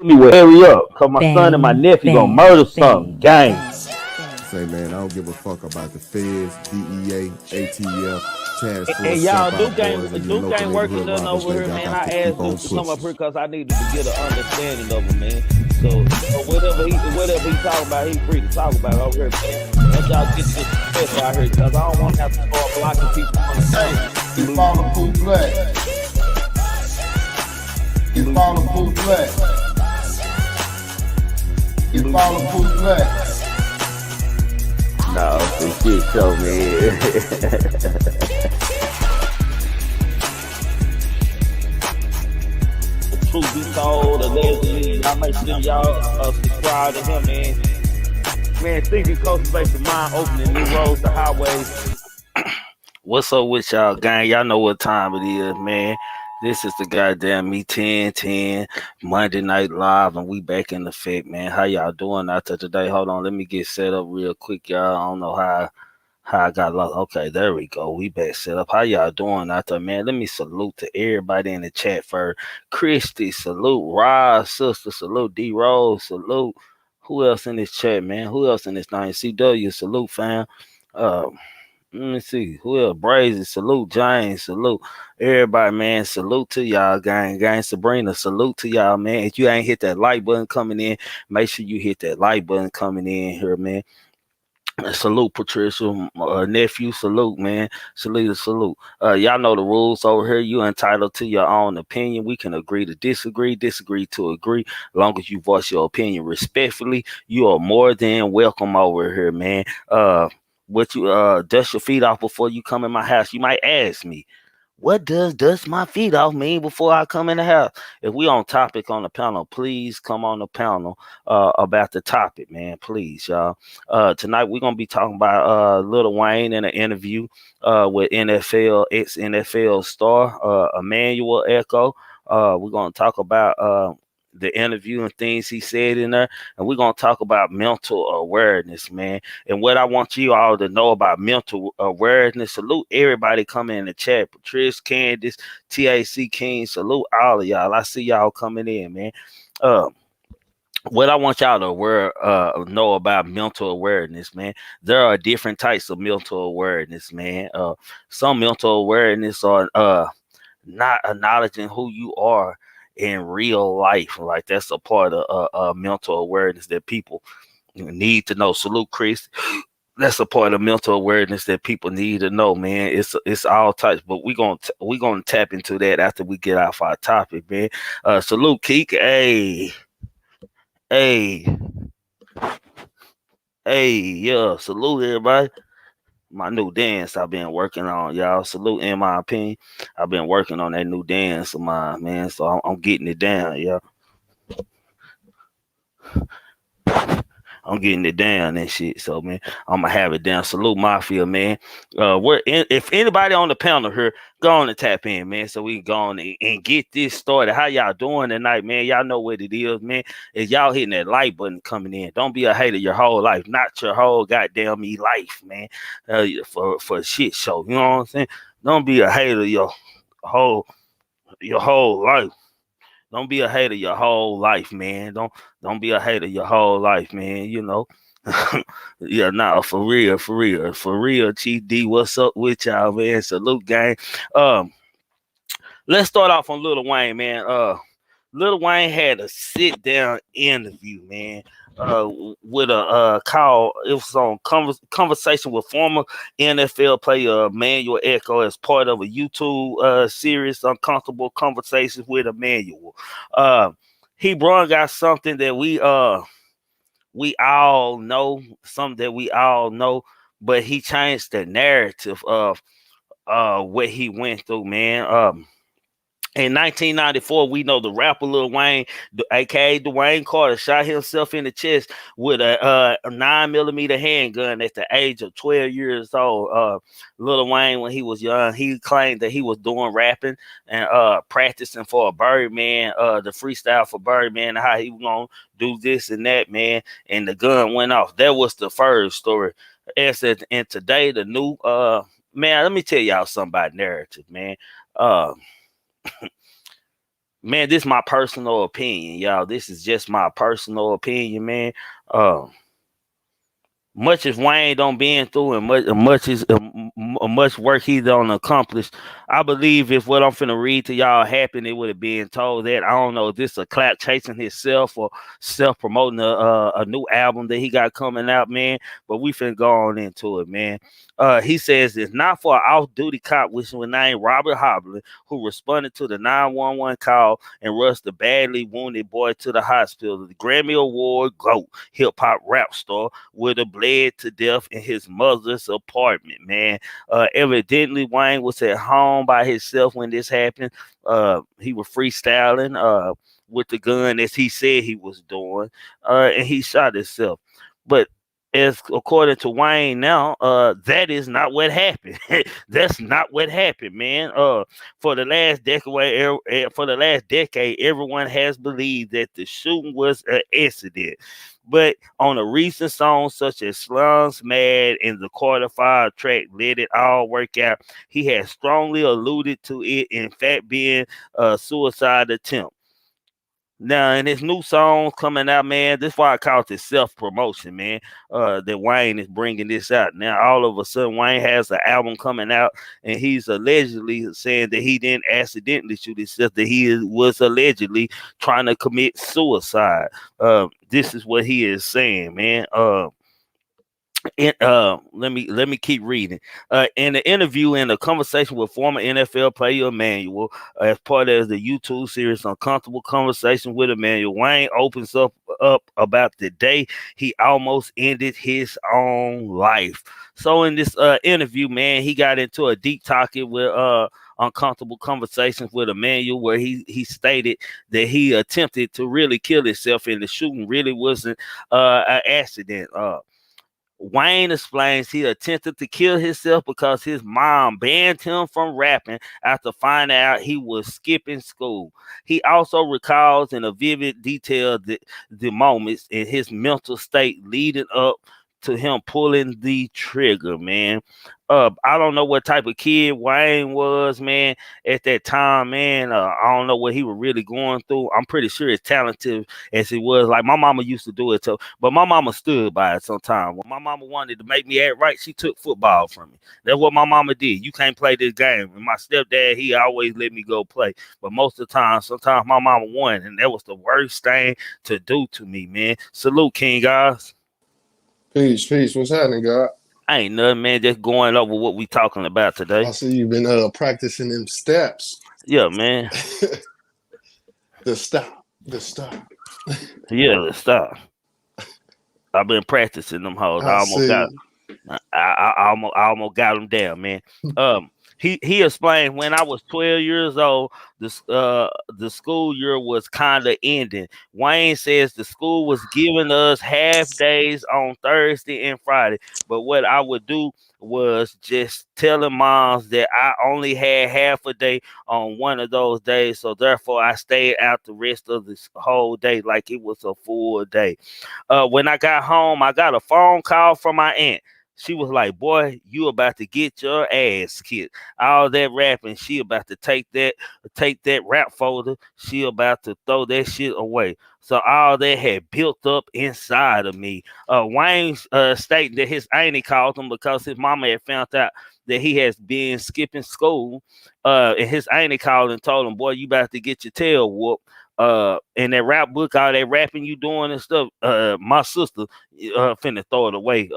me with hurry up, cause my son and my nephew gonna murder something. Gang. Say, man, I don't give a fuck about the feds, DEA, ATF, task And force, y'all, jump out boys, and your Duke local ain't working neighborhood nothing robbers. over They here, got, man. got I to keep asked on Duke to come up pushing. here because I needed to get an understanding of him, man. So whatever he talking about, he free to talk about it over here, man. Let y'all get this success out here, cause I don't want to have to start blocking people from the Hey, phone. you follow Pooh Black. You follow Pooh Black. You follow Pooh Black. No, some shit show, man. The truth be told, allegedly, y'all make sure y'all subscribe to him, man. Man, thinking cultivation mind, opening new roads to highways. What's up with y'all, gang? Y'all know what time it is, man. This is the goddamn Me 1010 Monday Night Live, and we back in effect, man. How y'all doing out there today? Hold on, let me get set up real quick, y'all. I don't know how I got lost. Okay, there we go. We back set up. How y'all doing out there, man? Let me salute to everybody in the chat first. Christy, salute. Roz, sister, salute. D Rose, salute. Who else in this chat, man? Who else in this thing? CW, salute, fam. Uh, Let me see. Who else? Brazy, salute. James, salute. Everybody, man. Salute to y'all, gang. Gang Sabrina, salute to y'all, man. If you ain't hit that like button coming in, make sure you hit that like button coming in here, man. Salute, Patricia. Nephew, salute, man. Salute. Y'all know the rules over here. You entitled to your own opinion. We can agree to disagree to agree. As long as you voice your opinion respectfully, you are more than welcome over here, man. What you dust your feet off before you come in my house? You might ask me, what does dust my feet off mean before I come in the house? If we on topic on the panel, please come on the panel about the topic, man. Please, y'all. Tonight we're gonna be talking about Lil Wayne in an interview with ex-NFL star Emmanuel Echo. We're gonna talk about the interview and things he said in there, and we're gonna talk about mental awareness, man. And what I want you all to know about mental awareness, salute everybody coming in the chat. Patrice, Candace, TAC King, salute all of y'all. I see y'all coming in, man. Uh, what I want y'all to know about mental awareness, man. There are different types of mental awareness, man. Some mental awareness are not acknowledging who you are in real life. Like that's a part of mental awareness that people need to know. Salute, Chris. That's a part of mental awareness that people need to know, man. It's all types, but we gonna tap into that after we get off our topic, man. Salute, Keek. Hey, yeah. Salute, everybody. My new dance I've been working on, y'all. Salute, in my opinion. I've been working on that new dance of mine, man. So I'm getting it down, y'all. I'm getting it down and shit. So man, I'm gonna have it down. Salute Mafia, man. If anybody on the panel here, go on and tap in, man. So we can go on and get this started. How y'all doing tonight, man? Y'all know what it is, man. Is y'all hitting that like button coming in? Don't be a hater your whole life, not your whole goddamn me life, man. For a shit show, you know what I'm saying? Don't be a hater whole your whole life. Don't be a hater your whole life, man. Don't be a hater your whole life, man. You know. Yeah, nah, for real. Chief D, what's up with y'all, man? Salute, gang. Um, let's start off on Lil Wayne, man. Lil Wayne had a sit down interview, man. With a call. It was on conversation with former NFL player Emmanuel Echo as part of a YouTube series, Uncomfortable Conversations with Emmanuel. He brought out something that we all know, something that we all know, but he changed the narrative of what he went through, man. In 1994, we know the rapper Lil Wayne, aka Dwayne Carter, shot himself in the chest with a 9mm handgun at the age of 12 years old. Lil Wayne, when he was young, he claimed that he was doing rapping and practicing for a Birdman, the freestyle for Birdman, how he was gonna do this and that, man. And the gun went off. That was the first story. And today, the new man. Let me tell y'all something about narrative, man. Uh, man, this is my personal opinion, y'all. This is just my personal opinion, man. Uh, much as Wayne don't been through and much work he don't accomplish, I believe if what I'm finna read to y'all happened, it would have been told that. I don't know if this a clap chasing himself or self promoting a new album that he got coming out, man. But we finna go on into it, man. He says it's not for an off-duty cop, which was named Robert Hoblin, who responded to the 911 call and rushed the badly wounded boy to the hospital. The Grammy Award GOAT hip hop rap star would have bled to death in his mother's apartment, man. Evidently, Wayne was at home by himself when this happened. He was freestyling with the gun as he said he was doing, and he shot himself. But as according to Wayne now, that is not what happened. That's not what happened, man. For the last decade, everyone has believed that the shooting was an accident. But on a recent song such as Slums Mad and the Quarter Five track Let It All Work Out, he has strongly alluded to it in fact being a suicide attempt. Now, in his new song coming out, man, this is why I call it self promotion, man. That Wayne is bringing this out. Now, all of a sudden, Wayne has an album coming out, and he's allegedly saying that he didn't accidentally shoot himself, that was allegedly trying to commit suicide. This is what he is saying, man. Let me keep reading. In the interview and a conversation with former NFL player Emmanuel, as part of the YouTube series Uncomfortable Conversation with Emmanuel, Wayne opens up about the day he almost ended his own life. So in this interview, man, he got into a deep talking with Uncomfortable Conversations with Emmanuel, where he stated that he attempted to really kill himself, and the shooting really wasn't an accident. Wayne explains he attempted to kill himself because his mom banned him from rapping after finding out he was skipping school. He also recalls in a vivid detail the moments in his mental state leading up to him pulling the trigger, man. I don't know what type of kid Wayne was, man, at that time, man. I don't know what he was really going through. I'm pretty sure as talented as he was. Like my mama used to do it too, but my mama stood by it sometimes. When my mama wanted to make me act right, she took football from me. That's what my mama did. You can't play this game. And my stepdad, he always let me go play. But most of the time, sometimes my mama won, and that was the worst thing to do to me, man. Salute, King, guys. Peace, peace. What's happening, God? I ain't nothing, man. Just going over what we talking about today. I see you've been practicing them steps. Yeah, man. The stop. The stop. Yeah, let's stop. I've been practicing them hoes. I see. I almost got them down, man. He explained when I was 12 years old, the school year was kind of ending. Wayne says the school was giving us half days on Thursday and Friday, but what I would do was just telling moms that I only had half a day on one of those days, so therefore I stayed out the rest of this whole day like it was a full day. When I got home, I got a phone call from my aunt. She was like, "Boy, you about to get your ass kicked. All that rapping, she about to take that rap folder. She about to throw that shit away." So all that had built up inside of me. Wayne stated that his auntie called him because his mama had found out that he has been skipping school. And his auntie called and told him, "Boy, you about to get your tail whooped." In that rap book, all that rapping you doing and stuff, my sister finna throw it away.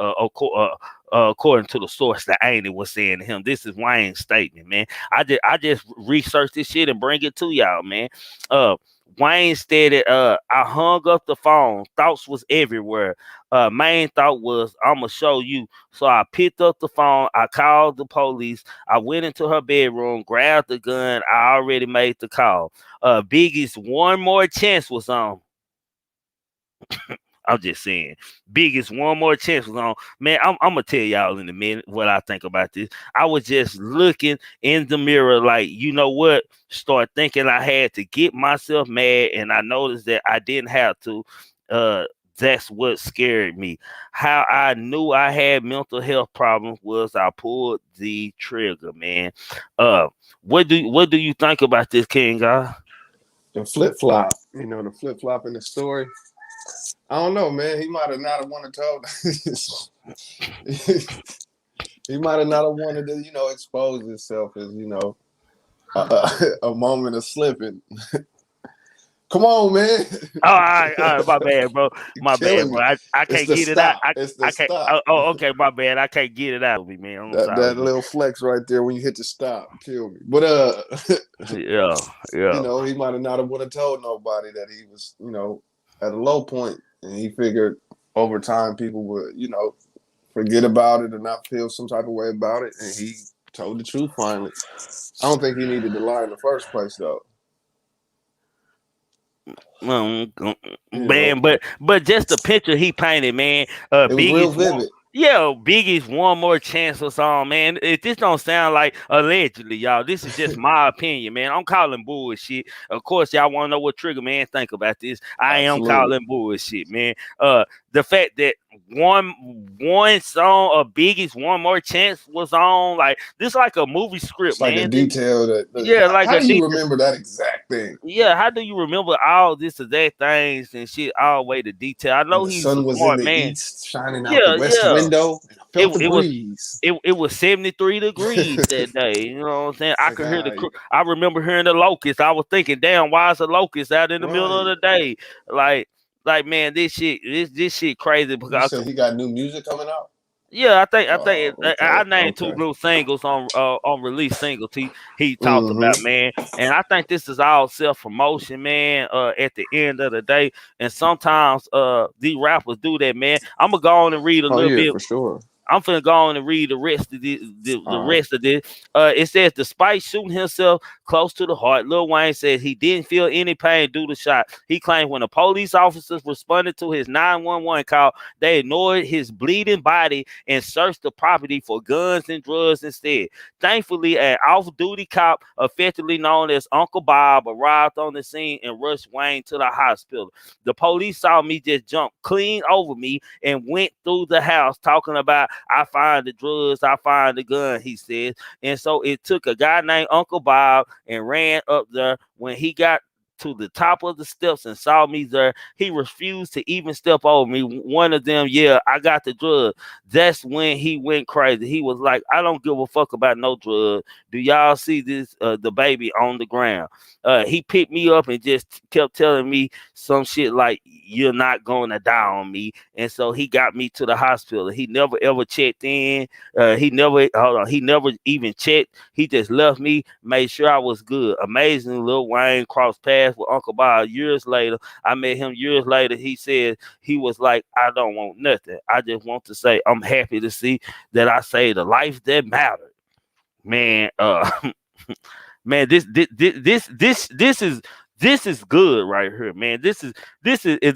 According to the source that Ain't was saying to him, this is Wayne's statement, man. I just researched this shit and bring it to y'all, man. Wayne stated, I hung up the phone. Thoughts was everywhere. Main thought was, I'm going to show you. So I picked up the phone. I called the police. I went into her bedroom, grabbed the gun. I already made the call. Biggie's One More Chance was on. I'm just saying, biggest One More Chance was on. Man, I'm gonna tell y'all in a minute what I think about this. I was just looking in the mirror, like, you know what? Start thinking I had to get myself mad, and I noticed that I didn't have to. That's what scared me. How I knew I had mental health problems was I pulled the trigger, man. What do you think about this, King guy? the flip flop. You know, the flip flop in the story. I don't know, man. He might have not have wanted to. He might have not have wanted to, expose himself as a moment of slipping. Come on, man. All right, my bad, bro. You're My bad, killing bro. me. I It's can't the get it out. stop. It's the I can't. stop. Okay, my bad. I can't get it out of me, man. I'm sorry, That man. little flex right there when you hit the stop, kill me. But Yeah, yeah. he might have not have would have told nobody that he was, at a low point, and he figured over time people would, forget about it or not feel some type of way about it, and he told the truth finally. I don't think he needed to lie in the first place, though. Mm, You know, Man, but just the picture he painted, man. it was real Biggie's one, vivid. yeah, Biggie's one more chance or song, man. This don't sound like allegedly, y'all. This is just my opinion, man. I'm calling bullshit. Of course, y'all want to know what Trigger Man think about this. I am Absolutely. calling bullshit, man. The fact that one song of Biggie's one more chance was on, like this, like a movie script, It's like a man. This, detail yeah, like how a do you detail. remember that exact thing? Yeah, how do you remember all this exact things and shit all the way to detail? I And know the he's a sun was in smart the man. east, shining out the Yeah, west yeah. window, and I It felt the it was breeze. it was 73 degrees that day. You know what I'm saying? I Like, could hear I remember hearing the locusts. I was thinking, damn, why is a locust out in the middle of right. the day? Like man, this shit crazy You because said he got new music coming out? yeah, I think Oh, I okay, named two okay. new singles on release singles he talked Mm-hmm. about, man, and I think this is all self promotion, man. At the end of the day, and sometimes these rappers do that, man. I'm gonna go on and read a Oh little yeah, bit. for sure. I'm finna go on and read the rest of the All right. rest of this. It says, despite shooting himself close to the heart, Lil Wayne said he didn't feel any pain due to the shot. He claimed when the police officers responded to his 911 call, they ignored his bleeding body and searched the property for guns and drugs instead. Thankfully, an off-duty cop, affectionately known as Uncle Bob, arrived on the scene and rushed Wayne to the hospital. The police saw me just jump clean over me and went through the house talking about, I find the drugs, I find the gun, he says. And so it took a guy named Uncle Bob and ran up there. When he got to the top of the steps and saw me there, he refused to even step over me. One of them, yeah, I got the drug. That's when he went crazy. He was like, I don't give a fuck about no drug. Do y'all see this, the baby on the ground? He picked me up and just kept telling me some shit like, you're not going to die on me. And so he got me to the hospital. He never ever checked in. He never even checked. He just left me, made sure I was good. Amazing. Lil Wayne crossed paths with Uncle Bob years later. I met him years later. He said he was like, I don't want nothing. I just want to say I'm happy to see that I saved a life that mattered. Man, man, this is good right here, man. This is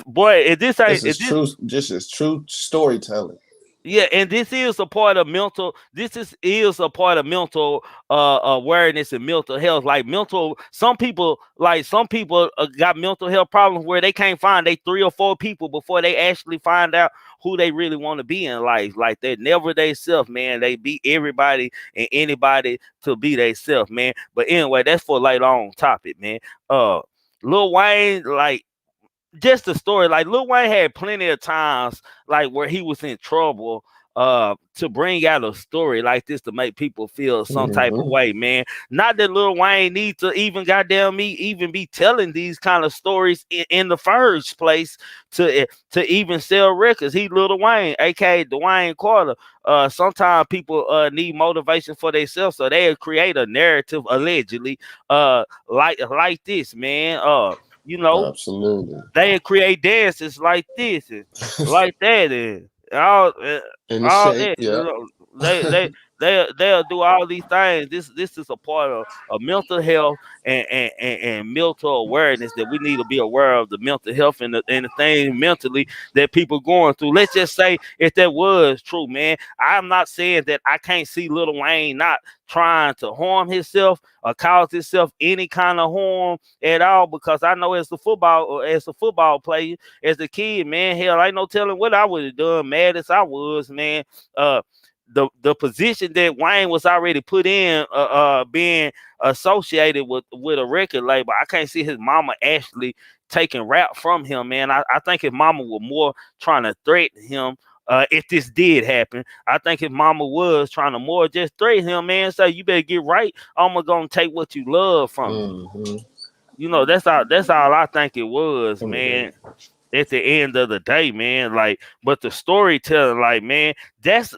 boy. If this ain't This if is this true. This is true storytelling. Yeah, and this is a part of mental. This is a part of mental awareness and mental health. Like some people got mental health problems where they can't find they 3 or 4 people before they actually find out who they really want to be in life. Like they're never they self, man. They be everybody and anybody to be they self, man. But anyway, that's for later on topic, man. Uh, Lil Wayne, like just the story, like Lil Wayne had plenty of times like where he was in trouble to bring out a story like this to make people feel some type of Mm-hmm. way, man. Not that Lil Wayne needs to even goddamn me even be telling these kind of stories in the first place to even sell records. He Lil Wayne, aka Dwayne Carter. Sometimes people need motivation for themselves, so they'll create a narrative allegedly like this, man. You know, Absolutely. they create dances like this and like that and all In the all shape, that. yeah. They'll do all these things. This is a part of mental health and mental awareness that we need to be aware of the mental health and the things mentally that people going through. Let's just say if that was true, man. I'm not saying that I can't see Lil Wayne not trying to harm himself or cause himself any kind of harm at all, because I know as a football player, as a kid, man, hell, ain't no telling what I would have done, mad as I was, man. uh the position that Wayne was already put in, being associated with a record label. I can't see his mama actually taking rap from him, man. I think his mama was more trying to threaten him. If this did happen, I think his mama was trying to more just threaten him, man. Say, you better get right. I'm gonna take what you love from you. Mm-hmm. You know, that's all I think it was, man. At the end of the day, man, like, but the storytelling, like, man, that's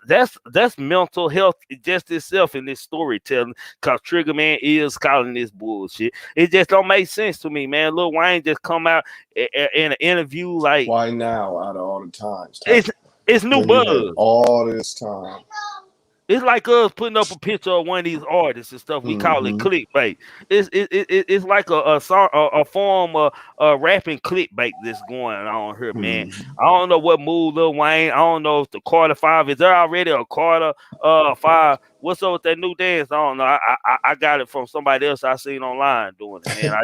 mental health just itself in this storytelling. Cause TRIGGMAN is calling this bullshit. It just don't make sense to me, man. Lil Wayne just come out in an interview like, Why now out of all the times? it's new When you had buzz. all this time. It's like us putting up a picture of one of these artists and stuff. We call it Mm-hmm. clickbait. It's like a form of rapping clickbait that's going on here, man. Mm-hmm. I don't know what move Lil Wayne. I don't know if the Carter 5 is there already, a Carter 5. What's up with that new dance? I don't know. I got it from somebody else I seen online doing it, man.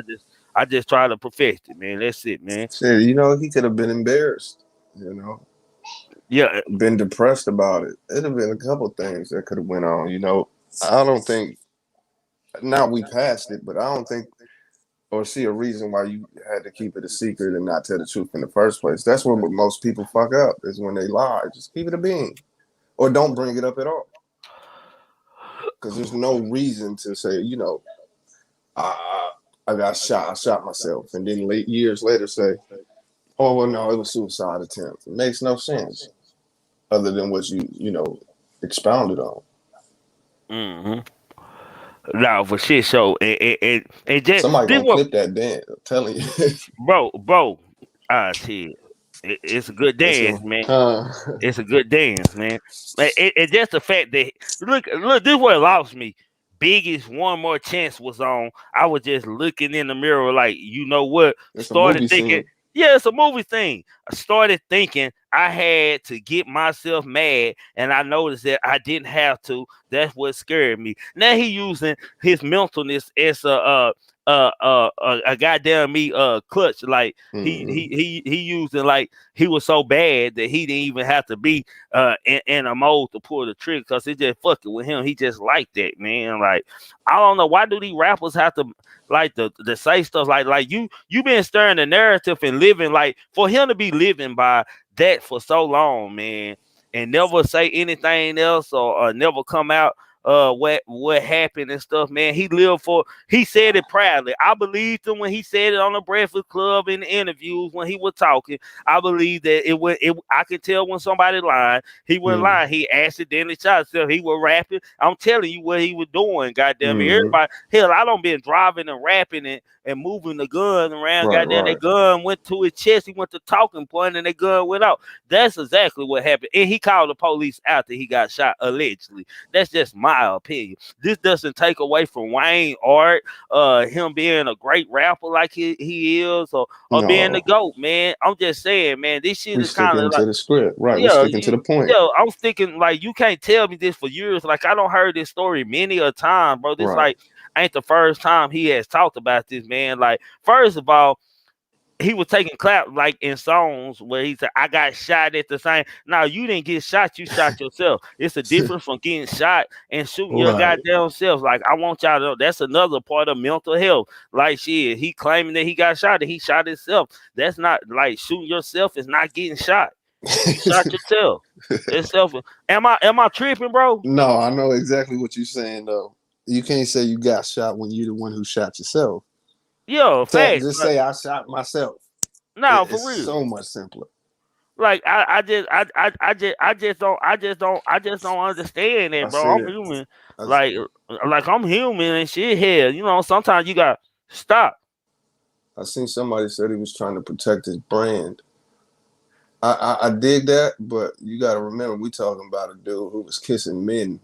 I just try to perfect it, man. That's it, man. Shit, you know, he could have been embarrassed, you know, Yeah, been depressed about it. It'd have been a couple things that could have went on, you know. I don't think, now we passed it, but I don't think or see a reason why you had to keep it a secret and not tell the truth in the first place. That's when most people fuck up, is when they lie. Just keep it a bean. Or don't bring it up at all. Because there's no reason to say, you know, I got shot, I shot myself. And then years later say, oh, well, no, it was suicide attempt. It makes no sense other than what you know, expounded on. mm-hmm. No, for shit. So and just Somebody this gonna one, clip that dance. I'm telling you. bro. Shit. It's a good That's dance, man. uh, It's a good dance, man. It's just the fact that look, this is what lost me. Biggest One More Chance was on. I was just looking in the mirror, like, you know what? it's a Started movie thinking, scene. yeah, it's a movie thing. I started thinking I had to get myself mad, and I noticed that I didn't have to. That's what scared me. Now he using his mentalness as a goddamn me clutch. Like Mm-hmm. he using, like, he was so bad that he didn't even have to be in a mode to pull the trigger, because it just fucking with him. He just like that, man. Like, I don't know, why do these rappers have to like the say stuff like you been stirring the narrative and living, like, for him to be living by that for so long, man, and never say anything else, or never come out what happened and stuff, man. He said it proudly. I believed him when he said it on the Breakfast Club in the interviews when he was talking. I believe that I could tell when somebody lying. He wasn't lying. He accidentally shot himself. He was rapping. I'm telling you what he was doing, goddamn it. Mm-hmm. Everybody, hell, I don't been driving and rapping and moving the gun around. Right, Goddamn, right. that gun went to his chest. He went to talking point, and that gun went out. That's exactly what happened. And he called the police after he got shot, allegedly. That's just my opinion. This doesn't take away from Wayne art, him being a great rapper like he is, or being the No, GOAT, man. I'm just saying, man, this shit we is kind sticking of to like, the script. Right, we yeah, sticking to the point. yeah, I'm thinking like, you can't tell me this for years. Like, I don't heard this story many a time, bro. This Right. like ain't the first time he has talked about this, man. Like, first of all, he was taking clap like in songs where he said, I got shot at the same. Now, you didn't get shot, you shot yourself. It's a difference from getting shot and shooting your Right. goddamn self. Like, I want y'all to know that's another part of mental health. Like, shit, he claiming that he got shot, that he shot himself. That's not like shooting yourself is not getting shot. You shot yourself. It's self. Am I tripping, bro? No, I know exactly what you're saying though. You can't say you got shot when you're the one who shot yourself. Yo, facts. Just Like, say I shot myself. no, It's for real. so much simpler. Like, I just don't understand I that, bro. I'm said, human. I, Like I'm human and shit. Hell, you know, sometimes you got stop. I seen somebody said he was trying to protect his brand. I dig that, but you got to remember we talking about a dude who was kissing men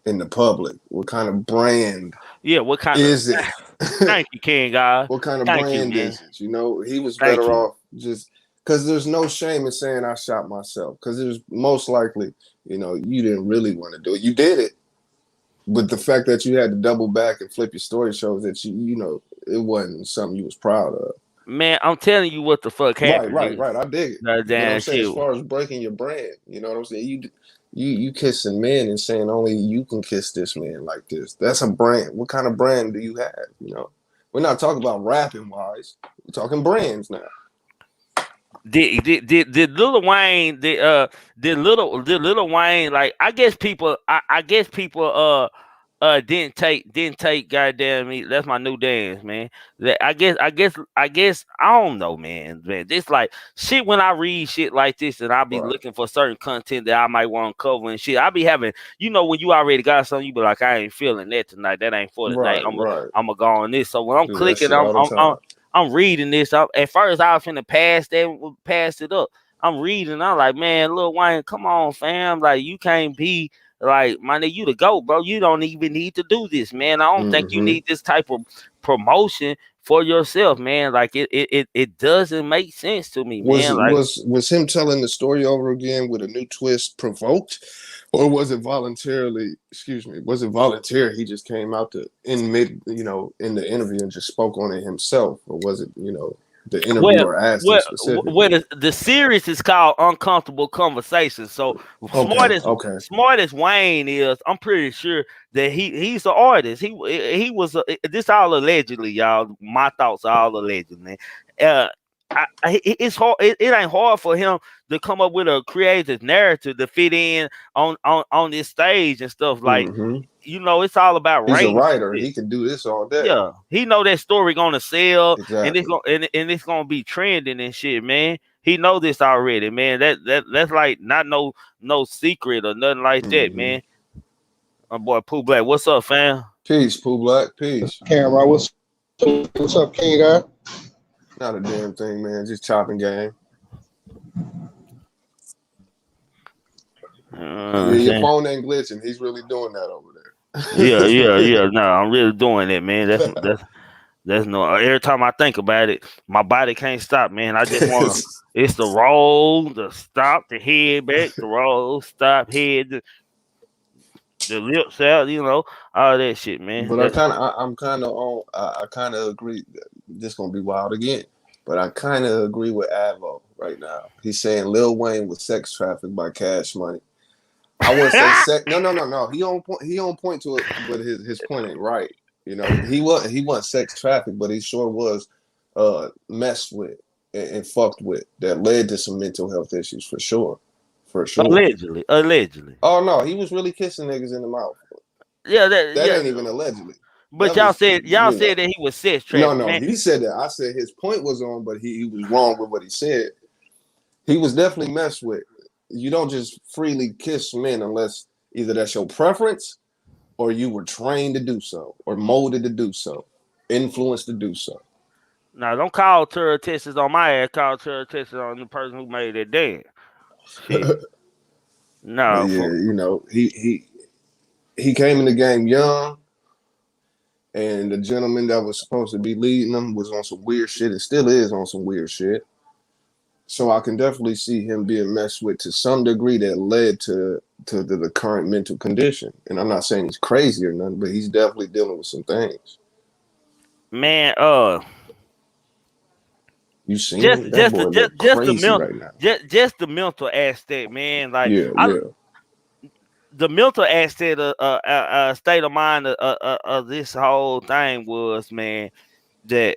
in the public. What kind of brand Yeah, what kind of? is it? Thank you, King God. What kind of Thank you, brand man. is it? You know, he was Thank better you. off just because there's no shame in saying I shot myself because there's most likely, you know, you didn't really want to do it. You did it, but the fact that you had to double back and flip your story shows that you know, it wasn't something you was proud of. Man, I'm telling you what the fuck Right, happened, right, nigga. right. I dig it. That But I'm damn saying as shit. far as breaking your brand, you know what I'm saying? You kissing men and saying only you can kiss this man like this. That's a brand. What kind of brand do you have? You know, we're not talking about rapping wise. We're talking brands now. Did Lil Wayne did Lil Wayne, like, I guess people didn't take goddamn me. That's my new dance, man. I guess I don't know, man. This like shit when I read shit like this and I be Right, looking for certain content that I might want to cover and shit. I be having, when you already got something, you be like, I ain't feeling that tonight. That ain't for tonight. right, right. I'm gonna go on this. So when I'm Do that clicking, shit all the time. I'm reading this. At first I was finna pass it up. I'm reading. I'm like, man, Lil Wayne, come on, fam. Like, you can't be like, my nigga, you the GOAT, bro. You don't even need to do this, man. I don't think you Hmm. need this type of promotion for yourself, man. Like, it doesn't make sense to me, Was man. Like, was him telling the story over again with a new twist provoked, or was it voluntarily? Excuse me. Was it voluntary? He just came out in in the interview and just spoke on it himself, or was it the well, interviewer asked him well, specifically? the series is called Uncomfortable Conversations. So Okay, okay. smart as Wayne is, I'm pretty sure that he's an artist. He was this all allegedly, y'all. My thoughts are all alleged, man. Uh, it's hard. It ain't hard for him to come up with a creative narrative to fit in on this stage and stuff. Like, Hmm. it's all about He's a range and writer. shit. He can do this all day. Yeah, he know that story gonna sell, and Exactly. it's gonna be trending and shit, man. He know this already, man. That's like not no secret or nothing like that, Hmm. man. My boy Pooh Black, what's up, fam? Peace, Pooh Black. Peace. Cameron, what's up, King guy? Not a damn thing, man. Just chopping game. Yeah, your Saying, phone ain't glitching. He's really doing that over yeah. there. No, I'm really doing it, man. That's no. Every time I think about it, my body can't stop, man. I just wanna. It's the roll, the stop, the head back, the roll, stop, head, the lips out, all that shit, man. But I'm kind of on. I kind of agree. This gonna be wild again. But I kind of agree with Avo right now. He's saying Lil Wayne was sex trafficked by Cash Money. I wouldn't say sex. No. He on point. He on point to it, but his point ain't right. He wasn't sex trafficked, but he sure was messed with and fucked with. That led to some mental health issues for sure, for sure. Allegedly. Oh no, he was really kissing niggas in the mouth. Yeah, That yeah. ain't even allegedly. But That was y'all said that he was sex trafficked, no. man. He said that. I said his point was on, but he was wrong with what he said. He was definitely messed with. You don't just freely kiss men unless either that's your preference or you were trained to do so, or molded to do so, influenced to do so. Now don't call terror tests on my ass. Call terror tests on the person who made that dance. Shit. But No, yeah, he came in the game young, and the gentleman that was supposed to be leading him was on some weird shit, and still is on some weird shit. So I can definitely see him being messed with to some degree that led to the current mental condition. And I'm not saying he's crazy or nothing, but he's definitely dealing with some things. man. You seen Just him? That just the boy look just the crazy mental right now. just the mental aspect, man. Like, Yeah, yeah. the mental aspect of state of mind of this whole thing was, man, that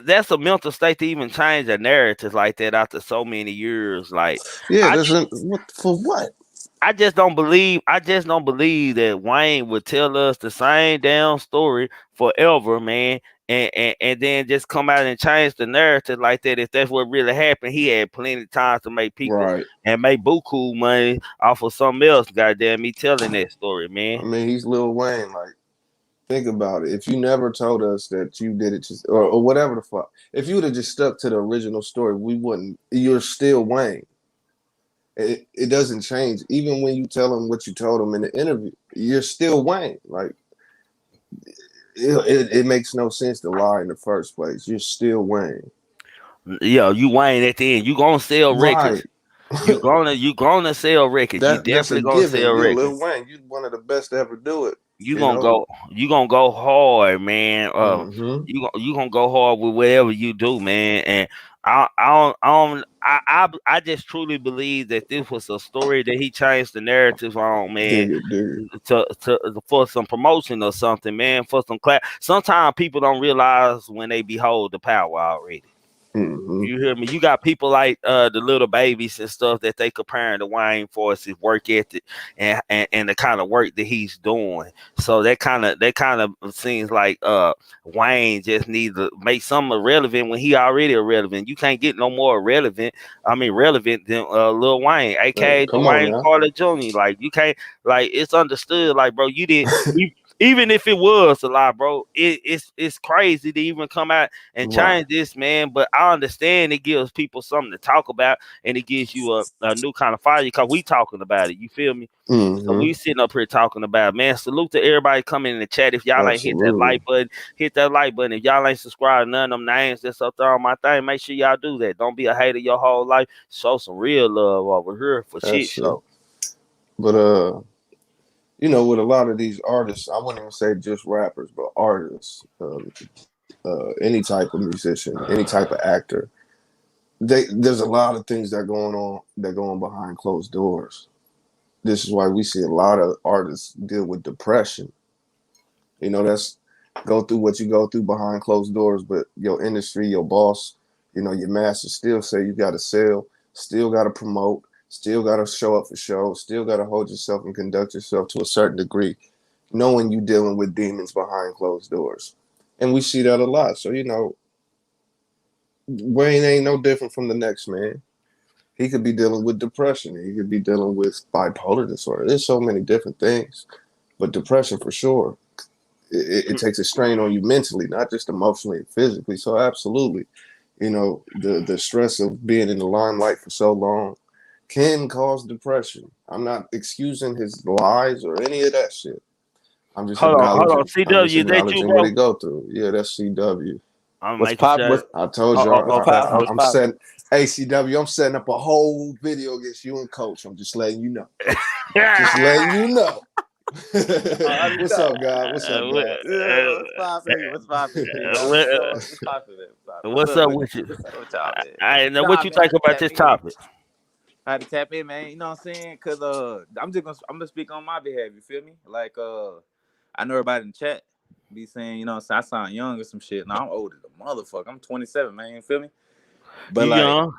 that's a mental state to even change a narrative like that after so many years. Like, Yeah, I there's what for what? I just don't believe that Wayne would tell us the same damn story forever, man. And then just come out and change the narrative like that. If that's what really happened, he had plenty of time to make people Right. and make buku money off of something else. Goddamn me telling that story, I man. mean, he's Lil Wayne. Like, think about it. If you never told us that you did it, or whatever the fuck, if you would have just stuck to the original story, we wouldn't. You're still Wayne. It doesn't change. Even when you tell him what you told him in the interview, you're still Wayne. Like, it makes no sense to lie in the first place. You're still Wayne. Yeah, you Wayne at the end. You gonna sell records. Right. You gonna sell records. You That's a definitely gonna sell given. You're records. Lil Wayne. You're one of the best to ever do it. You You gonna know. go hard, man. Hmm. You gonna go hard with whatever you do, man. And I just truly believe that this was a story that he changed the narrative on, man, dig it. to for some promotion or something, man, for some class. Sometimes people don't realize when they behold the power already. Mm-hmm. You hear me? You got people like the little babies and stuff that they comparing to Wayne for his work ethic and the kind of work that he's doing. So that kind of seems like Wayne just needs to make something irrelevant when he already irrelevant. You can't get no more relevant than Lil Wayne, Hey, aka come on Dwayne now. Carter Jr. Like you can't like it's understood. Like bro, you did. Even if it was a lie, bro, it's crazy to even come out and Right. change this, man. But I understand it gives people something to talk about, and it gives you a new kind of fire because we talking about it. You feel me? So Mm-hmm. we sitting up here talking about it, man. Salute to everybody coming in the chat. If y'all ain't hit that Absolutely. like button, hit that like button. If y'all ain't subscribed to none of them names that's up there on my thing, make sure y'all do that. Don't be a hater your whole life. Show some real love over here for shit That's it. show. But with a lot of these artists, I wouldn't even say just rappers, but artists, any type of musician, any type of actor, there's a lot of things that go on behind closed doors. This is why we see a lot of artists deal with depression. That's go through what you go through behind closed doors, but your industry, your boss, your master still say you got to sell, still got to promote, still got to show up for shows, still got to hold yourself and conduct yourself to a certain degree, knowing you dealing with demons behind closed doors. And we see that a lot. So, Wayne ain't no different from the next man. He could be dealing with depression. He could be dealing with bipolar disorder. There's so many different things, but depression for sure. It takes a strain on you mentally, not just emotionally and physically. So absolutely, the stress of being in the limelight for so long can cause depression. I'm not excusing his lies or any of that shit. I'm just Hold on, acknowledging. I'm just CW, is that you, acknowledging what he bro? go through. Yeah, that's CW. I'm What's making pop? sure. I told Oh, y'all. What's oh, popping? What's I'm popping? setting. Hey, CW, I'm setting up a whole video against you and Coach. I'm just letting you know. Just letting you know. I did What's that. up, God? What's up, what, God? Yeah, what's popping? What's popping, King? what, What's popping, man? what's up with you? What's up with y'all, man? I know what Nah, you man, I think had to about tap this in. topic. I had to tap in, man. You know what I'm saying? Cause I'm gonna speak on my behalf. You feel me? Like I know everybody in the chat be saying, you know, what I'm saying, I sound young or some shit. No, I'm old as a motherfucker. I'm 27, man. You feel me? You But like, young,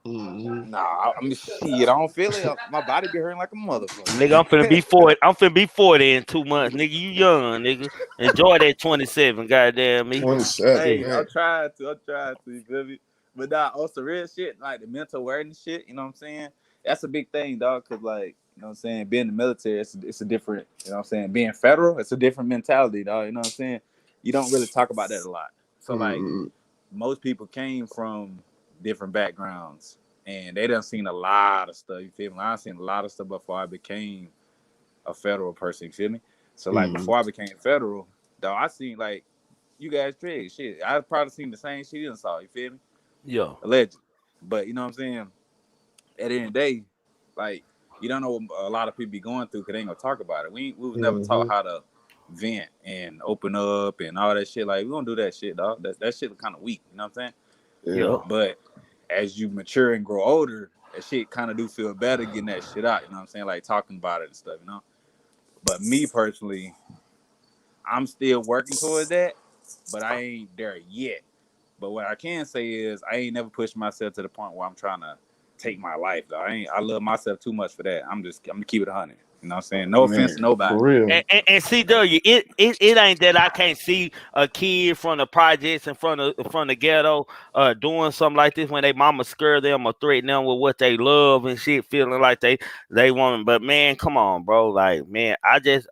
Mhm. nah, I mean, shit. I don't feel it. My body be hurting like a nigga. I'm finna motherfucker. be 40. I'm finna be 40 in 2 months, nigga. You young, nigga. Enjoy that 27. Goddamn me. 27, Shit. Hey, man. I'm trying to. I'm trying to. You feel me? But nah, also real shit, like the mental awareness shit. You know what I'm saying? That's a big thing, dog. Cause like, you know what I'm saying, being in the military, it's a different. You know what I'm saying? Being federal, it's a different mentality, dog. You know what I'm saying? You don't really talk about that a lot. So like, Mm-hmm. most people came from different backgrounds, and they done seen a lot of stuff. You feel me? I seen a lot of stuff before I became a federal person. You feel me? So like, Mm-hmm. before I became federal, dog, I seen like you guys trade shit. I probably seen the same shit you done saw. You feel me? Yo. Alleged. But you know what I'm saying? At the end of the day, like you don't know what a lot of people be going through because they ain't gonna talk about it. We was never Mm-hmm. taught how to vent and open up and all that shit. Like we don't do that shit, dog. That shit kind of weak. You know what I'm saying? Yeah. Yo. But as you mature and grow older, that shit kind of do feel better getting that shit out. You know what I'm saying? Like talking about it and stuff. You know. But me personally, I'm still working towards that, but I ain't there yet. But what I can say is I ain't never pushed myself to the point where I'm trying to take my life. Though. I love myself too much for that. I'm gonna keep it 100. You know what I'm saying? No offense to Man, for nobody. real. And CW, it ain't that I can't see a kid from the projects in front of the ghetto doing something like this when they mama scare them or threaten them with what they love and shit, feeling like they want. But man, come on, bro. Like man, I just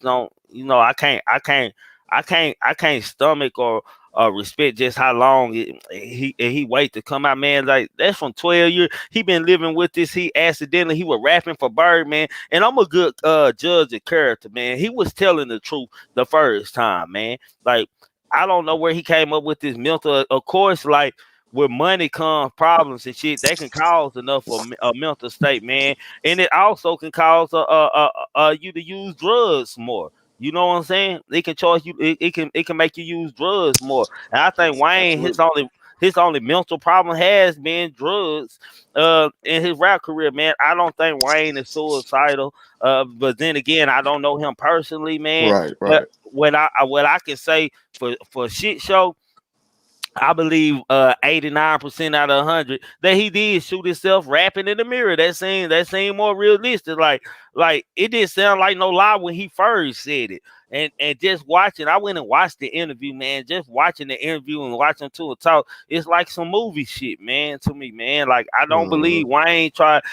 don't. I can't stomach or respect just how long he wait to come out, man. Like that's from 12 years. He been living with this. He was rapping for Birdman, and I'm a good judge of character, man. He was telling the truth the first time, man. Like I don't know where he came up with this mental. Of course, like with money comes problems and shit. They can cause enough of a mental state, man, and it also can cause you to use drugs more. You know what I'm saying? It can charge you. It can make you use drugs more. And I think Wayne, his Absolutely. only his only mental problem has been drugs in his rap career, man. I don't think Wayne is suicidal. But then again, I don't know him personally, man. Right, But right. what I can say for shit show, I believe 89% out of 100 that he did shoot himself rapping in the mirror. That seemed more realistic. Like it didn't sound like no lie when he first said it. And just watching, I went and watched the interview, man. Just watching the interview and watching to a talk, it's like some movie shit, man. To me, man. Like I don't believe Wayne tried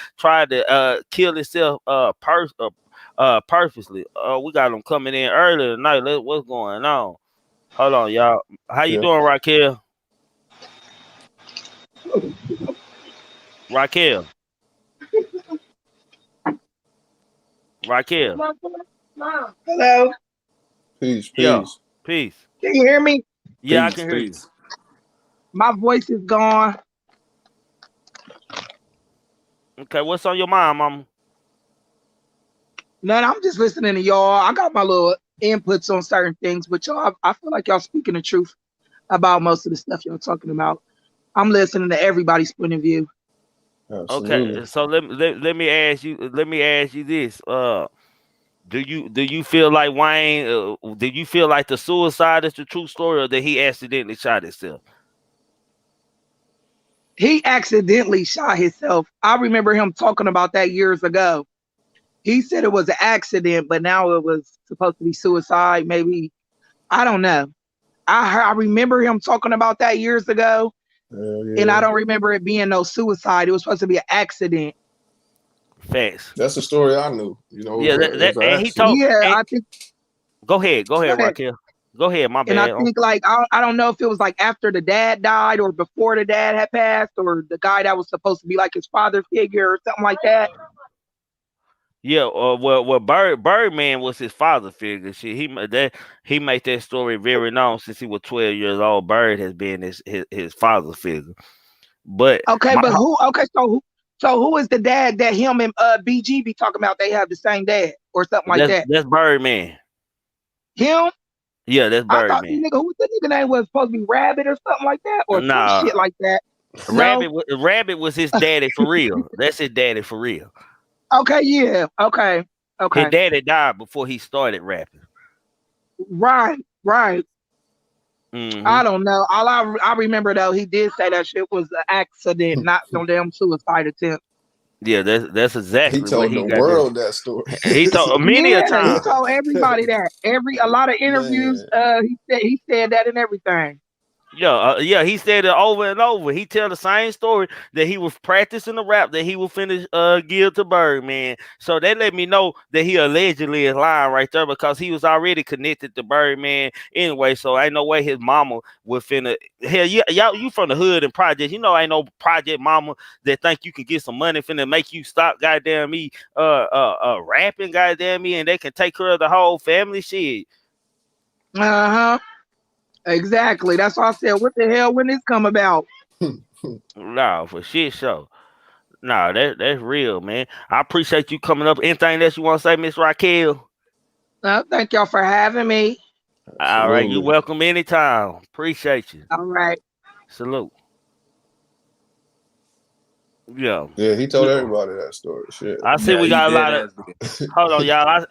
to kill himself purposely. We got him coming in early tonight. What's going on? Hold on, y'all. How you Yeah. doing, Raquel? Raquel. Raquel. Hello, Peace, Yeah. peace. Peace. can you hear me? Yeah, I Peace, can hear you. peace. My voice is gone. Okay, what's on your mind, mama? None. I'm just listening to y'all. I got my little inputs on certain things, but y'all, I feel like y'all speaking the truth about most of the stuff y'all talking about. I'm listening to everybody's point of view. Okay, Absolutely. so let me ask you this. Do you feel like Wayne? Do you feel like the suicide is the true story, or that he accidentally shot himself? He accidentally shot himself. I remember him talking about that years ago. He said it was an accident, but now it was supposed to be suicide. Maybe I don't know. I remember him talking about that years ago, Hell and I yeah. don't remember it being no suicide. It was supposed to be an accident. Facts. That's the story I knew. You know, Yeah, it was an and he told. accident. Yeah, And I think. go ahead, Go ahead. Raquel. Go ahead. My And I bad. think like I don't know if it was like after the dad died or before the dad had passed or the guy that was supposed to be like his father figure or something like that. Yeah, well, Birdman was his father figure. Shit, he made that story very known since he was 12 years old. Bird has been his father figure. But Okay, my but who? Okay, so who is the dad that him and BG be talking about? They have the same dad or something like that. that's Birdman. Him? Yeah, that's I thought the Birdman. nigga who the nigga name was supposed to be Rabbit or something like that or some shit Nah, like that. No. Rabbit was his daddy for real. That's his daddy for real. Okay, yeah. Okay. His Okay. daddy died before he started rapping. Right. Right. Hmm. I don't know. All I remember though, he did say that shit was an accident, not no damn suicide attempt. Yeah, that's He exactly what told he the got there. world that story. He told many a Yeah, he time. told everybody that. A lot of interviews, Man, he said that and everything. Yeah, he said it over and over. He tell the same story that he was practicing the rap that he will finish give to Birdman. So that let me know that he allegedly is lying right there because he was already connected to Birdman anyway. So ain't no way his mama would finna hell y'all you from the hood and project. You know ain't no project mama that think you can get some money finna make you stop goddamn me rapping goddamn me and they can take care of the whole family shit. Uh-huh. Exactly. That's why I said, what the hell when this come about? Nah, for shit show. Nah, that's real, man. I appreciate you coming up. Anything else you want to say, Miss Raquel? Thank y'all for having me. All right, you absolutely. welcome anytime. Appreciate you. All right. Salute. Yeah. Yeah, he told everybody that story. Shit. I see Yeah, we he got a dead lot of. ass did. Hold on, y'all.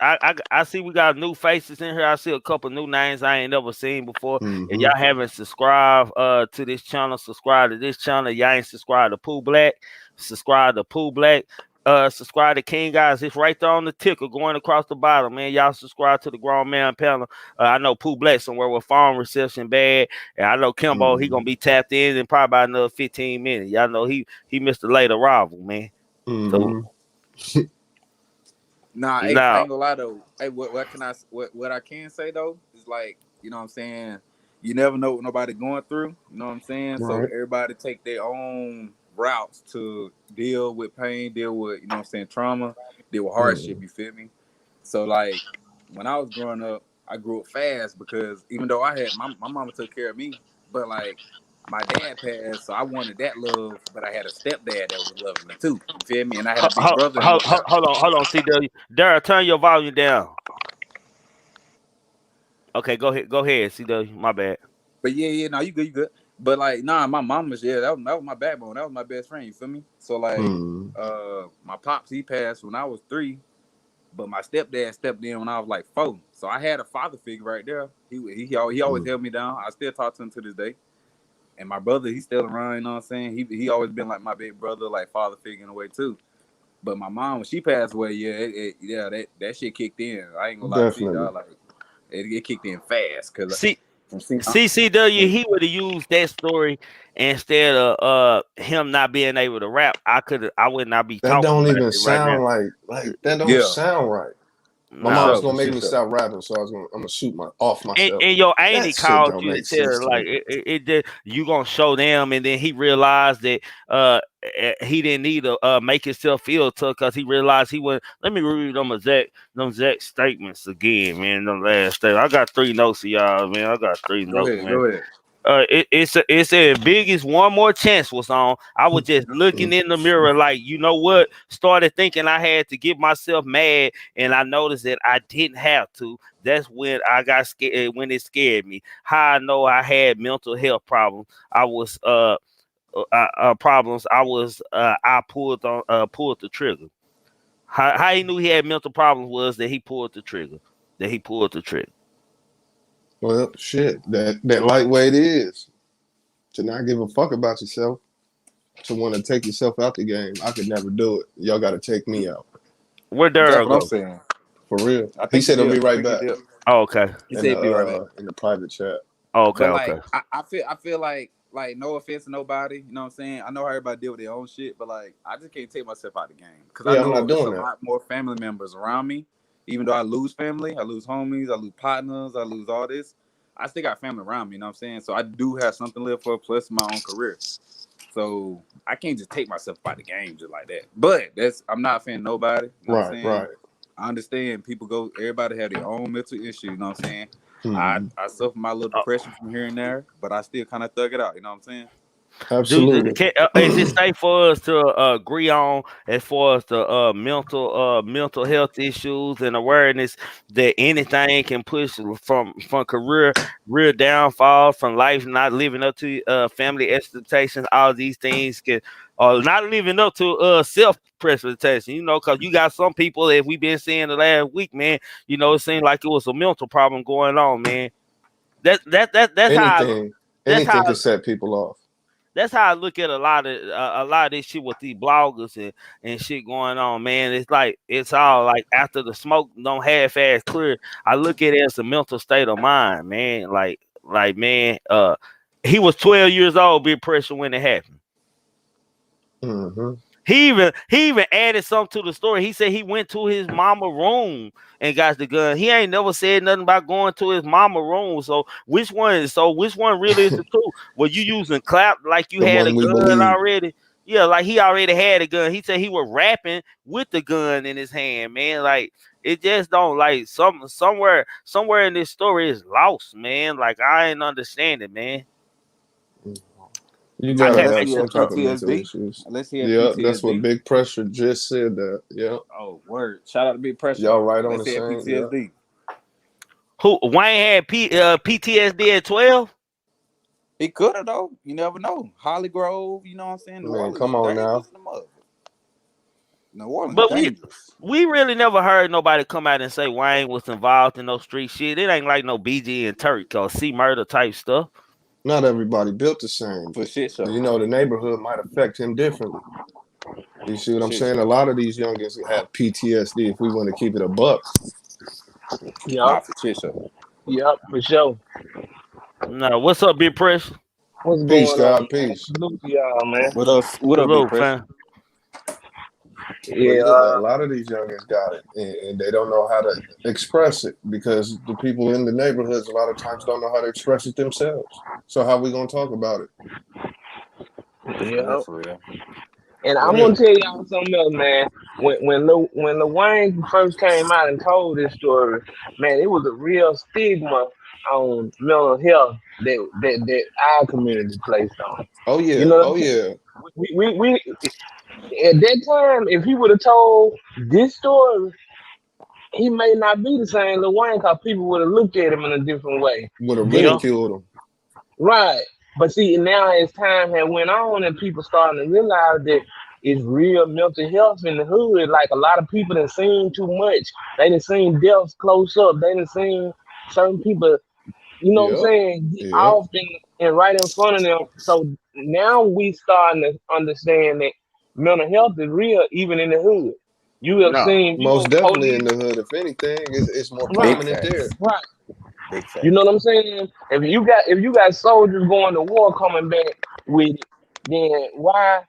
I see we got new faces in here. I see a couple new names I ain't never seen before. If Hmm. y'all haven't subscribed to this channel, subscribe to this channel. Y'all ain't subscribed to Pooh Black. Subscribe to Pooh Black. Subscribe to King Guys. It's right there on the ticker going across the bottom, man. Y'all subscribe to the Grown Man Panel. I know Pooh Black somewhere with phone reception bad. And I know Kimbo, he gonna be tapped in probably about another 15 minutes. Y'all know he missed a late arrival, man. So Hmm. Nah, hey, I now ain't gonna lie though. Hey, what I can say though is like, you know what I'm saying? You never know what nobody going through. You know what I'm saying? So Right. everybody take their own routes to deal with pain, deal with, you know what I'm saying, trauma, deal with hardship, Mm. you feel me? So like when I was growing up, I grew up fast because even though I had my mama took care of me, but like my dad passed, so I wanted that love, but I had a stepdad that was loving me too. You feel me? And I had a big brother that looked out for me. hold on, CW. Dara, turn your volume down. Okay, go ahead, CW. My bad. But yeah, no, you good, you good. But like, nah, my mama's that was my backbone. That was my best friend. You feel me? So like, my pops he passed when I was 3, but my stepdad stepped in when I was like 4. So I had a father figure right there. He always held me down. I still talk to him to this day. And my brother, he's still around. You know what I'm saying? He always been like my big brother, like father figure in a way too. But my mom, when she passed away, that shit kicked in. I ain't gonna lie to you, Definitely. dog. Like it kicked in fast because See, from seeing. CCW, he would have used that story instead of him not being able to rap. I would not be That talking don't about even it right now. sound like that. Don't Yeah, sound right. My for No. mom's sure, gonna for make shit me show. stop rapping, so I'm gonna shoot off myself. And your That auntie shit called don't you make and said sense to like me. it did, you gonna show them, and then he realized that he didn't need to make himself feel tough because he realized he was. Let me read them exact statements again, man. The last statement. I got 3 notes for y'all, man. I got 3 Go notes, ahead, man. go ahead. It said biggest one more chance was on. I was just looking in the mirror, like, you know what? Started thinking I had to get myself mad, and I noticed that I didn't have to. That's when I got scared. When it scared me, how I know I had mental health problems. I was problems. I pulled the trigger. How he knew he had mental problems was that he pulled the trigger. That he pulled the trigger. Well, shit, that lightweight is to not give a fuck about yourself, to want to take yourself out the game. I could never do it. Y'all got to take me out Where'd That's Daryl what I'm go? saying. for real. I He think he said he'll be did. I right think he back did. Oh, okay. He said be right back. in the private chat. Oh, okay. But Okay. like, I feel like no offense to nobody, you know what I'm saying? I know how everybody deal with their own shit, but like, I just can't take myself out of the game because I Yeah, I'm not know it's a doing that. lot more family members around me. Even though I lose family, I lose homies, I lose partners, I lose all this. I still got family around me, you know what I'm saying? So I do have something to live for, plus my own career. So I can't just take myself out the game just like that. But I'm not offending nobody, you know what I'm Right, saying? right. I understand everybody have their own mental issues, you know what I'm saying? Hmm. I suffer my little depression from here and there, but I still kind of thug it out, you know what I'm saying? Absolutely. Is it safe for us to agree on as far as the mental health issues and awareness that anything can push from career real downfall, from life not living up to family expectations? All these things can, or not living up to self presentation. You know, because you got some people that we've been seeing the last week, man. You know, it seemed like it was a mental problem going on, man. That's how anything, that's how anything can set people off. that's how I look at a lot of this shit with these bloggers and shit going on, man. It's like it's all like after the smoke don't half ass clear. I look at it as a mental state of mind, man. Like man, he was 12 years old, Big Pressure, when it happened. Hmm. He even added something to the story. He said he went to his mama room and got the gun. He ain't never said nothing about going to his mama room. So which one? So which one really is the truth? Were you using clap like you The had a one we gun believe. already? Yeah, like he already had a gun. He said he was rapping with the gun in his hand, man. Like it just don't like somewhere in this story is lost, man. Like I ain't understand it, man. You I gotta can't Let's have make hear some sense of type it. of mental PTSD. issues. Let's hear Yeah, that's what PTSD. Big Pressure just said. That. Yeah, Oh, word. Shout out to Big Pressure. y'all right on Let's the hear same. Yeah. PTSD. Who Wayne had PTSD at 12? He could have though. You never know. Holly Grove, you know what I'm saying? New Man, Orleans come is on now. dangerous in the mother. New Orleans But we dangerous. we really never heard nobody come out and say Wayne was involved in no street shit. It ain't like no BG and Turk or C murder type stuff. Not everybody built the same. For shit show. You know, the neighborhood might affect him differently. You see what For I'm shit saying? A show. lot of these youngins have PTSD. If we want to keep it a buck. Nah, Yup, for shit show. yup, for sure. No, what's up, Big Press? What's Peace, going on, God, man? peace. Salute to y'all, man. What else? What up, Big Salute, Pressure? fam. But Yeah, yeah, a lot of these youngins got it, and they don't know how to express it because the people in the neighborhoods a lot of times don't know how to express it themselves. So how we gonna talk about it? For real, yeah. for real. And I'm Yeah. gonna tell y'all something else, man. When Wayne first came out and told this story, man, it was a real stigma on mental health that our community placed on. Oh You yeah. know what I'm Oh saying? yeah. We at that time, if he would have told this story, he may not be the same Lil Wayne because people would have looked at him in a different way. Would have Then, Yeah. ridiculed them. right. But see, now as time had went on and people starting to realize that it's real mental health in the hood. Like a lot of people done seen too much. They done seen deaths close up. They done seen certain people, you know what I'm Yep. saying, get Yep. off and right in front of them. So now we starting to understand that mental health is real even in the hood. You have No, seen, Most definitely in police, the hood. If anything, it's more big right, prominent there. facts. right. Big You know facts. what I'm saying? If you got soldiers going to war coming back with it, then why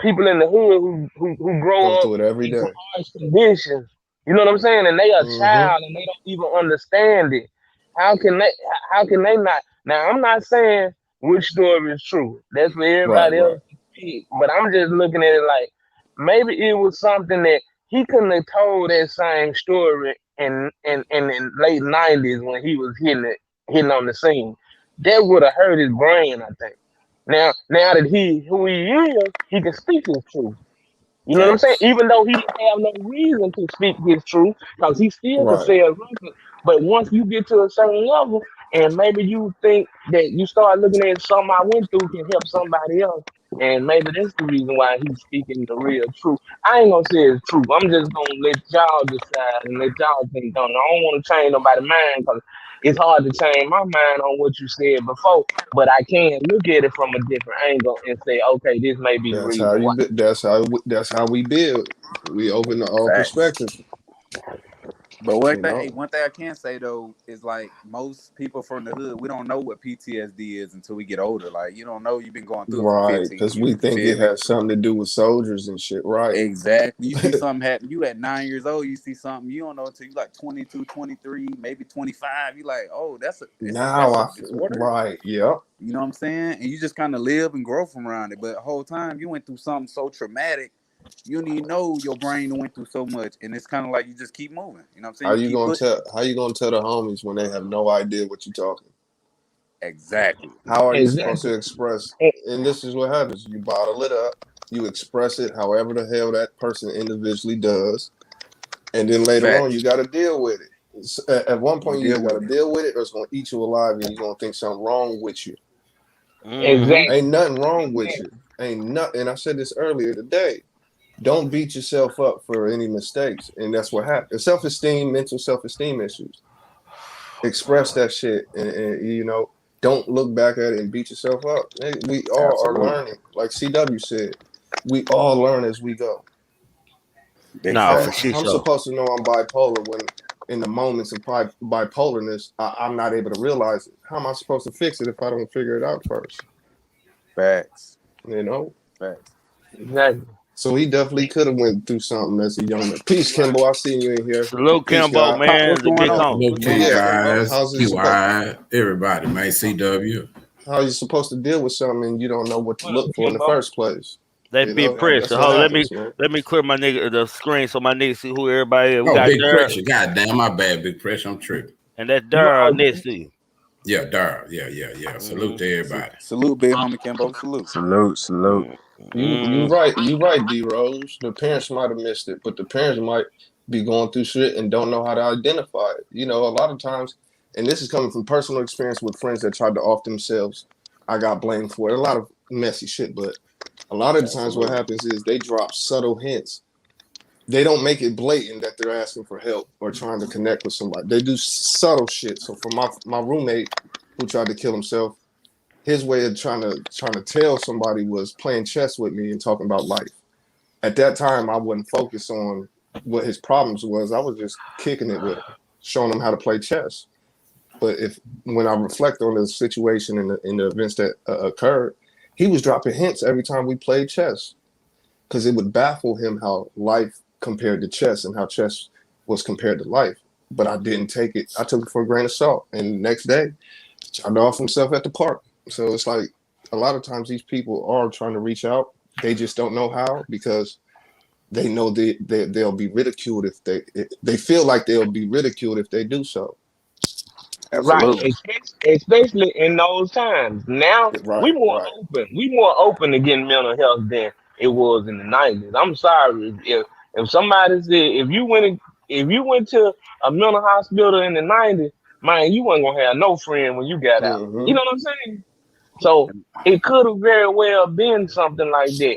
people in the hood who Go grow up through it every in some day. harsh conditions, you know what I'm saying, and they a Mm-hmm. child and they don't even understand it. How can they? How can they not? Now I'm not saying which story is true. That's for Right, everybody right. else to pick. But I'm just looking at it like maybe it was something that he couldn't have told that same story in the late '90s when he was hitting on the scene. That would have hurt his brain, I think. Now that he who he is, he can speak his truth. You know what I'm saying? Facts. Even though he didn't have no reason to speak his truth, because he still could Right. sell records. But once you get to a certain level, and maybe you think that you start looking at something I went through can help somebody else, and maybe that's the reason why he's speaking the real truth. I ain't gonna say it's true. I'm just gonna let y'all decide and let y'all think on it. I don't want to change nobody's mind because it's hard to change my mind on what you said before. But I can look at it from a different angle and say, okay, this may be the That's how reason why. you. That's how we build. We open the all Facts. perspective. But one You thing, know. hey, one thing I can say though is like most people from the hood, we don't know what PTSD is until we get older. Like you don't know you've been going through it for Right. 15 Because we years. You think feel it me? has something to do with soldiers and shit. Right. Exactly. You see something happen. You at 9 years old, you see something you don't know until you like 22, 23, maybe 25. You like, oh, Now that's a I. disorder. Right. Yep. You know what I'm saying? And you just kind of live and grow from around it. But the whole time you went through something so traumatic, you don't even know your brain went through so much. And it's kind of like you just keep moving. You know what I'm saying? How You you keep gonna pushing. tell? How you gonna tell the homies when they have no idea what you're talking? Exactly. How are you supposed Exactly. to express? And this is what happens: you bottle it up, you express it however the hell that person individually does, and then later on you Facts. got to deal with it. At one You point, you deal either got with to it. deal with it, or it's gonna eat you alive, and you're gonna think something wrong with you. Mm-hmm. Exactly. Ain't nothing wrong with you. Exactly. Ain't nothing. And I said this earlier today. Don't beat yourself up for any mistakes, and that's what happens. Self-esteem, mental self-esteem issues. Express that shit, and don't look back at it and beat yourself up. Hey, we all are Absolutely. learning. Like CW said, we all learn as we go. Big No, How for facts. shit I'm show. supposed to know I'm bipolar when in the moments of bipolarness, I'm not able to realize it. How am I supposed to fix it if I don't figure it out first? Facts. You know. Facts. Exactly. So he definitely could have went through something as a young man. Peace, Kimbo. I seen you in here. Salute Peace, Kimbo, God. What's man. The going big on? home. Hello What to you But you on, yeah, Kimbo? guys, how's it supposed? QI, everybody, man. CW. How you supposed to deal with something and you don't know what to What up, look for in the Kimbo? first place? That big That's pressure. what Hold on, happens, man. let me clear my nigga the screen so my niggas see who everybody is. We Oh, got big Dar pressure. God damn, my bad, big pressure. I'm tripping. and that You Dar are next to you. Yeah, Dar. Yeah. Salute Mm-hmm. to everybody. Salute, big homie Kimbo. Salute. Salute, salute. You Mm-hmm. right. You right, D Rose. The parents might have missed it, but the parents might be going through shit and don't know how to identify it. A lot of times, and this is coming from personal experience with friends that tried to off themselves. I got blamed for it. A lot of messy shit, but a lot of the times what Absolutely. happens is they drop subtle hints. They don't make it blatant that they're asking for help or trying to connect with somebody. They do subtle shit. So for my roommate who tried to kill himself, his way of trying to tell somebody was playing chess with me and talking about life. At that time, I wasn't focused on what his problems was. I was just kicking it with him, showing him how to play chess. But if when I reflect on the situation and the events that occurred, he was dropping hints every time we played chess because it would baffle him how life compared to chess and how chess was compared to life. But I didn't take it. I took it for a grain of salt. And the next day, tried to off himself at the park. So it's like a lot of times these people are trying to reach out. They just don't know how because they know they'll be ridiculed if they feel like they'll be ridiculed if they do so. Right. Absolutely. Especially in those times. Now we Right, more right. open. We more open to getting mental health than it was in the '90s. I'm sorry if somebody said if you went to a mental hospital in the '90s, man, you wasn't gonna have no friend when you got out. You Hmm. know what I'm saying? So it could have very well been something like that.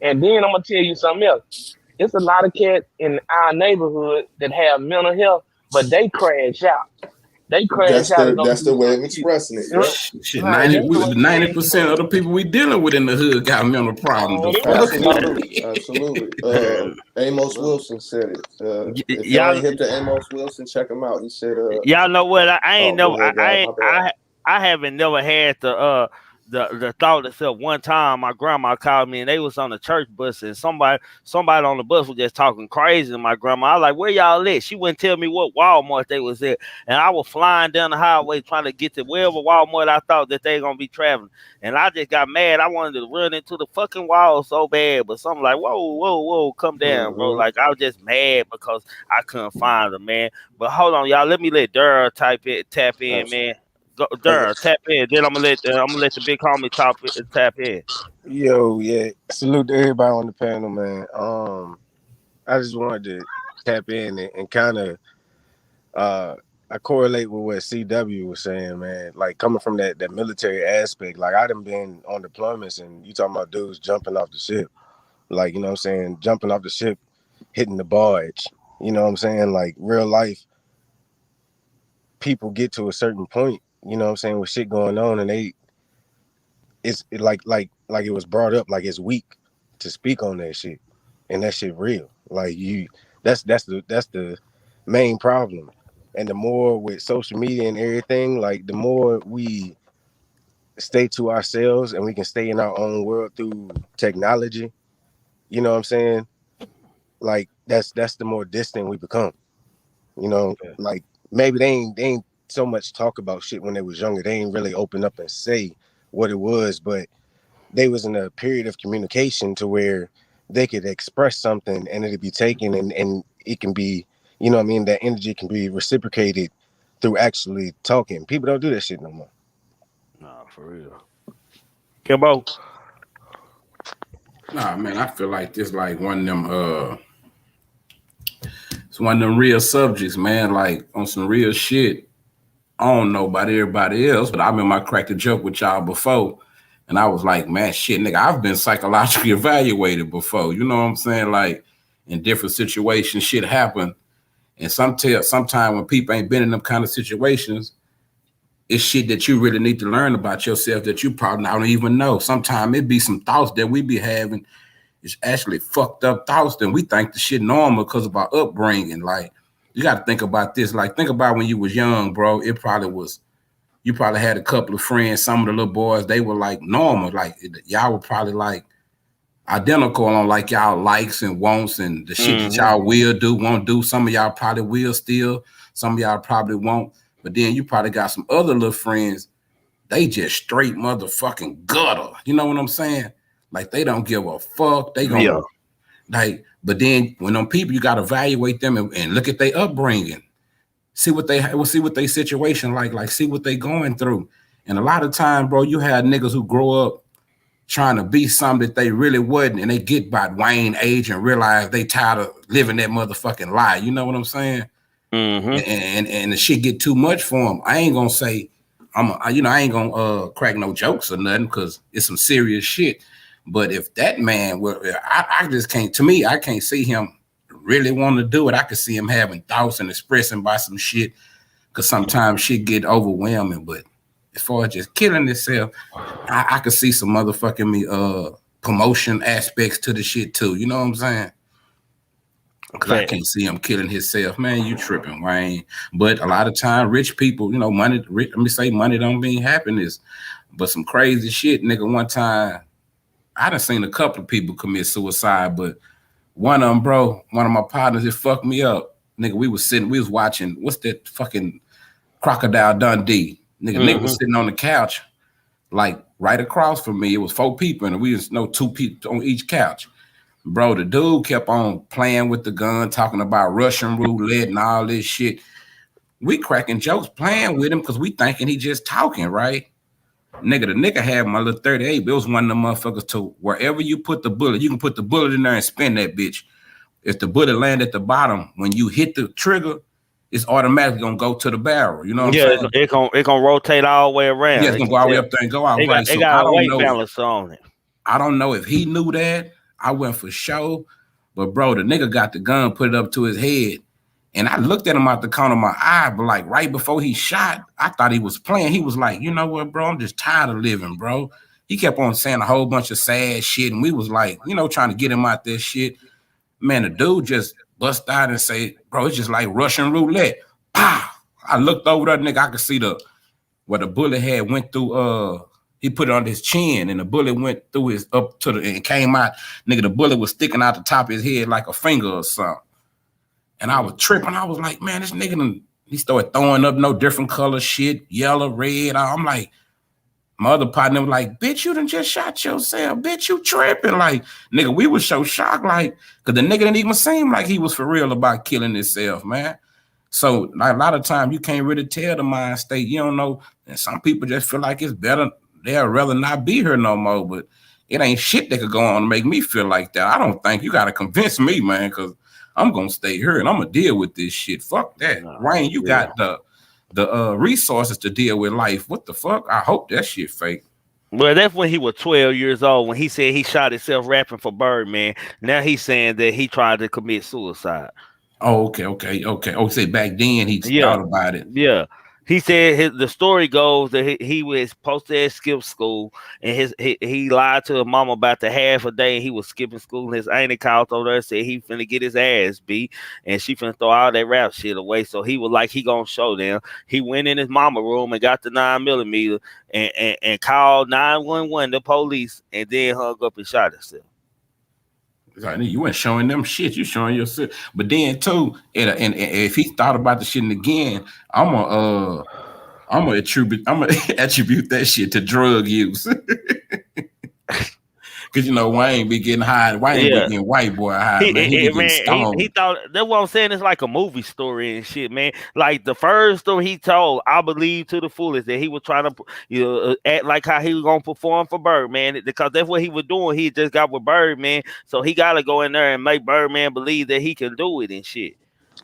And then I'm gonna tell you something else. It's a lot of cats in our neighborhood that have mental health, but they crash out. They crash out and go That's the do way some of shit. expressing it. You know? Yep. Shit, Right, that's the way it 90% of the people we dealing with in the hood got mental problems. The Absolutely, fuck? absolutely. Amos Wilson said it. If y'all Y'all, ain't hip to Amos Wilson, check him out. He said, y'all know what? I ain't "Oh, go never. ahead, God. My bad." I haven't never had the thought itself. One time, my grandma called me and they was on the church bus and somebody on the bus was just talking crazy to my grandma. I was like, "Where y'all at?" She wouldn't tell me what Walmart they was at, and I was flying down the highway trying to get to wherever Walmart I thought that they gonna be traveling. And I just got mad. I wanted to run into the fucking wall so bad, but something like, whoa, come down, bro. Mm-hmm. Like I was just mad because I couldn't find them, man. But hold on, y'all. Let me let Durr tap in, Absolutely. man. Go, Hey, Durr, tap in. Then I'm gonna let the big homie tap in. Yo, yeah. Salute to everybody on the panel, man. I just wanted to tap in and kind of I correlate with what CW was saying, man. Like coming from that military aspect, like I done been on deployments and you talking about dudes jumping off the ship. Like, you know what I'm saying, jumping off the ship, hitting the barge. You know what I'm saying? Like real life people get to a certain point, you know what I'm saying, with shit going on and like it was brought up like it's weak to speak on that shit. And that shit real. Like that's the main problem. And the more with social media and everything, like the more we stay to ourselves and we can stay in our own world through technology, you know what I'm saying? Like that's the more distant we become. You know, like maybe they ain't so much talk about shit when they was younger. They ain't really open up and say what it was, but they was in a period of communication to where they could express something and it'd be taken and it can be, you know what I mean, that energy can be reciprocated through actually talking. People don't do that shit no more. Nah, for real. Kimbo. Nah, man, I feel like this like one of them it's one of them real subjects, man, like on some real shit. I don't know about everybody else, but I remember I cracked a joke with y'all before, and I was like, man, shit, nigga, I've been psychologically evaluated before. You know what I'm saying? Like in different situations, shit happen. And sometimes when people ain't been in them kind of situations, it's shit that you really need to learn about yourself that you probably don't even know. Sometimes it be some thoughts that we be having. It's actually fucked up thoughts that we think the shit normal because of our upbringing. Like, you got to think about this. Like, think about when you was young, bro. It probably was, you probably had a couple of friends, some of the little boys, they were like normal. Like, y'all were probably like identical on like y'all likes and wants and the shit that y'all will do, won't do. Some of y'all probably will still. Some of y'all probably won't. But then you probably got some other little friends, they just straight motherfucking gutter. You know what I'm saying? Like, they don't give a fuck. They gonna, like, but then when them people, you got to evaluate them and look at their upbringing. See what they situation like see what they going through. And a lot of times, bro, you have niggas who grow up trying to be something that they really wasn't, and they get by Wayne age and realize they tired of living that motherfucking lie. You know what I'm saying? And the shit get too much for them. I ain't gonna say I ain't gonna crack no jokes or nothing because it's some serious shit. But if that man were, I just can't. To me, I can't see him really want to do it. I could see him having thoughts and expressing by some shit because sometimes shit get overwhelming. But as far as just killing itself, I could see some motherfucking me promotion aspects to the shit too. You know what I'm saying? Because I can't see him killing himself, man. You tripping, Wayne? But a lot of time, rich people, you know, money. Let me say, money don't mean happiness. But some crazy shit, nigga. One time, I done seen a couple of people commit suicide, but one of them, bro, one of my partners, it fucked me up. Nigga, we was watching, what's that fucking Crocodile Dundee? Nigga was sitting on the couch, like right across from me. It was 4 people, and we was 2 people on each couch. Bro, the dude kept on playing with the gun, talking about Russian roulette and all this shit. We cracking jokes, playing with him because we thinking he just talking, right? Nigga, the nigga had my little 38, but it was one of them motherfuckers to wherever you put the bullet, you can put the bullet in there and spin that bitch. If the bullet land at the bottom, when you hit the trigger, it's automatically gonna go to the barrel. You know what I'm Yeah, saying? it gonna rotate all the way Yeah, around. it's gonna go all the way up there and go out, right? It So got a weight balance on it. I don't know if he knew that. I went for show, but bro, the nigga got the gun, put it up to his head. And I looked at him out the corner of my eye, but like right before he shot, I thought he was playing. He was like, you know what, bro? I'm just tired of living, bro. He kept on saying a whole bunch of sad shit, and we was like, you know, trying to get him out this shit. Man, the dude just bust out and say, bro, it's just like Russian roulette. Pow! I looked over that nigga, I could see where the bullet had went through. He put it on his chin, and the bullet went through his up to and came out. Nigga, the bullet was sticking out the top of his head like a finger or something. And I was tripping. I was like, man, this nigga, he started throwing up no different color shit, yellow, red. I'm like, my other partner was like, bitch, you done just shot yourself. Bitch, you tripping. Like, nigga, we was so shocked, like, because the nigga didn't even seem like he was for real about killing himself, man. So like, a lot of times you can't really tell the mind state. You don't know. And some people just feel like it's better. They'd rather not be here no more. But it ain't shit that could go on to make me feel like that. I don't think you got to convince me, man, because I'm going to stay here and I'm going to deal with this shit. Fuck that. Ryan, you got the resources to deal with life. What the fuck? I hope that shit fake. Well, that's when he was 12 years old, when he said he shot himself rapping for Birdman. Now he's saying that he tried to commit suicide. Oh, okay. Oh, say back then he thought about it. Yeah. He said the story goes that he was supposed to have skipped school, and he lied to his mama about the half a day, and he was skipping school. And his auntie called over there and said he finna get his ass beat, and she finna throw all that rap shit away. So he was like, he gonna show them. He went in his mama room and got the 9mm and called 911, the police, and then hung up and shot himself. Like, you weren't showing them shit, you showing yourself. But then too, and if he thought about the shit again, I'm gonna attribute that shit to drug use. Cause you know Wayne be getting high, Wayne be getting white boy high, man. He be getting stoned. He thought that's what I'm saying. It's like a movie story and shit, man. Like the first story he told, I believe to the fullest that he was trying to, act like how he was gonna perform for Birdman, because that's what he was doing. He just got with Birdman, so he gotta go in there and make Birdman believe that he can do it and shit.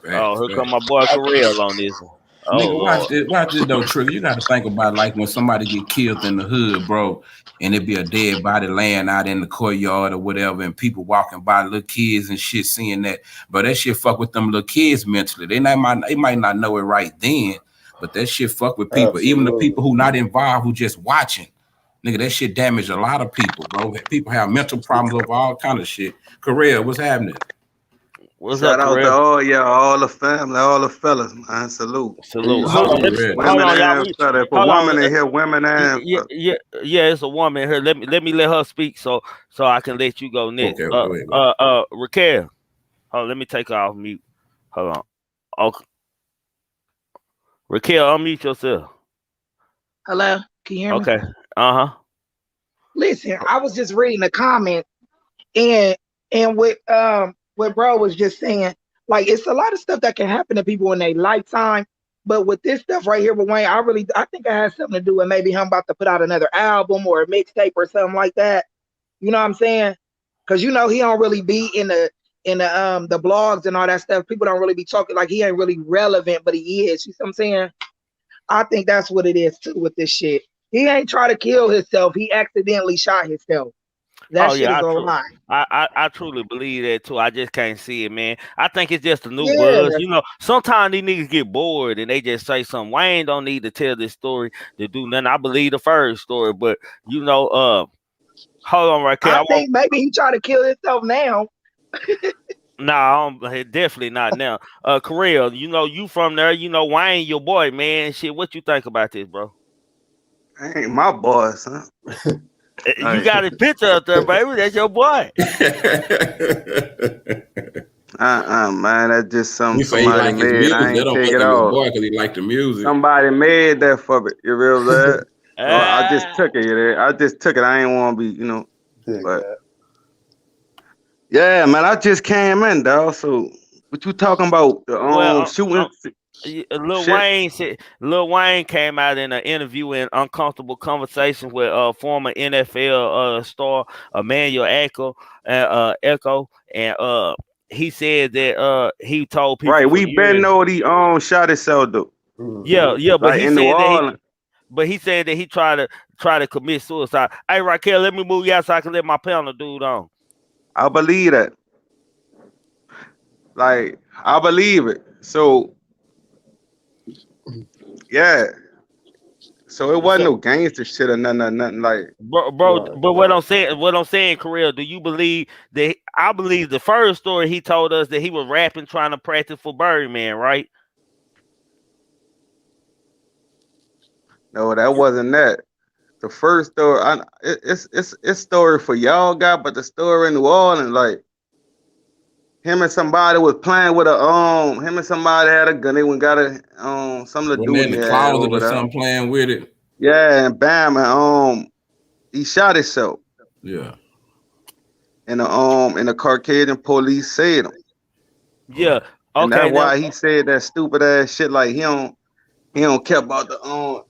Here come my boy Karel on this one. Nigga, watch this though, Trigger. You got to think about like when somebody get killed in the hood, bro, and it be a dead body laying out in the courtyard or whatever, and people walking by, little kids and shit, seeing that, but that shit fuck with them little kids mentally. They might not know it right then, but that shit fuck with people. Absolutely. Even the people who not involved, who just watching. Nigga, that shit damaged a lot of people, bro. People have mental problems of all kind of shit. Karel, what's happening? Shout out to all the family, all the fellas, man. Salute. Hold on, y'all. For women in here, women and it's a woman here. Let me let her speak so I can let you go next. Okay, Raquel. Oh, let me take her off mute. Hold on. Okay. Raquel, unmute yourself. Hello, can you hear me? Okay. Listen, I was just reading the comment and what bro was just saying, like, it's a lot of stuff that can happen to people in their lifetime, but with this stuff right here with Wayne, I think it has something to do with maybe him about to put out another album or a mixtape or something like that. You know what I'm saying? Because he don't really be in the blogs and all that stuff. People don't really be talking, like, he ain't really relevant, but he is. You see what I'm saying? I think that's what it is too with this shit. He ain't try to kill himself. He accidentally shot himself. That shit is a lie. I truly believe that too. I just can't see it, man. I think it's just a new buzz. Sometimes these niggas get bored and they just say something. Wayne don't need to tell this story to do nothing. I believe the first story, but hold on, Raquel. I think maybe he tried to kill himself now. Nah, definitely not now. Karel, you from there. Wayne, your boy, man. Shit, what you think about this, bro? Ain't my boy, son. You got his picture up there, baby. That's your boy. Man, that's just something somebody made. I ain't take it out. Because he liked the music. Somebody made that for me. You real that? I just took it. I just took it. I ain't want to be, but yeah, man. I just came in, dog. So what you talking about? Shooting. Lil Wayne came out in an interview in Uncomfortable Conversation with former NFL star Emmanuel Echo, and he said that he told people Right, for we been years. know he shot himself though. Yeah, but Like he in New said that he Orleans. but he said that he tried to commit suicide. Hey Raquel, let me move you out so I can let my panel dude on. I believe that. Like I believe it. So yeah. So it wasn't So no gangster shit or nothing like. bro, but what I'm saying, Korea, do you believe that I believe the first story he told us that he was rapping trying to practice for Birdman, right? No, that wasn't that. The first story, it's story for y'all got, but the story in New Orleans, like him and somebody was playing with him and somebody had a gun. They went got a some of the Wasn't that dude in he the had closet over or there. something playing with it? Yeah, and bam, and he shot himself. Yeah. And the Caucasian police said him. Yeah. And that's Okay. Now, why he said that stupid ass shit. Like he don't care about the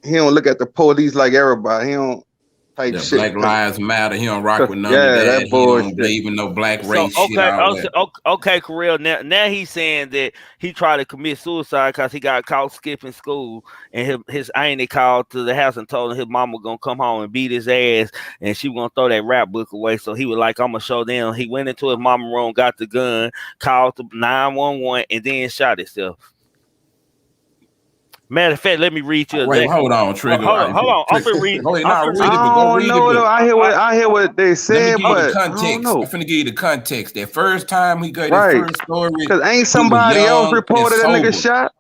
he don't look at the police like everybody. He don't type Yeah, shit. Black Lives Matter. He don't rock Cause with none of yeah, that. that He don't bullshit. believe in no black so race shit, all that. okay, Karel. Now he's saying that he tried to commit suicide because he got caught skipping school, and his auntie called to the house and told him his mama gonna come home and beat his ass, and she was gonna throw that rap book away. So he was like, "I'm gonna show them." He went into his mama room, got the gun, called the 911, and then shot himself. Matter of fact, let me read you Wait, exactly. hold on, Trigger. Hold on. I'm Trigger. finna read. Go ahead, I'm now finna read read. it, but go I don't read it. know though. But I hear what they let me said, give you the but I don't context. I'm know. finna give you the context. That first time he got his Right. first story, Cause ain't he was somebody else young and reported that nigga sober. shot?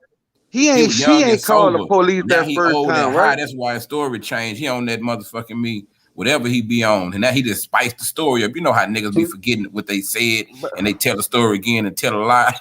He was She young and ain't called the sober. police Now that he first old time, and high. right? That's why his story changed. He on that motherfucking me, whatever he be on. And now he just spiced the story up. You know how niggas be forgetting what they said and they tell the story again and tell a lie.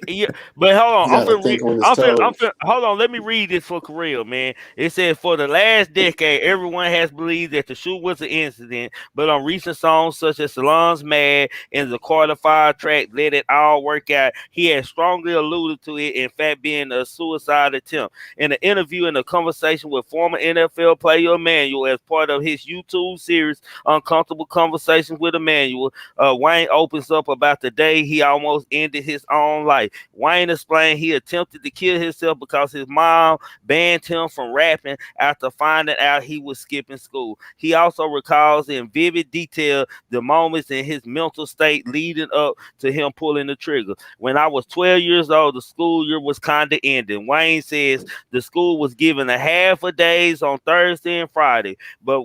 Yeah, but hold on. You gotta think when it's told. Hold on. Let me read this for Korea, man. It says for the last decade, everyone has believed that the shoot was an incident, but on recent songs such as Salon's Mad and the Carter Five track Let It All Work Out, he has strongly alluded to it, in fact, being a suicide attempt. In an interview and a conversation with former NFL player Emmanuel as part of his YouTube series, Uncomfortable Conversations with Emmanuel, Wayne opens up about the day he almost ended his own life. Wayne explained he attempted to kill himself because his mom banned him from rapping after finding out he was skipping school. He also recalls in vivid detail the moments in his mental state leading up to him pulling the trigger. When I was 12 years old, the school year was kind of ending. Wayne says the school was given a half a days on Thursday and Friday, but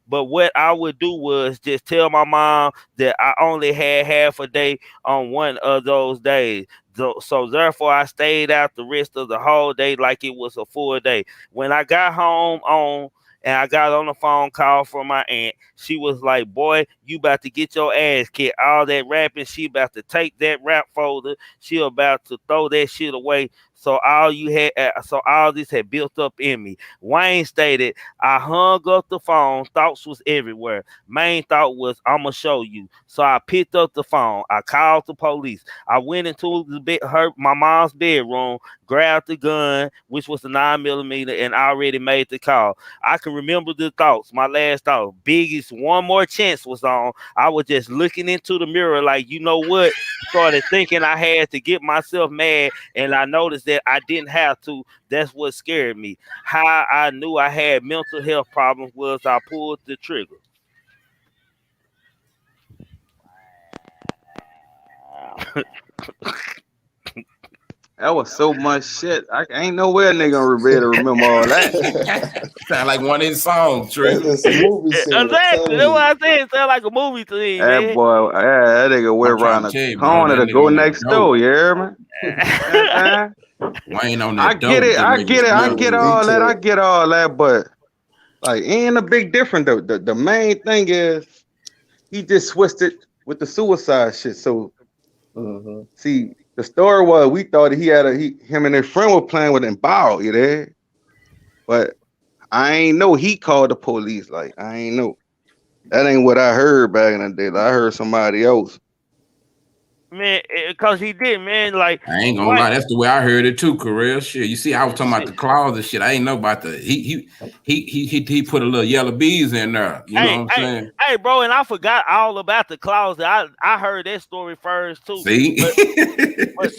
what I would do was just tell my mom that I only had half a day on one of those days. So therefore, I stayed out the rest of the whole day like it was a full day. When I got home and I got on the phone call from my aunt, she was like, "Boy, you about to get your ass kicked. All that rapping, she about to take that rap folder. She about to throw that shit away. So all this had built up in me." Wayne stated, "I hung up the phone. Thoughts was everywhere. Main thought was, I'ma show you. So I picked up the phone. I called the police. I went into my mom's bedroom, grabbed the gun, which was the 9 millimeter, and I already made the call. I can remember the thoughts. My last thought, biggest one more chance was on. I was just looking into the mirror like, you know what? Started thinking I had to get myself mad, and I noticed that I didn't have to. That's what scared me. How I knew I had mental health problems was I pulled the trigger." That was so much shit. I ain't nowhere nigga gonna be able to remember all that. Sound like one of his songs, Trigger. It's a movie scene. I'm Exactly. telling That's what you. I said. It sounded like a movie to me, That man. boy, yeah, that nigga went I'm trying around to the tell you, bro, corner that to nigga go on that next door, dope. you hear me? Uh-uh. Wayne on I that get dope, it, just I making get it, I sure. get all that, I Detail. get all that, but like ain't a big difference. The main thing is he just switched it with the suicide shit. So Mm-hmm. see, the story was we thought him and his friend were playing with him ball, you there? But I ain't know he called the police. Like I ain't know. That ain't what I heard back in the day. Like, I heard somebody else. man, because he did, man. Like I ain't gonna what? lie, that's the way I heard it too, Correa. Shit, you see, I was talking about Shit. the claws and shit. I ain't know about the he put a little yellow bees in there. You know Hey, what I'm hey, saying? hey, bro, and I forgot all about the closet. I heard that story first too, See, but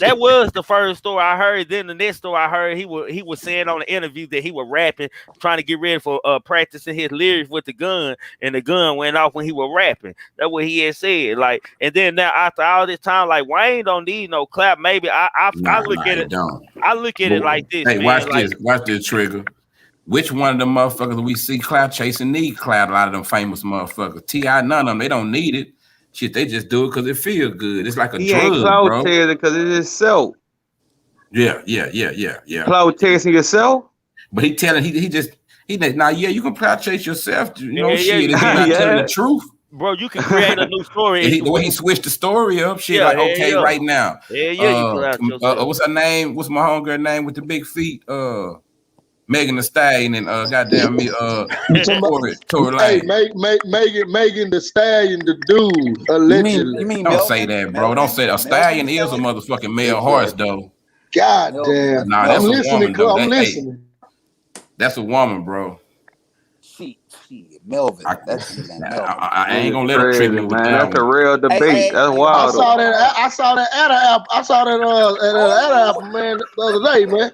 that was the first story I heard. Then the next story I heard, he was saying on the interview that he was rapping, trying to get ready for practicing his lyrics with the gun, and the gun went off when he was rapping. That's what he had said. Like, and then now after all this time, like Wayne don't need no clap. Maybe I look nah, at it it. don't. I look at But it like this, hey, man. Like, watch this trigger. Which one of the motherfuckers we see cloud chasing need cloud? A lot of them famous motherfuckers. T.I. none of them. They don't need it. Shit, they just do it because it feel good. It's like a He ain't drug, cloud bro. chasing because it's himself. Yeah. Cloud chasing yourself? But he telling he just now yeah, you can cloud chase yourself. You know, yeah, yeah, shit, if you're not telling Yeah. the truth. bro, you can create a new story if you The way he want. switched the story up, shit, Yeah, like hell okay, yeah, right now, hell yeah, you can out yourself. what's her name? What's my homegirl name with the big feet? Megan Thee Stallion and goddamn me, You talking about? Tory Hey, Lane. Megan the Stallion, the dude, You mean allegedly. Don't say Melvin? that, bro. Don't Melvin? say that. A Melvin stallion the is a Stallion? motherfucking male horse, Exactly. though. God Melvin. damn. That's Nah, I'm that's a Melvin. listening. woman, though. I'm Hey, listening. that's a woman, bro. She, Melvin. I, That nigga named I, Melvin. I ain't Nigga gonna let her trick crazy, me with man. that That's a one. real debate. That's Hey, I wild hold saw though. that. on. I saw that ad app. I saw that ad app, Oh, man, the other day, man.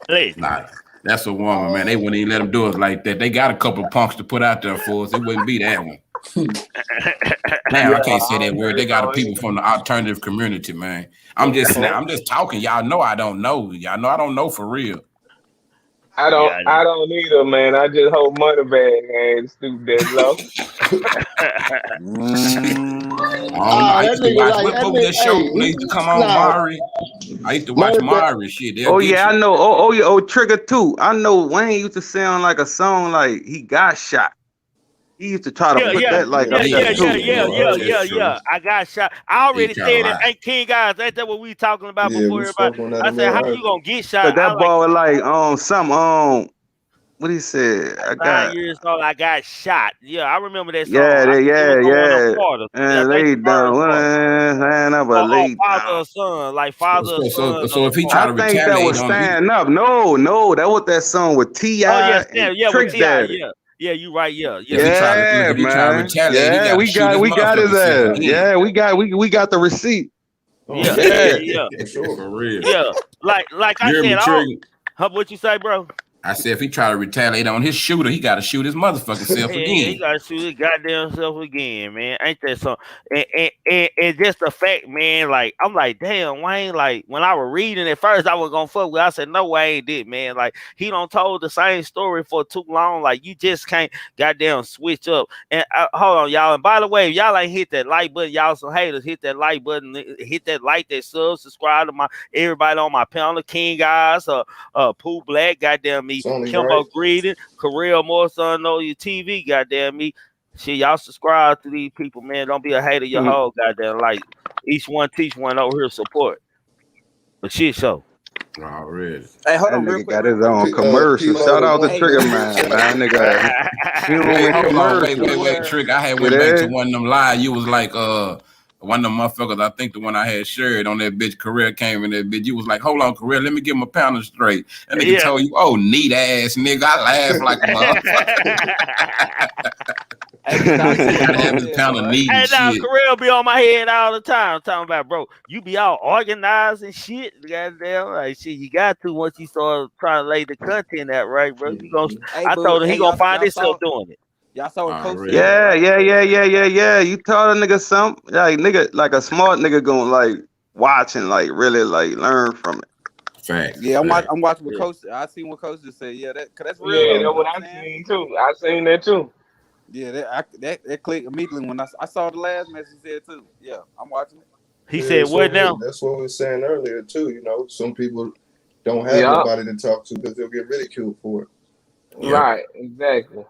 Listen, Nah, that's a woman, man. They oh. wouldn't even let them do it like that. They got a couple of punks to put out there for us. It wouldn't be that one. Damn, Yeah, I can't say I that don't word. think They got a so people either. from the alternative community, man. Yeah. I'm just talking. Y'all know I don't know. Y'all know I don't know for real. yeah, I don't either, man. I just hope Moneybag ain't stoop that low. I don't know. Mm, Ah, I that used to nigga watch like what that was nigga. that show Hey, when they used to come on nah, Maury? I used to watch money back. Maury shit. They'll Oh get yeah, I you. know. Yeah, Trigger too. I know Wayne used to sound like a song like he got shot. He used to try to yeah, put yeah, that like yeah, up there yeah, yeah, too. yeah, Yeah, I yeah, heard yeah, That's that. yeah. true. I got shot. I He already try to said it. lie. Ain't King guys, ain't that what we talking about Yeah, before we everybody? spoke on that I in that said, how you article. gonna get shot? But I that like boy was like some what he said. I 9 years got old. I got shot. Yeah, I remember that song. yeah, I think it was on one of them yeah. quarters. I And think lay the down, first part. stand up or Or lay father down. or son, like father or son So or if he part. try I to think that retaliate was on he, stand up. No, that was that song with Oh yeah, T.I. and yeah, with Trick Ti. Daddy. Yeah, yeah, you right. Yeah, if yeah. he try to look, Yeah, if he try to man. retaliate, he Yeah, got to shoot his we got his motherfucking self ass. again. Yeah, we got the receipt. Oh Yeah, yeah, yeah, Yeah. yeah, for sure. For real. yeah. Like I You hear me, said, Trigger? what you say, bro? I said if he try to retaliate on his shooter, he got to shoot his motherfucking self Yeah, he again. gotta shoot his goddamn self again, man. Ain't that so? And just the fact, man, like I'm like, damn, Wayne. Like when I was reading at first, I was gonna fuck with. I said, no, Wayne did, man. Like he don't told the same story for too long. Like you just can't goddamn switch up. And hold on, y'all. And by the way, if y'all ain't hit that like button, y'all some haters. Hit that like button. Hit that like, that subscribe to my everybody on my panel, King guys, Pooh Black, goddamn me, It's only right. Kimbo Greeding. Correa more son know your TV, goddamn me. Shit, y'all subscribe to these people, man. Don't be a hater your whole goddamn life. Each one teach one over here support. But shit show. Already. hey, hold That on, nigga got real his quick. own commercial. P-Lo, Shout the out to one Hey, Trigger put it in the Man, chat. man. Nigga, Wait, human hold on. commercial. Trick. I had You went back to there? one of them live. You was like, one of them motherfuckers, I think the one I had shared on that bitch, Career came in that bitch. You was like, hold on, Career, let me get my pounding straight. That nigga Yeah. told you, oh, neat ass nigga. I laugh like a motherfucker. Hey, but y'all see what Gotta Coach have his said pound though, of right? neat and And now shit. Correa be on my head all the time, talking about, bro, you be all organized and shit. Goddamn, like shit, you got to once you start trying to lay the content out, right, bro? You gonna, Hey, I but told him he hey, gonna find himself saw doing it. what Coach said Already. though, right? Yeah. You told a nigga something. Like nigga, like a smart nigga gonna like watch and like really like learn from it. Facts. Yeah, Facts. I'm watching what Yeah. Coach. I seen what Coach just said. Yeah, cause that's real Yeah, though. that's You know what what I I'm saying? seen too. I seen that too. Yeah, that clicked immediately when I saw the last message he said too. Yeah, I'm watching it. He Yeah, said, what now? that's what we were saying earlier too. You know, some people don't have Yeah, nobody to talk to because they'll get ridiculed for it. Yep. right, exactly.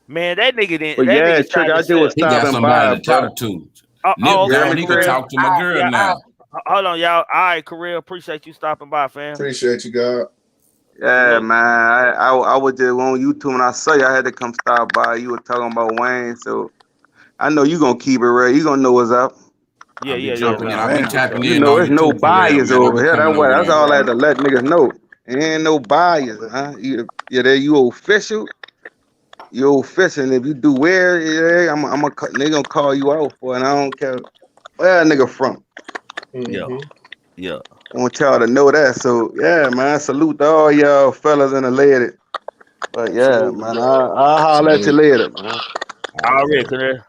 Man, that nigga didn't. But That yeah, nigga Trigger, trying to I just sell. was He got stopping somebody by, to bro. talk to. Oh, Nip You okay, heard down, me, he could Correa. Trigger? talk to my girl Yeah, now. hold on, y'all. All right, Correa. Appreciate you stopping by, fam. Appreciate you, God. Yeah, Salute. man. I was just on YouTube and I saw you. I had to come stop by. You were talking about Wayne, so I know you gonna keep it real. You gonna know what's up. I be Yeah. jumping in. No, I for be Man, sure. tapping You in know, on it's you no too, Terrell, bias man. I over be here. coming over That's there. all I had to let niggas know. Ain't no bias, huh? You there, you official. You official. And if you do wear, yeah, they gonna call you out for it. And I don't care where a nigga from. Yeah, hmm yeah. I want y'all to know that. So yeah, man, salute to all y'all fellas in the lady. But yeah, Absolutely, man, dog. I'll holler at you Salute. later, man. All right, Already. Correa.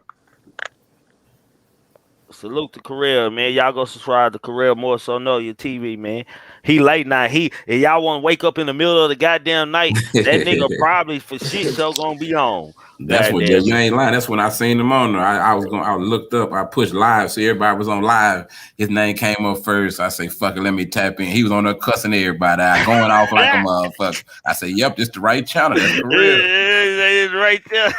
Salute to Correa, man. Y'all go subscribe to Correa More So Know Your TV, man. He late night. If y'all want to wake up in the middle of the goddamn night, that nigga probably for shit show gonna be on. That's what Goddamn you it. ain't lying. That's when I seen him on there. I looked up, I pushed live, so everybody was on live. His name came up first. I say, fuck it, let me tap in. He was on there cussing everybody out, going off like a motherfucker. I say, yep, this the right channel. That's Correa. It's right there.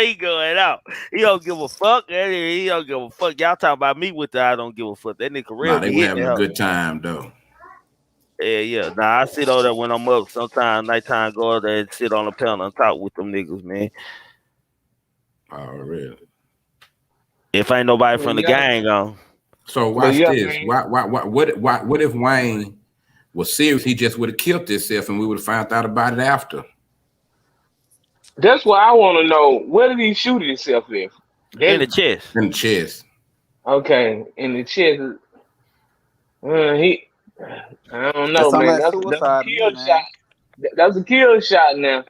He going out. He don't give a fuck. He don't give a fuck. Y'all talking about me with the I don't give a fuck. That nigga Correa Nah, they be were hitting having a her. good time though. Yeah. Nah, I sit over there when I'm up. Sometimes nighttime go out there and sit on the panel and talk with them niggas, man. Oh, really? If ain't nobody But from the yeah, gang on. So but watch yeah, this. man. What if Wayne was serious? He just would have killed himself, and we would have found out about it after. That's what I want to know. Where did he shoot himself at? In the That chest. In the chest. okay in the chest. He, I don't That's know, something man. like That's a suicide to me, kill shot. man. That's a kill shot now.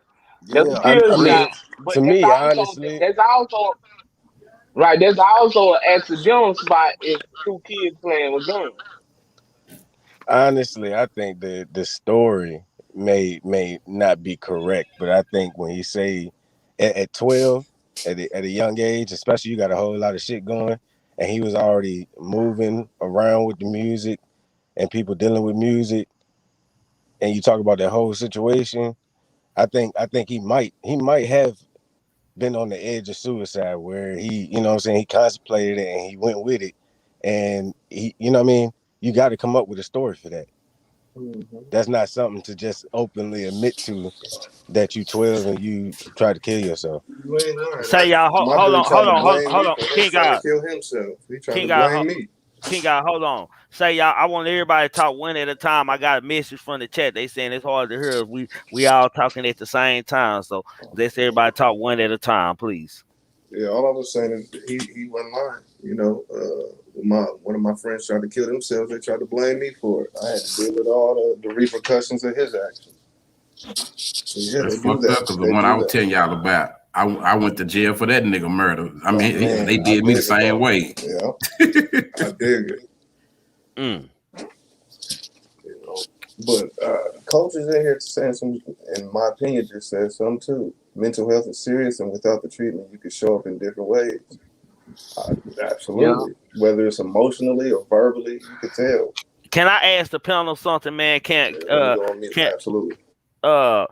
That's a Yeah, kill I shot. mean, because But to that's me, also honestly, that's also right. That's also an accidental spot if two kids playing with guns. honestly, I think the story may not be correct, but I think when you say at 12, at a young age, especially you got a whole lot of shit going, and he was already moving around with the music and people dealing with music, and you talk about that whole situation. I think he might have been on the edge of suicide where he, you know what I'm saying, he contemplated it and he went with it. And he, you know what I mean? You got to come up with a story for that. hmm That's not something to just openly admit to that you 12 and you try to kill yourself. You ain't lying. Say y'all, My hold boy on, tried hold to on, blame hold me on. for him King trying to God, kill himself. He tried to King God, blame me. King God, hold on. Say y'all, I want everybody to talk one at a time. I got a message from the chat. They saying it's hard to hear. We all talking at the same time. So let's everybody talk one at a time, please. Yeah, all I was saying is he wasn't lying. You know, one of my friends tried to kill themselves. They tried to blame me for it. I had to deal with all the repercussions of his actions. So yeah, That's they do fucked that. up because the They one I do was that. telling y'all about, I went to jail for that nigga murder. I Oh mean, they man, I did me the dig it same though. way. Yeah, I dig it. Mm. You know, but coaches in here saying some, in my opinion, just said something too. Mental health is serious, and without the treatment, you can show up in different ways. Uh, Yeah. Absolutely, whether it's emotionally or verbally, you could tell. Can I ask the panel something, man? Yeah, let me go on mute. Can Absolutely. uh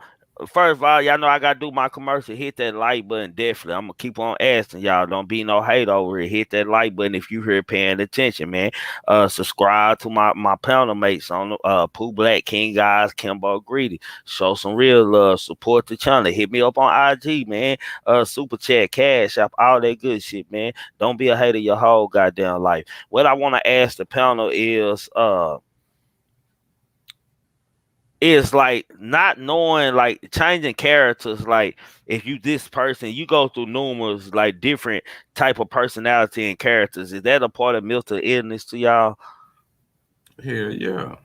first of all, y'all know I gotta do my commercial. Hit that like button, definitely. I'm gonna keep on asking y'all. Don't be no hate over it. Hit that like button if you here paying attention, man. Subscribe to my panel mates on Pooh Black, King Guys, Kimbo Greedy. Show some real love. Support the channel. Hit me up on IG, man. Super chat, cash app, all that good shit, man. Don't be a hater your whole goddamn life. What I want to ask the panel is like not knowing, like changing characters. Like if you this person, you go through numerous like different type of personality and characters. Is that a part of mental illness to y'all? Hell yeah.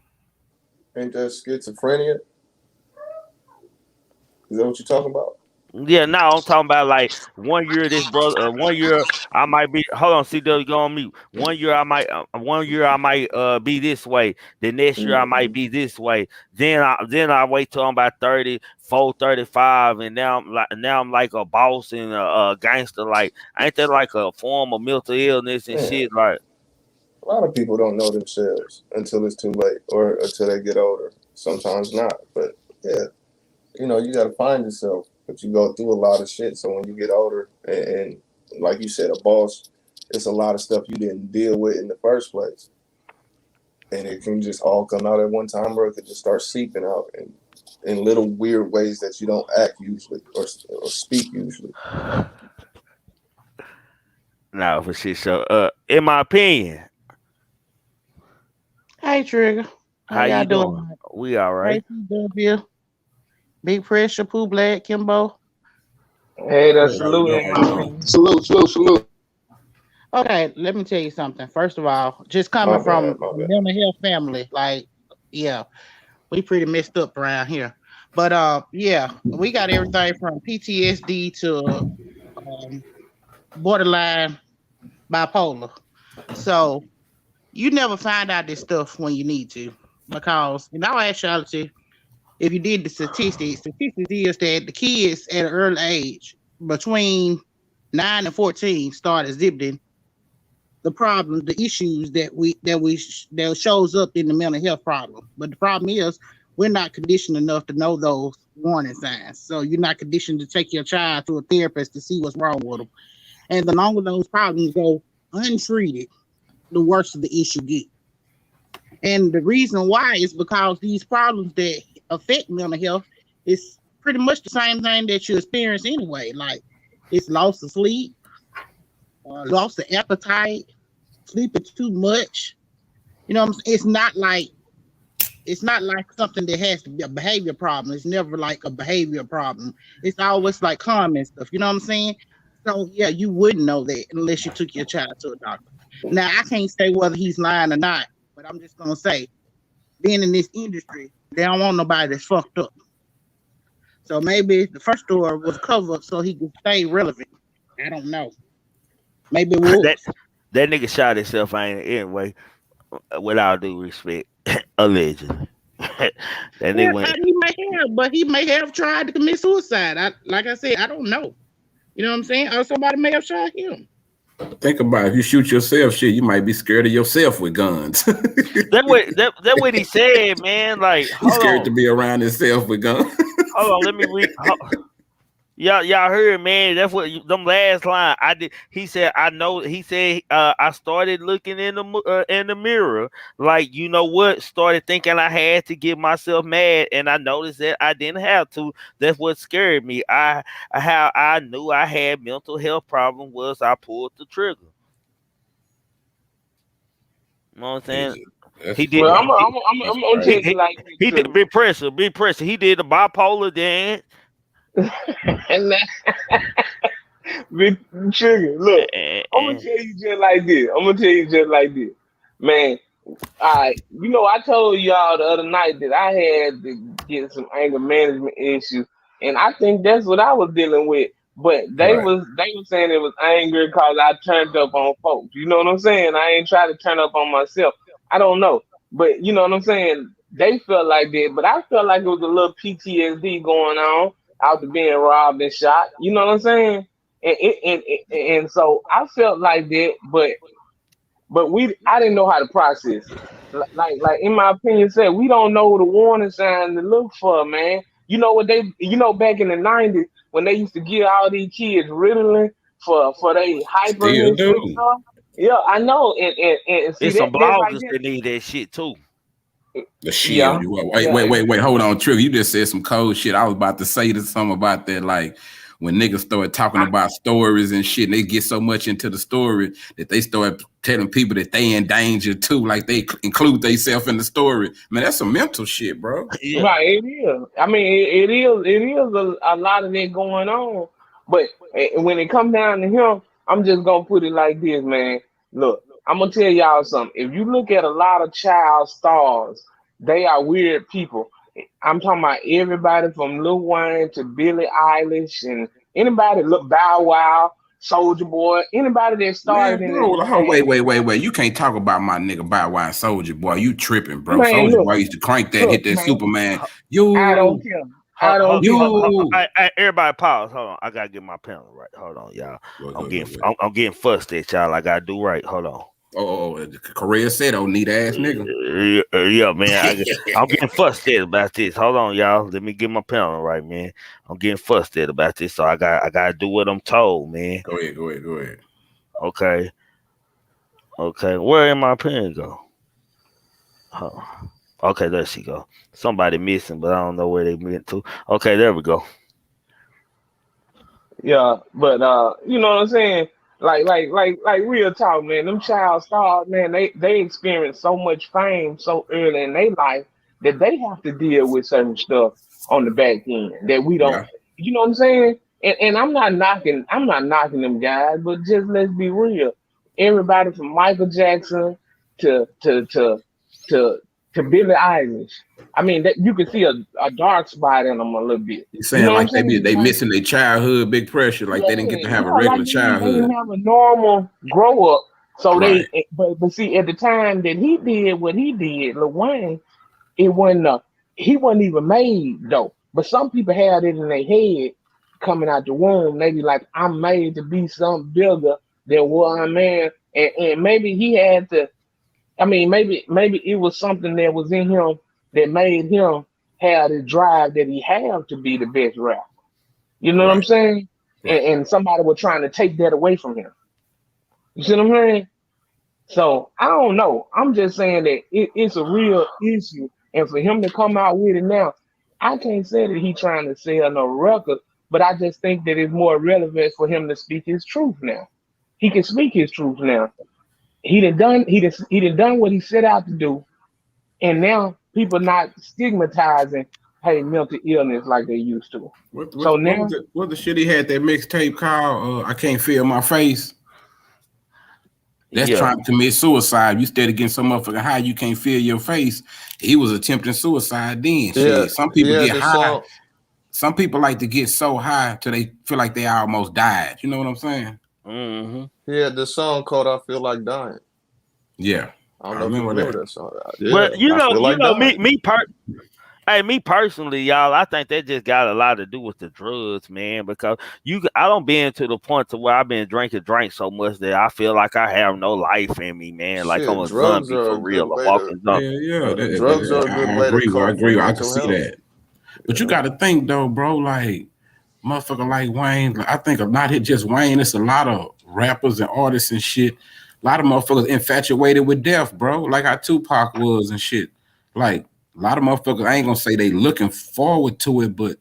Ain't that schizophrenia? Is that what you're talking about? Yeah, no, I'm talking about like 1 year this brother, 1 year I might be. Hold on, CW, go on mute. 1 year I might, 1 year I might be this way. The next year I might hmm be this way. Then I wait till I'm about 34, 35, and now I'm like a boss and a gangster. Like ain't that like a form of mental illness and Yeah. shit? Like A lot of people don't know themselves until it's too late or until they get older. Sometimes not. But yeah, you got to find yourself. But you go through a lot of shit. So when you get older, and like you said, a boss, it's a lot of stuff you didn't deal with in the first place. And it can just all come out at one time, or it could just start seeping out in little weird ways that you don't act usually or speak usually. no, for shit. So in my opinion. Hey Trigger, how How y'all you doing? doing? We all right. Tracy, W, Big Pressure, Pooh Black, Kimbo. Hey, that's Good. How you doing? saluting, How my you doing? man. Salute, salute, salute. Okay, let me tell you something. First of all, just My coming bad, from my a bad. mental health family, like, yeah, we pretty messed up around here. But yeah, we got everything from PTSD to um, borderline bipolar. So you never find out this stuff when you need to, because in all actuality, if you did the statistics is that the kids at an early age, between 9 and 14, start exhibiting the problems, the issues that shows up in the mental health problem. But the problem is we're not conditioned enough to know those warning signs. So you're not conditioned to take your child to a therapist to see what's wrong with them. And the longer those problems go untreated, the worse the issue gets. And the reason why is because these problems that affect mental health is pretty much the same thing that you experience anyway. Like it's loss of sleep, loss of appetite, sleeping too much. You know what I'm saying? It's not like something that has to be a behavior problem. It's never like a behavior problem. It's always like common stuff. You know what I'm saying? So yeah, you wouldn't know that unless you took your child to a doctor. Now I can't say whether he's lying or not, but I'm just gonna say being in this industry, they don't want nobody that's fucked up. So maybe the first story was covered so he could stay relevant. I don't know. Maybe it that was. that nigga shot himself ain't anyway. With all due respect, allegedly. That nigga Yeah, went. he may have, but he may have tried to commit suicide. Like I said, I don't know. You know what I'm saying? Or somebody may have shot him. Think about it. If you shoot yourself, shit, you might be scared of yourself with guns. That what he said, man. Like, He's scared to be around himself with guns. hold on. Let me read. Y'all heard, man. That's what them last line. I did. He said, "I know." He said, "I started looking in the mirror, like you know what. Started thinking I had to get myself mad, and I noticed that I didn't have to. That's what scared me. How I knew I had mental health problem was I pulled the trigger. You know what I'm saying? That's He did. Well, fucked. I'm That's gonna tell crazy. you like this, He did Trigger. big pressure. He did the bipolar dance. And that, big Trigger, look, I'm gonna And tell you just like this. I'm gonna tell you just like this, man. I told y'all the other night that I had to get some anger management issues, and I think that's what I was dealing with. But Right. they was saying it was anger because I turned up on folks. You know what I'm saying? I ain't trying to turn up on myself. I don't know, but you know what I'm saying. They felt like that, but I felt like it was a little PTSD going on after being robbed and shot. You know what I'm saying? And so I felt like that, but I didn't know how to process it. Like in my opinion, said we don't know the warning signs to look for, man. You know what back in the '90s when they used to give all these kids Ritalin for their Still hyperness and do. stuff. Yeah, I know, and see there's some that right bloggers there. that need that shit too. The shield. Yeah, Wait, yeah, wait, wait, wait. Hold on, Trigger. You just said some cold shit. I was about to say something about that. Like when niggas start talking I, about stories and shit, and they get so much into the story that they start telling people that they in danger too. Like they include themselves in the story. Man, that's some mental shit, bro. Yeah. right, it is. I mean, it is a lot of that going on. But when it comes down to him, I'm just gonna put it like this, man. Look, I'm gonna tell y'all something. If you look at a lot of child stars, they are weird people. I'm talking about everybody from Lil Wayne to Billie Eilish and anybody look Bow Wow, Soldier Boy, anybody that started Man, in bro, this wait, game. wait, wait, wait. You can't talk about my nigga Bow Wow and Soldier Boy. You tripping, bro. Man, Soldier look, Boy used to crank that, look, hit that man. Superman. I don't You, care. I don't care. you. Everybody pause. Hold on. I gotta get my pen right. Hold on, y'all. Wait. I'm getting fussed at y'all. I gotta do right. Hold on. Correa said, "Oh, neat ass nigga." Yeah, man. I'm getting fussed at about this. Hold on, y'all. Let me get my pen right, man. I'm getting fussed at about this, so I gotta do what I'm told, man. Go ahead. Okay. Okay. Where did my pen go? Oh. Okay, there she go. Somebody missing, but I don't know where they went to. Okay, there we go. Yeah, but you know what I'm saying? Like real talk, man. Them child stars, man, they experience so much fame so early in their life that they have to deal with certain stuff on the back end that we don't. Yeah. You know what I'm saying? And I'm not knocking them guys, but just let's be real. Everybody from Michael Jackson to to to to to Billie Eilish. I mean, that you can see a dark spot in them a little bit. You're You saying know what I'm like saying? they Like, missing their childhood, big pressure, like yeah, they didn't get to have a yeah, like regular they didn't childhood. have a normal grow up. So Right. but see, at the time that he did what he did, Lil Wayne, it wasn't he wasn't even made though. But some people had it in their head coming out the womb. They be like, I'm made to be something bigger than what I'm in. And maybe he had to, I mean, maybe it was something that was in him that made him have the drive that he had to be the best rapper. You know what I'm Right. saying? Right. And somebody was trying to take that away from him. You see what I'm saying? So I don't know. I'm just saying that it's a real issue, and for him to come out with it now, I can't say that he trying to sell no record, but I just think that it's more relevant for him to speak his truth now. He can speak his truth now. He done done what he set out to do, and now people not stigmatizing hey mental illness like they used to. So What was now, it? What the shit he had that mixtape called? I can't feel my face. That's Yeah. trying to commit suicide. You steady getting so motherfucking high, you can't feel your face. He was attempting suicide then. Yeah, Shit. Some people yeah. get The high. song, Some people like to get so high till they feel like they almost died. You know what I'm saying? Mm-hmm. yeah, the song called "I Feel Like Dying." Yeah. I don't I know if you remember remember that. that song. But Yeah, I feel like dying. hey, me personally, y'all, I think that just got a lot to do with the drugs, man. Because I don't been to the point to where I've been drinking drink so much that I feel like I have no life in me, man. Like I'm Shit, a drugs zombie are for a good real, a way to walking zombie. Yeah. drugs are a good I way to agree. I cope with agree. I can mental see health. that. But you got to think though, bro. Like motherfucker like Wayne. I think not hit just Wayne. It's a lot of rappers and artists and shit. A lot of motherfuckers infatuated with death, bro. Like how Tupac was and shit. Like a lot of motherfuckers. I ain't gonna say they looking forward to it, but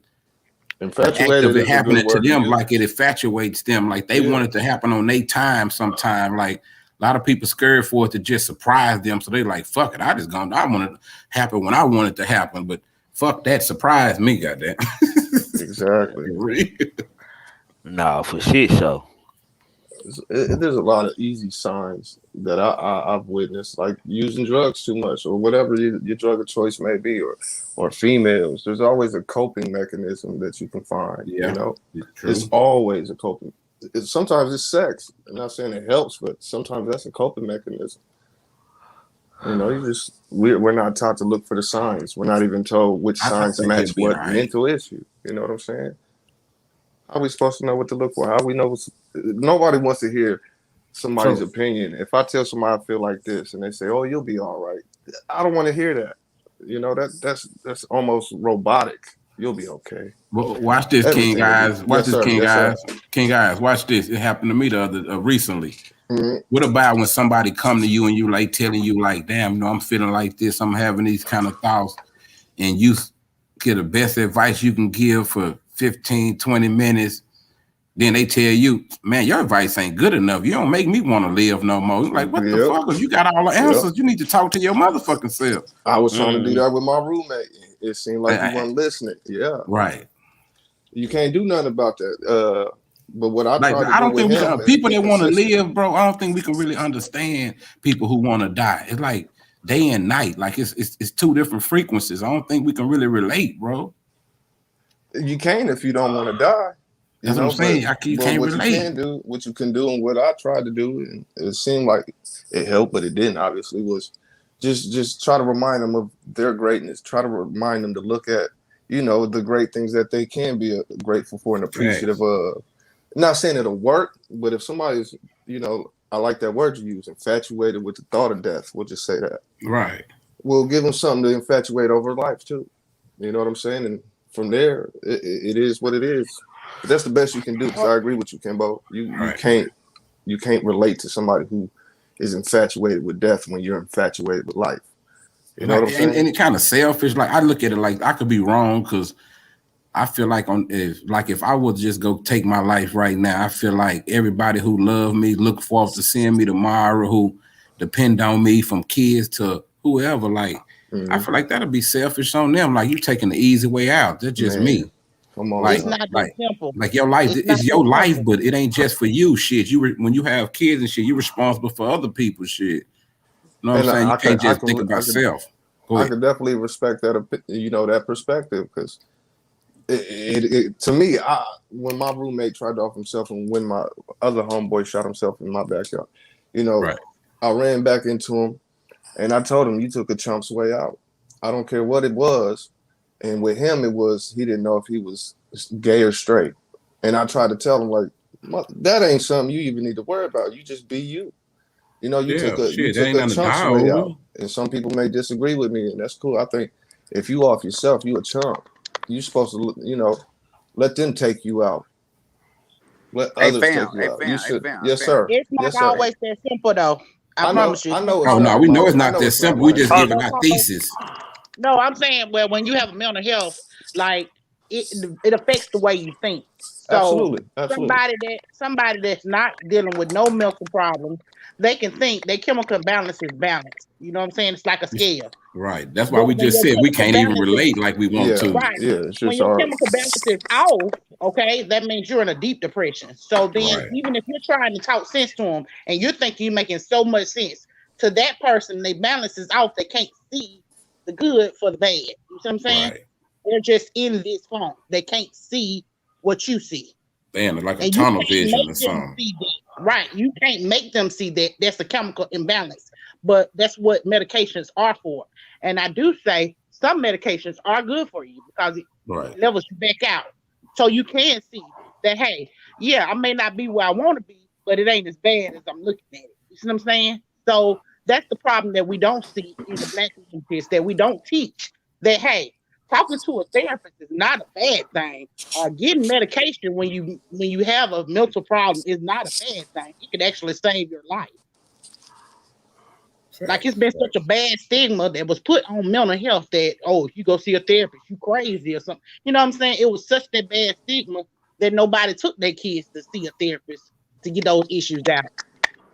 the act of Infatuated it is a good happening to word to them, like it use. infatuates them. Like they want Yeah, it to happen on their time sometime. Like a lot of people scared for it to just surprise them. So they like, fuck it. I want it to happen when I want it to happen. But fuck that, surprise me, goddamn. exactly. Nah, for shit show. There's a lot of easy signs that I've witnessed, like using drugs too much or whatever your drug of choice may be, or females. There's always a coping mechanism that you can find. You Yeah, know, it's true. always a coping. Sometimes it's sex. I'm not saying it helps, but sometimes that's a coping mechanism. You know, we're not taught to look for the signs. We're not even told which I signs think he'll match be all what right. mental issue. You know what I'm saying? How are we supposed to know what to look for? How we know? Nobody wants to hear somebody's So opinion. If I tell somebody I feel like this, and they say, "Oh, you'll be all right," I don't want to hear that. You know that's almost robotic. You'll be okay. watch this, King Everything will be. guys. Watch Yes, this, sir. King Yes, sir. guys. King guys, watch this. It happened to me the other recently. Mhm. What about when somebody come to you and you like telling you like, damn, I'm feeling like this, I'm having these kind of thoughts, and you get the best advice you can give for 15, 20 minutes. Then they tell you, man, your advice ain't good enough. You don't make me want to live no more. You're like, what the Yep. fuck? If you got all the Yep. answers, you need to talk to your motherfucking self. I was trying to do Mm. that with my roommate. It seemed like he wasn't listening. Yeah. Right. You can't do nothing about that. But what I Like tried to I do don't with think we him can is people be that want to consistent. live, bro. I don't think we can really understand people who want to die. It's like day and night. Like it's two different frequencies. I don't think we can really relate, bro. You can if you don't want to die, you That's what I'm know. saying. You But can't what you relate. can do, and what I tried to do, and it seemed like it helped, but it didn't. Obviously, was just try to remind them of their greatness. Try to remind them to look at the great things that they can be grateful for and appreciative Facts. of. Not saying it'll work, but if somebody's I like that word you use, infatuated with the thought of death. We'll just say that. Right. We'll give them something to infatuate over life too. You know what I'm saying? And from there, it is what it is. But that's the best you can do. Because I agree with you, Kimbo. You Right. can't relate to somebody who is infatuated with death when you're infatuated with life. You know what Like I'm saying? and it kind of selfish. Like I look at it like I could be wrong because I feel like if I would just go take my life right now, I feel like everybody who love me, look forward to seeing me tomorrow, who depend on me, from kids to whoever, like I feel like that'll be selfish on them. Like you taking the easy way out. That's just Man, me. come on, It's Like, son. not that like, simple. like your life It's not is that your life, simple. but it ain't just for you. Shit, when you have kids and shit, you're responsible for other people's shit. You know what I'm And saying? You I could, can't just think about self. Go I ahead. could definitely respect that, that perspective, because to me, when my roommate tried to off himself and when my other homeboy shot himself in my backyard, Right. I ran back into him and I told him, you took a chump's way out. I don't care what it was. And with him, it was, he didn't know if he was gay or straight. And I tried to tell him, like, that ain't something you even need to worry about. You just be you. You Yeah, you shit, that took ain't a nothing to chump's die way over. out. And some people may disagree with me, and that's cool. I think if you off yourself, you a chump. You supposed to, let them take you out. Let Hey others fam, take you hey out. You fam, hey should, fam, hey yes, fam. sir. It's not Yes, sir. always that simple though. I promise you, I it's not know it's Oh always no, not, we know simple. it's Mo. I not know that it's not simple. We like just that. giving our thesis. No, I'm saying, well, when you have mental health, like it affects the way you think. So Absolutely, absolutely. somebody that's not dealing with no mental problems, they can think their chemical balance is balanced. You know what I'm saying? It's like a scale. Right. That's why But we when just your said we chemical can't even balance is relate like we want Yeah, to. right, yeah. It's when just your hard. chemical balance is off, okay, that means you're in a deep depression. So then, Right. even if you're trying to talk sense to them and you think you're making so much sense to that person, their balance is off. They can't see the good for the bad. You see what I'm saying? Right. They're just in this funk. They can't see what you see. Damn, it's like a And you tunnel can't vision or make them something. see that. Right. You can't make them see that. That's a chemical imbalance. But that's what medications are for. And I do say some medications are good for you because it Right. levels you back out. So you can see that, hey, yeah, I may not be where I want to be, but it ain't as bad as I'm looking at it. You see what I'm saying? So that's the problem that we don't see in the black community is that we don't teach that, hey, talking to a therapist is not a bad thing. Getting medication when you have a mental problem is not a bad thing. It can actually save your life. Like it's Facts. been such a Facts. bad stigma that was put on mental health that if you go see a therapist, you crazy or something. You know what I'm saying? It was such that bad stigma that nobody took their kids to see a therapist to get those issues out.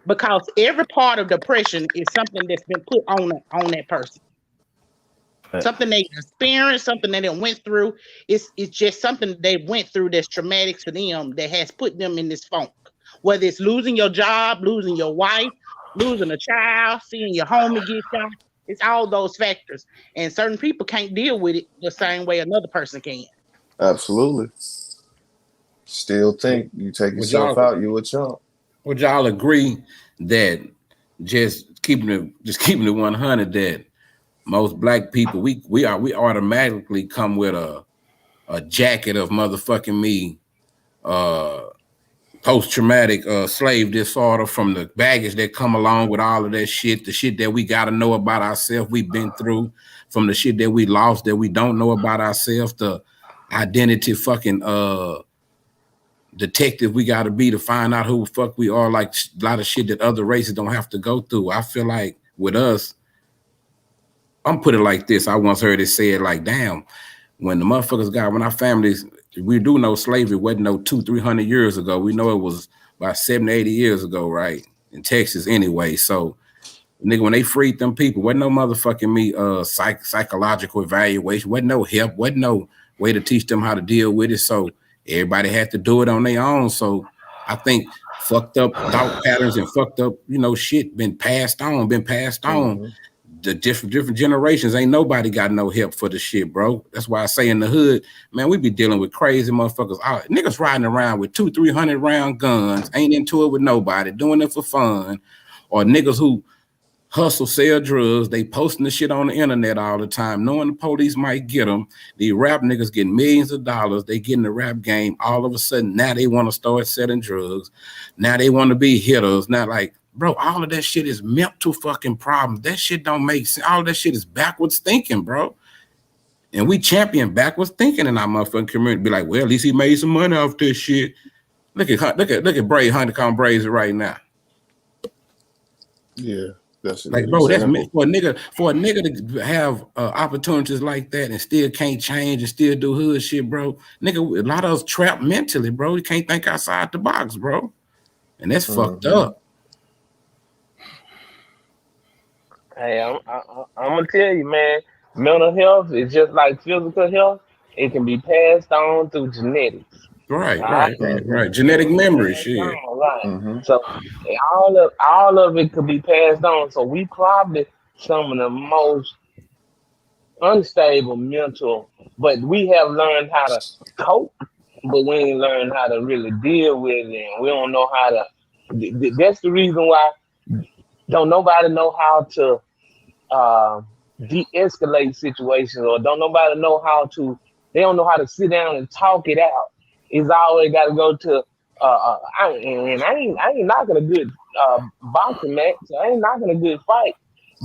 Because every part of depression is something that's been put on that person. Something they experienced, something that they went through. It's just something they went through that's traumatic for them that has put them in this funk. Whether it's losing your job, losing your wife, losing a child, seeing your homie get shot, it's all those factors. And certain people can't deal with it the same way another person can. Absolutely. Still think you take Would yourself y'all out, you a chump. would y'all agree that just keeping it 100 that most black people we automatically come with a jacket of motherfucking me post-traumatic slave disorder from the baggage that come along with all of that shit, the shit that we got to know about ourselves we've been through, from the shit that we lost that we don't know about ourselves, the identity fucking detective we got to be to find out who the fuck we are, like a lot of shit that other races don't have to go through. I feel like with us, I'm put it like this. I once heard it said like, damn, when the motherfuckers when our families, we do know slavery wasn't no 200-300 years ago. We know it was about 70-80 years ago, right? In Texas anyway. So nigga, when they freed them people, wasn't no motherfucking psychological evaluation, wasn't no help, wasn't no way to teach them how to deal with it. So everybody had to do it on their own. So I think fucked up thought patterns and fucked up, shit been passed on. Mm-hmm. The different generations. Ain't nobody got no help for the shit, bro. That's why I say in the hood, man, we be dealing with crazy motherfuckers. Niggas riding around with 200-300 round guns, ain't into it with nobody, doing it for fun, or niggas who hustle, sell drugs. They posting the shit on the internet all the time, knowing the police might get them. The rap niggas getting millions of dollars. They get in the rap game. All of a sudden, now they want to start selling drugs. Now they want to be hitters. Not like, bro, all of that shit is mental fucking problems. That shit don't make sense. All of that shit is backwards thinking, bro. And we champion backwards thinking in our motherfucking community. Be like, well, at least he made some money off this shit. Look at Brave Honeycomb Brazy right now. Yeah. That's Like, an bro, that's example. for a nigga to have opportunities like that and still can't change and still do hood shit, bro. Nigga, a lot of us trapped mentally, bro. You can't think outside the box, bro, and that's fucked up. Hey, I'm gonna tell you, man. Mental health is just like physical health. It can be passed on through genetics. Right, All right, right, right, right. it Genetic can be memory, passed shit. on, right? So all of it could be passed on. So we probably some of the most unstable mental, but we have learned how to cope, but we ain't learned how to really deal with it. And we don't know how to. That's the reason why don't nobody know how to uh, de-escalate situations, or don't nobody know how to. They don't know how to sit down and talk it out. It's always got to go to. I ain't knocking a good boxing match. I ain't knocking a good fight.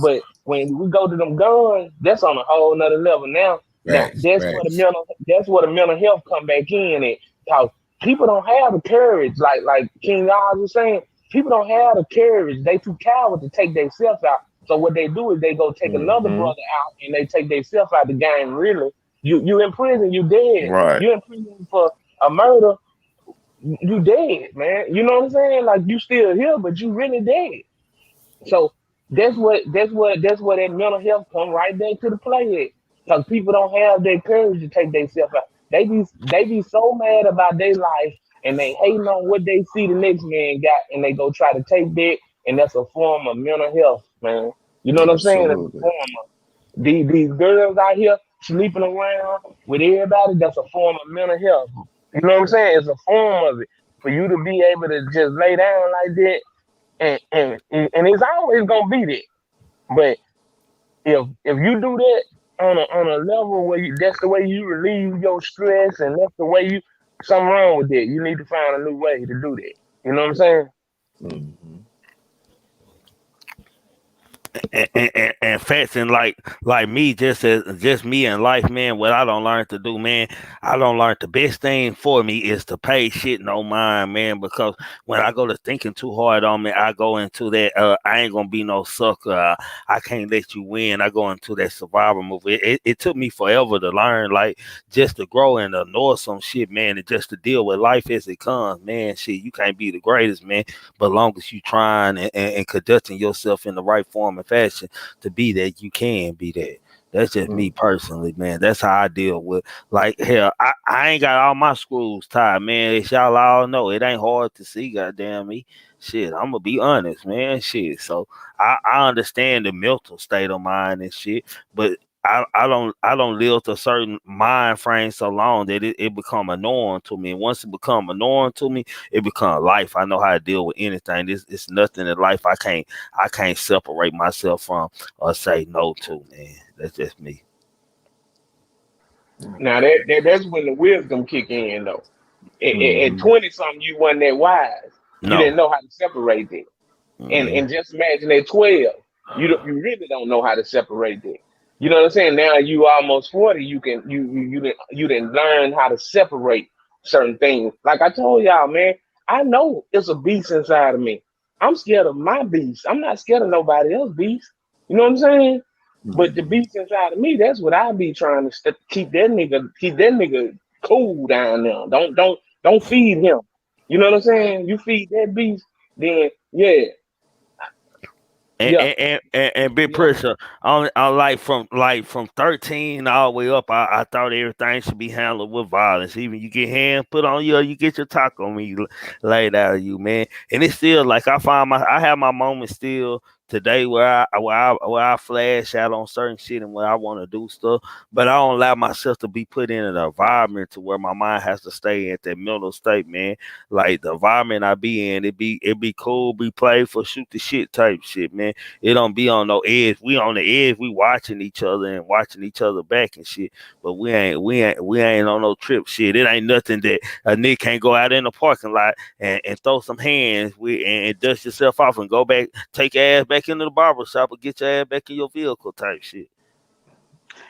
But when we go to them guns, that's on a whole nother level now. Now Facts, facts. that's where the mental health come back in it. Cause people don't have the courage, like King Oz was saying. People don't have the courage. They too coward to take themselves out. So what they do is they go take another brother out and they take themselves out the game. Really, you in prison, you dead. Right. You in prison for a murder, you dead, man. You know what I'm saying? Like you still here, but you really dead. So that's where that mental health come right there to the play at. Because people don't have that courage to take themselves out. They be so mad about their life and they hating on what they see the next man got and they go try to take that, and that's a form of mental health, man. You know what I'm saying? It's a Absolutely. form of these girls out here sleeping around with everybody, that's a form of mental health. You know what I'm saying? It's a form of it. For you to be able to just lay down like that, and it's always gonna be that. But if you do that on a level where that's the way you relieve your stress, and that's the way you something wrong with that. You need to find a new way to do that. You know what I'm saying? And facts and like me, just me in life, man. What I don't learn to do, man, I don't learn the best thing for me is to pay shit no mind, man. Because when I go to thinking too hard on me, I go into that I ain't gonna be no sucker. I can't let you win. I go into that survival move. It took me forever to learn, like just to grow and to know some shit, man, and just to deal with life as it comes, man. Shit, you can't be the greatest, man, but long as you trying and conducting yourself in the right form and fashion to be that, you can be that. That's just me personally, man. That's how I deal with, like, hell, I ain't got all my screws tied, man. As y'all all know, it ain't hard to see, goddamn me. Shit, I'm gonna be honest, man. Shit. So I understand the mental state of mind and shit, but I don't live to a certain mind frame so long that it become a norm to me. And once it become a norm to me, it become life. I know how to deal with anything. It's nothing in life I can't separate myself from or say no to, man. That's just me. Now that's when the wisdom kick in though. At 20 something, you wasn't that wise. You didn't No. know how to separate that. And Mm-hmm. and just imagine at 12, you really don't know how to separate that. You know what I'm saying? Now you almost 40, you didn't learn how to separate certain things. Like I told y'all, man, I know it's a beast inside of me. I'm scared of my beast. I'm not scared of nobody else beast. You know what I'm saying? But the beast inside of me, that's what I be trying to keep that nigga cool down there. Don't feed him. You know what I'm saying? You feed that beast, then yeah, and yeah, and, and big yeah. pressure on like from 13 all the way up. I thought everything should be handled with violence. Even you get hands put on you, or you get your taco meat laid out of you, man. And it's still like I have my moments still today where I flash out on certain shit and where I want to do stuff, but I don't allow myself to be put in an environment to where my mind has to stay at that mental state, man. Like the environment I be in, it be cool, be playful, shoot the shit type shit, man. It don't be on no edge. We on the edge. We watching each other and watching each other back and shit. But we ain't on no trip shit. It ain't nothing that a nigga can't go out in the parking lot and throw some hands and dust yourself off and go back, take your ass back into the barber shop or get your ass back in your vehicle type shit.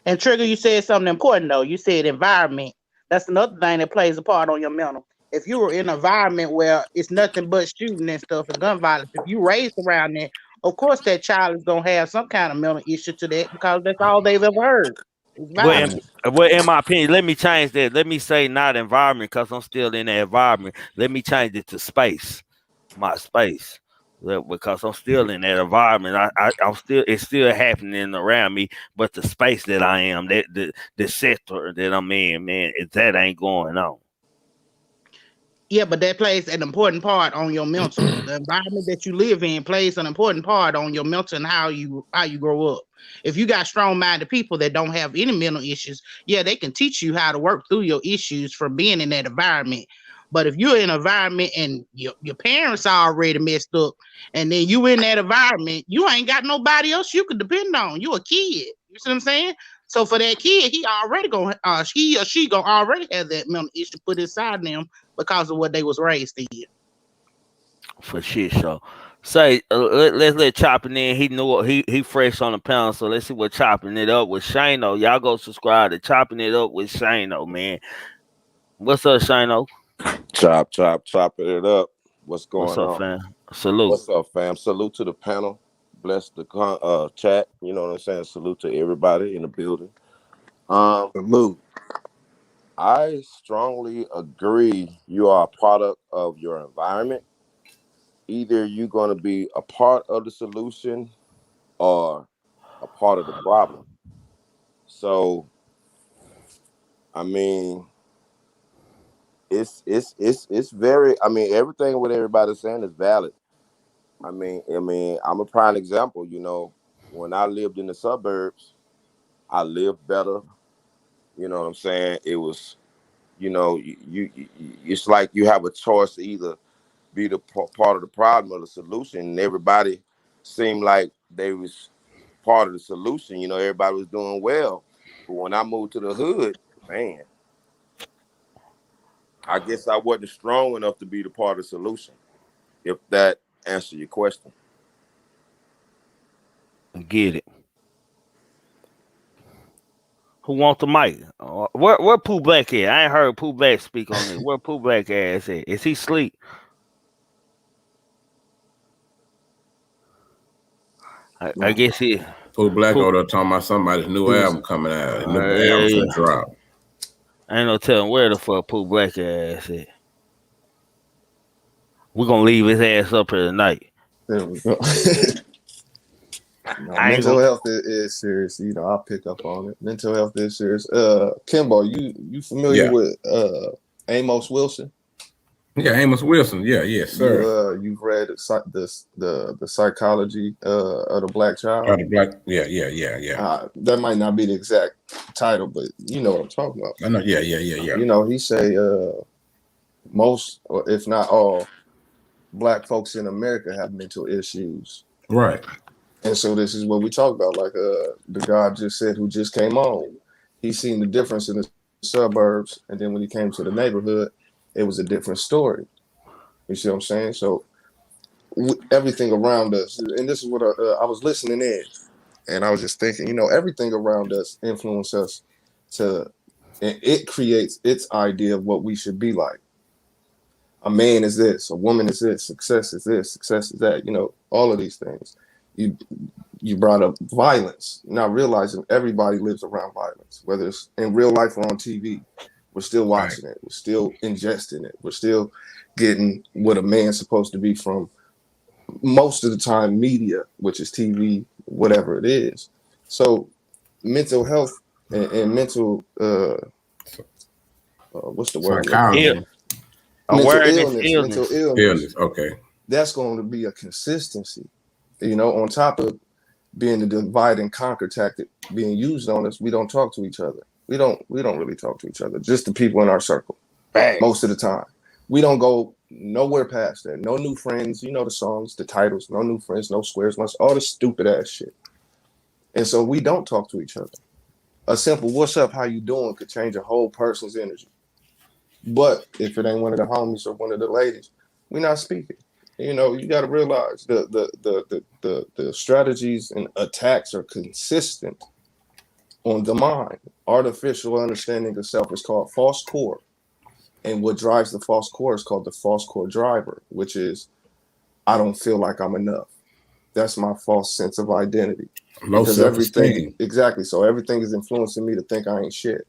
And Trigger, you said something important though. You said environment. That's another thing that plays a part on your mental. If you were in an environment where it's nothing but shooting and stuff and gun violence, if you raised around that, of course that child is gonna have some kind of mental issue to that because that's all they've ever heard. It's Well, in, violence. well, in my opinion, let me change that. Let me say not environment because I'm still in the environment. Let me change it to space, my space. Because I'm still in that environment. I'm still, it's still happening around me, but the space that I am, that the sector that I'm in, man, that ain't going on. Yeah, but that plays an important part on your mental. The environment that you live in plays an important part on your mental and how you grow up. If you got strong-minded people that don't have any mental issues, yeah, they can teach you how to work through your issues from being in that environment. But if you're in an environment and your parents are already messed up, and then you in that environment, you ain't got nobody else you can depend on. You a kid. You see what I'm saying? So for that kid, he or she gonna already have that mental issue put inside them because of what they was raised in. For shit show. Say, let's let Chopping in. He knew he fresh on the pound, so let's see what Chopping It Up with Shano. Y'all go subscribe to Chopping It Up with Shano, man. What's up, Shano? Chopping it up. What's What's going up, on? fam? Salute. What's up, fam? Salute to the panel. Bless the chat. You know what I'm saying? Salute to everybody in the building. Um, Salute. I strongly agree. You are a product of your environment. Either you're going to be a part of the solution or a part of the problem. So, I mean, it's very. I mean, everything what everybody's saying is valid. I mean, I'm a prime example. You know, when I lived in the suburbs, I lived better. You know what I'm saying? It was, it's like you have a choice to either be the part of the problem or the solution. And everybody seemed like they was part of the solution. You know, everybody was doing well. But when I moved to the hood, man, I guess I wasn't strong enough to be the part of the solution. If that answers your question. Get it. Who want the mic? Where Pooh Black at? I ain't heard Pooh Black speak on this. Where Pooh Black ass at? Is he sleep? I guess he. Pooh Black Pooh, over there talking about somebody's new Who's album coming out. New yeah, album yeah. finna drop. Ain't no telling where the fuck Pooh Black ass at. We gonna leave his ass up here tonight. There we go. No, I ain't mental gonna. health is serious. You know, I'll pick up on it. Mental health is serious. Kimbo, you familiar Yeah. with Amos Wilson? Yeah, Amos Wilson. Yeah, yes, sir. You've read the psychology of the black child. The black. Yeah. That might not be the exact title, but you know what I'm talking about. I know. Yeah. You know, he say most, or if not all, black folks in America have mental issues. Right. And so this is what we talk about, like the guy just said who just came on. He seen the difference in the suburbs, and then when he came to the neighborhood, it was a different story. You see what I'm saying? So everything around us, and this is what I was listening in, and I was just thinking, you know, everything around us influences us to, and it creates its idea of what we should be like. A man is this, a woman is this, success is this, success is that, you know, all of these things. You brought up violence, not realizing everybody lives around violence, whether it's in real life or on TV. We're still watching it. We're still ingesting it. We're still getting what a man's supposed to be from most of the time media, which is TV, whatever it is. So mental health and mental what's the word I'm looking Ill, Psychology. for? awareness, Mental illness. illness. Okay. That's going to be a consistency. You know, on top of being the divide and conquer tactic being used on us, we don't talk to each other. We don't really talk to each other. Just the people in our circle. Most of the time. We don't go nowhere past that. No new friends, you know the songs, the titles, no new friends, no squares, all this stupid ass shit. And so we don't talk to each other. A simple what's up, how you doing could change a whole person's energy. But if it ain't one of the homies or one of the ladies, we're not speaking. You know, you got to realize the strategies and attacks are consistent on the mind. Artificial understanding of self is called false core. And what drives the false core is called the false core driver, which is I don't feel like I'm enough. that's my false sense of identity. Low Because everything, self-esteem. exactly. So everything is influencing me to think I ain't shit.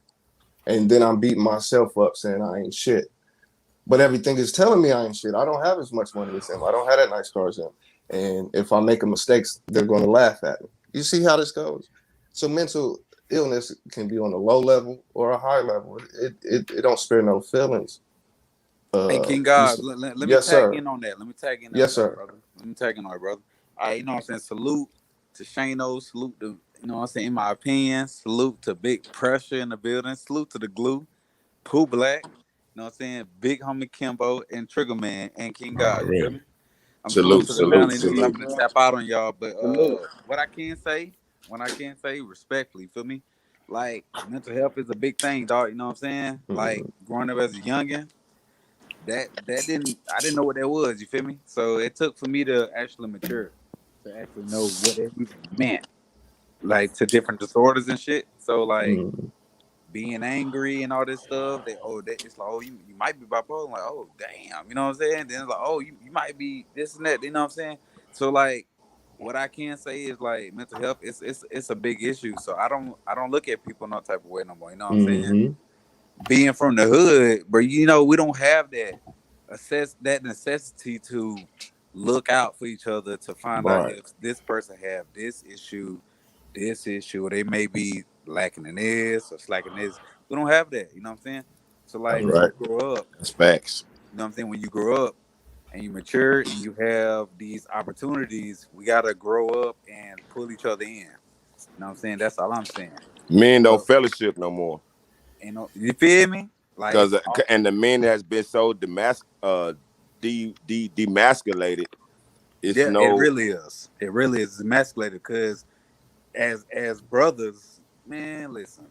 And then I'm beating myself up saying I ain't shit. But everything is telling me I ain't shit. I don't have as much money as him. I don't have that nice car as him. And if I'm making mistakes, they're going to laugh at me. You see how this goes? So mental illness can be on a low level or a high level. It don't spare no feelings. Hey, King God, let me Yes, tag sir. in on that. Let me tag in Yes, on that, sir. brother. Let me tag in on that, brother. All right, you know what I'm saying? Salute to Shano. Salute to, you know what I'm saying? In my opinion, salute to Big Pressure in the building. Salute to the Glue, Pooh Black. You know what I'm saying? Big Homie Kimbo and TRIGGMAN and King God. You feel Already. me? I'm salute Salute, to the salute, family. Niggas, I'm salute. gonna tap out on y'all, but Salute. what I can say respectfully, feel me? Like mental health is a big thing, dog. You know what I'm saying? Like growing up as a youngin', that didn't I didn't know what that was. You feel me? So it took for me to actually mature, to actually know what it even meant, like to different disorders and shit. So like being angry and all this stuff, it's like, oh, you might be bipolar. I'm like, oh damn, you know what I'm saying? Then it's like, oh, you might be this and that, you know what I'm saying? So like what I can say is like mental health, it's a big issue. So I don't look at people no type of way no more. You know what I'm saying? Mm-hmm. Being from the hood, but you know, we don't have that necessity to look out for each other to find out Right. if this person have this issue, or they may be lacking in this or slacking this. We don't have that, you know what I'm saying? So That's like when right. you grow up, That's facts. you know what I'm saying? When you grow up and you mature and you have these opportunities, we gotta grow up and pull each other in. You know what I'm saying? That's all I'm saying. Men don't So, fellowship no more. you feel me? Like, Cause and the men that has been so demasculated. It's yeah, it no really is. It really is emasculated because as brothers, man, listen,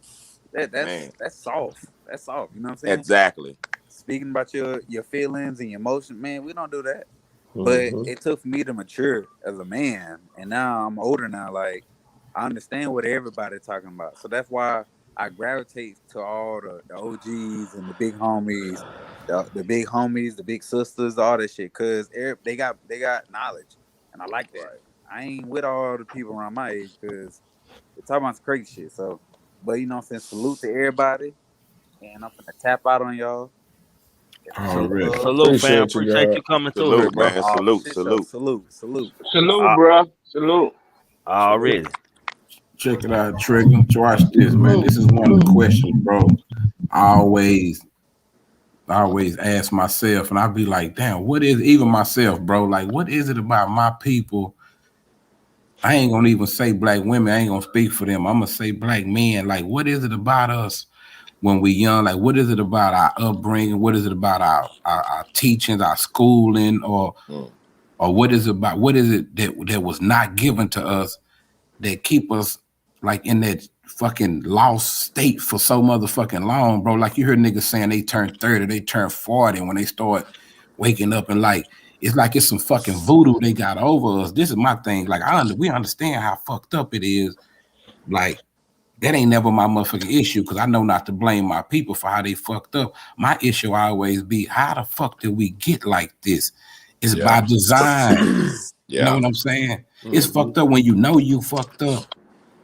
man. that's soft. That's soft. You know what I'm saying? Exactly. Speaking about your feelings and your emotions, man, we don't do that. But Mm-hmm. it took me to mature as a man, and now I'm older now. Like I understand what everybody's talking about, so that's why I gravitate to all the OGs and the big homies, the big homies, the big sisters, all that shit, cause they got knowledge, and I like that. I ain't with all the people around my age, cause they're talking about some crazy shit. So, but you know what I'm saying? Salute to everybody, and I'm gonna tap out on y'all. It's all Already. love. Salute, fam. Appreciate you, Appreciate God. you coming through here, Salute, bro. man. Oh, for Salute, shit show. salute. Salute. Salute, Uh, bro. Salute. Salute. already. Check it out, Trigger. Watch this, man. This is one of the questions, bro. I always ask myself, and I be like, damn, what is even myself, bro? Like, what is it about my people? I ain't gonna even say black women. I ain't gonna speak for them. I'm gonna say black men. Like, what is it about us when we young? Like, what is it about our upbringing? What is it about our teachings, our schooling, Mm. or what is it about? What is it that was not given to us that keep us like in that fucking lost state for so motherfucking long, bro? Like you heard niggas saying they turn 30, they turn 40 when they start waking up and like it's some fucking voodoo they got over us. This is my thing. Like we understand how fucked up it is. Like that ain't never my motherfucking issue because I know not to blame my people for how they fucked up. My issue always be how the fuck did we get like this? It's Yeah. by design. You know Yeah. what I'm saying? It's Mm-hmm. fucked up when you know you fucked up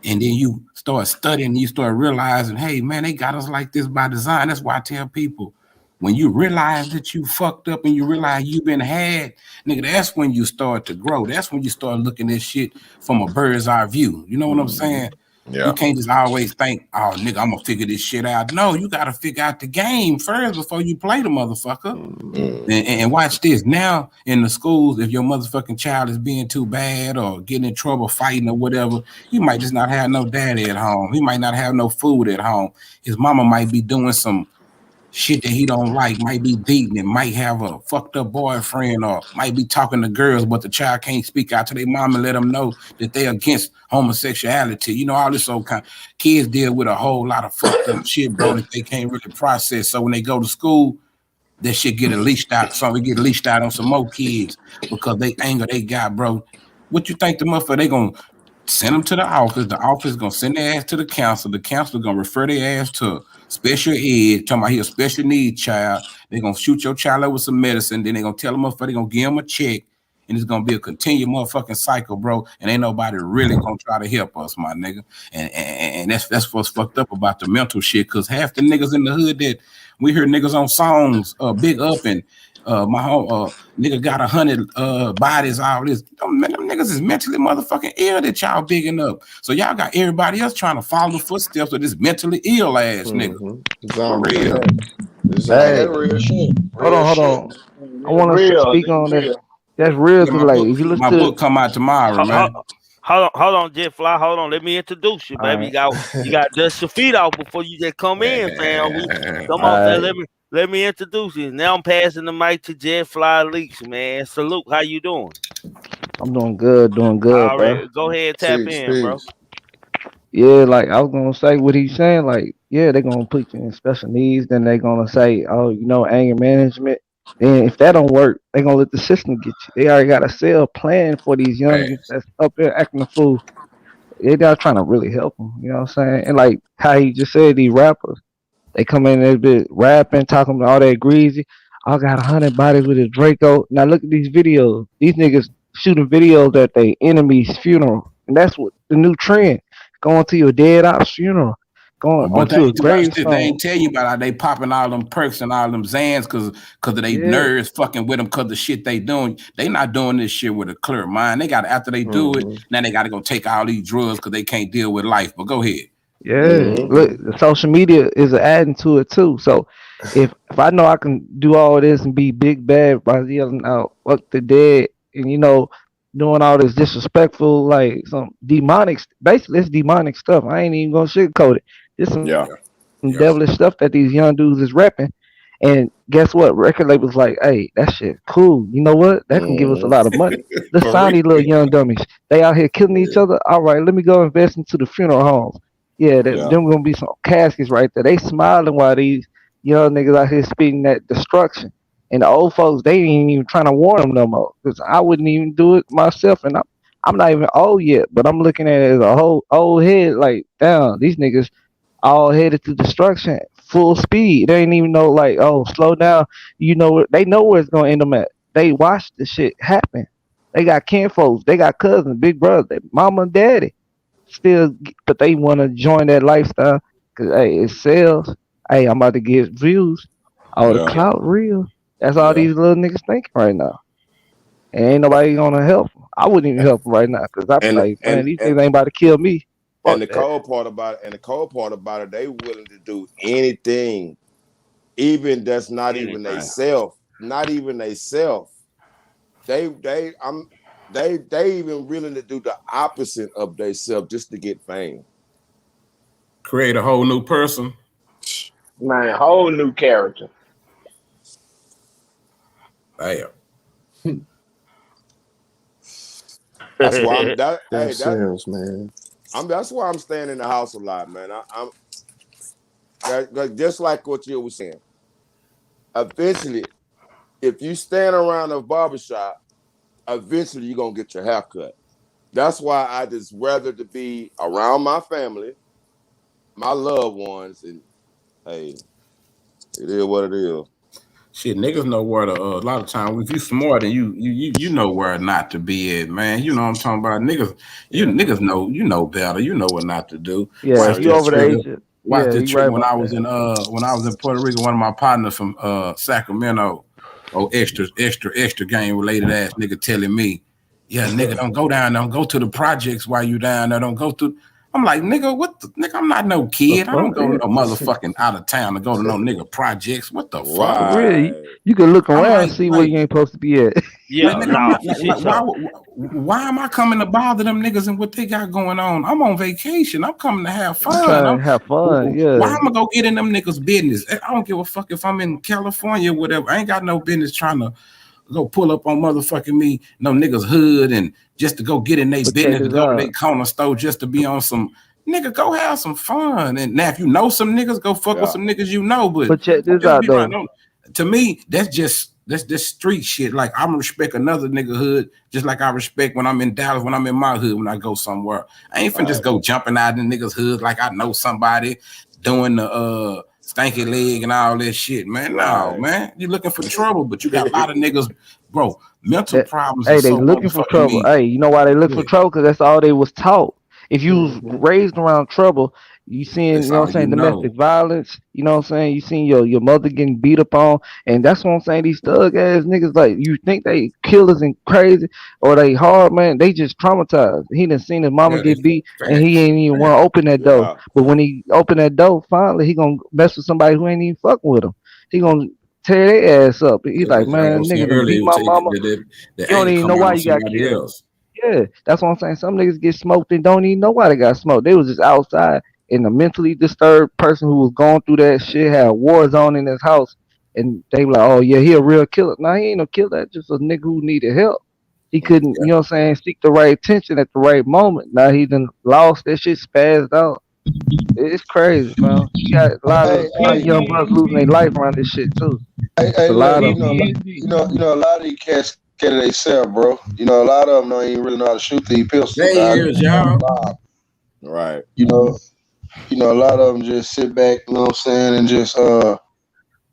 and then you start studying, you start realizing, hey, man, they got us like this by design. That's why I tell people, when you realize that you fucked up and you realize you've been had, nigga, that's when you start to grow. That's when you start looking at shit from a bird's eye view. You know what I'm Mm-hmm. saying? You Yeah. can't just always think, oh, nigga, I'm gonna figure this shit out. No, you gotta figure out the game first before you play the motherfucker. Mm-hmm. Mm. And watch this. Now in the schools, if your motherfucking child is being too bad or getting in trouble fighting or whatever, he might just not have no daddy at home. He might not have no food at home. His mama might be doing some shit that he don't like, might be beating it, might have a fucked up boyfriend, or might be talking to girls, but the child can't speak out to their mom and let them know that they're against homosexuality. You know, all this old kind. Kids deal with a whole lot of fucked up shit, bro, that they can't really process. So when they go to school, that shit get leashed out. So we get leashed out on some more kids because they anger they got, bro. What you think the motherfucker they gonna send them to the office? The office gonna send their ass to the council. The council gonna refer their ass to special ed, talking about he a special needs child. They gonna shoot your child up with some medicine. Then they gonna tell them motherfucker they gonna give him a check, and it's gonna be a continued motherfucking cycle, bro. And ain't nobody really gonna try to help us, my nigga. And that's what's fucked up about the mental shit, cause half the niggas in the hood that we hear niggas on songs, big up and my whole nigga got 100 bodies, all this. Them niggas is mentally motherfucking ill that y'all bigging up. So y'all got everybody else trying to follow the footsteps of this mentally ill ass nigga. For real. Hey, that real shit. Hold Real on, hold shit. on. I That's want to real. speak That's on that. real. That's real, Yeah, cause like if you listen my to, book come out tomorrow, man. Hold on, Jet Fly. Hold on. Let me introduce you, all baby. right, You got to dust your feet off before you just come in, fam. Come all on, fam. right. Let me introduce you. Now I'm passing the mic to Jet Fly Leaks, man. Salute. How you doing? I'm doing good, All bro. right, go ahead, tap Peace, in, bro. peace. Yeah, like I was gonna say what he's saying, like, yeah, they're gonna put you in special needs, then they're gonna say, oh, anger management. Then if that don't work, they're gonna let the system get you. They already got a sale plan for these youngins that's up there acting a fool. They not trying to really help them, you know what I'm saying? And like how he just said, these rappers, they come in there bit rapping, talking about all that greasy. I got 100 bodies with a Draco. Now look at these videos. These niggas shooting videos at their enemy's funeral, and that's what the new trend. Going to your dead op's funeral, going But onto a they gravestone. ain't tell you about how they popping all them perks and all them Zans because of they Yeah, nerves fucking with them because the shit they doing. They not doing this shit with a clear mind. They got after they do it, now they got to go take all these drugs because they can't deal with life. But go ahead. yeah. Look, the social media is adding to it too. So if I know I can do all this and be big bad by yelling out "fuck the dead" and doing all this disrespectful like some demonic, basically it's demonic stuff. I ain't even gonna sugarcoat it. It's some Yeah. devilish stuff that these young dudes is repping. And guess what? Record labels like, hey, that shit cool. You know what? That can give us a lot of money. Let's For sign real. these little young dummies. They out here killing each other. All right, let me go invest into the funeral homes. Yeah, Yeah. them gonna be some caskets right there. They smiling while these young niggas out here speeding that destruction. And the old folks, they ain't even trying to warn them no more. Cause I wouldn't even do it myself, and I'm not even old yet, but I'm looking at it as a whole old head. Like, damn, these niggas all headed to destruction, full speed. They ain't even know like, oh, slow down. They know where it's gonna end them at. They watched the shit happen. They got kinfolks, they got cousins, big brother, they mama and daddy still, but they want to join that lifestyle because hey, it sells. Hey, I'm about to get views. Oh, the Yeah. clout real. That's all Yeah. these little niggas thinking right now. And ain't nobody gonna help 'em. I wouldn't even help them right now because I be And like, man, and these and niggas ain't about to kill me. and Fuck the that. cold part about it, they willing to do anything, even that's not even they Anything. self, not even they self. They even willing to do the opposite of they self just to get fame. Create a whole new person. Man, whole new character. Damn. That's why I'm that. Hey, Themselves, man. that's why I'm staying in the house a lot, man. Just like what you were saying. Eventually, if you stand around a barbershop, eventually you're gonna get your hair cut. That's why I just rather to be around my family, my loved ones, and hey, it is what it is. Shit, niggas know where to. A lot of times, if you smart and you know where not to be at, man. You know what I'm talking about, niggas. You Yeah. niggas know better. You know what not to do. Yeah, if Watch you this over the trigger. age of, Watch yeah, this you trigger. right When about I was that. in Puerto Rico, one of my partners from Sacramento, extra gang related ass nigga telling me, yeah, nigga, don't go down, don't go to the projects while you down there, don't go to. I'm like, nigga, what the nigga? I'm not no The kid. I don't fuck, go to yeah. no motherfucking out of town to go to no nigga projects. What the fuck? For real, Right. you can look I'm around and like, see where you ain't supposed to be at. like, Yeah, nigga, I'm no, not for shit like why, show. why am I coming to bother them niggas and what they got going on? I'm on vacation. I'm coming to have You fun. trying to have fun, Why yeah. am I gonna get in them niggas' business? I don't give a fuck if I'm in California or whatever. I ain't got no business trying to go pull up on motherfucking me, no niggas hood, and just to go get in their But check business to this go to out. their corner store just to be on some nigga. Go have some fun. And now if you know some niggas, go fuck with Yeah. some niggas you know. But But check don't this just out be around. though. To me, that's this street shit. Like I'm respect another nigga hood, just like I respect when I'm in Dallas, when I'm in my hood, when I go somewhere. I ain't finna just Right. go jumping out in niggas hood like I know somebody doing the stanky leg and all that shit, man. No, Right. man. You looking for trouble, but you got a lot of niggas bro. Mental That problems are hey, they so looking for motherfucking trouble. me. Hey, you know why they look for Yeah, trouble? Because that's all they was taught. If you was mm-hmm. raised around trouble, you seen, That's you know all what I'm you saying, know. domestic violence, you know what I'm saying? You seen your mother getting beat up on, and that's what I'm saying. These thug ass niggas, like, you think they killers and crazy or they hard, man, they just traumatized. He done seen his mama Yeah, they get beat and he facts, ain't even wanna facts. open that door. Yeah. But when he open that door, finally he gonna mess with somebody who ain't even fucking with him. He gonna tear their ass up. He's Yeah, like, like I man, was saying nigga done earlier, beat it would my take mama. the You don't anger even know come out why on you got somebody killed. else. Yeah, that's what I'm saying. Some niggas get smoked and don't even know why they got smoked. They was just outside, and a mentally disturbed person who was going through that shit had a war zone in his house, and they were like, "Oh yeah, he a real killer." Nah, he ain't no killer. That's just a nigga who needed help. He couldn't, Yeah, you know what I'm saying, seek the right attention at the right moment. Now he done lost that shit, spazzed out. It's crazy, man. You got Hey, a lot of hey, young brothers losing their life around this shit too. It's hey, a look, lot of 'em. a lot of these cats scared of themselves, bro. A lot of them don't even really know how to shoot these pistols, they dog. is y'all. Right. You know, a lot of them just sit back, you know what I'm saying, and just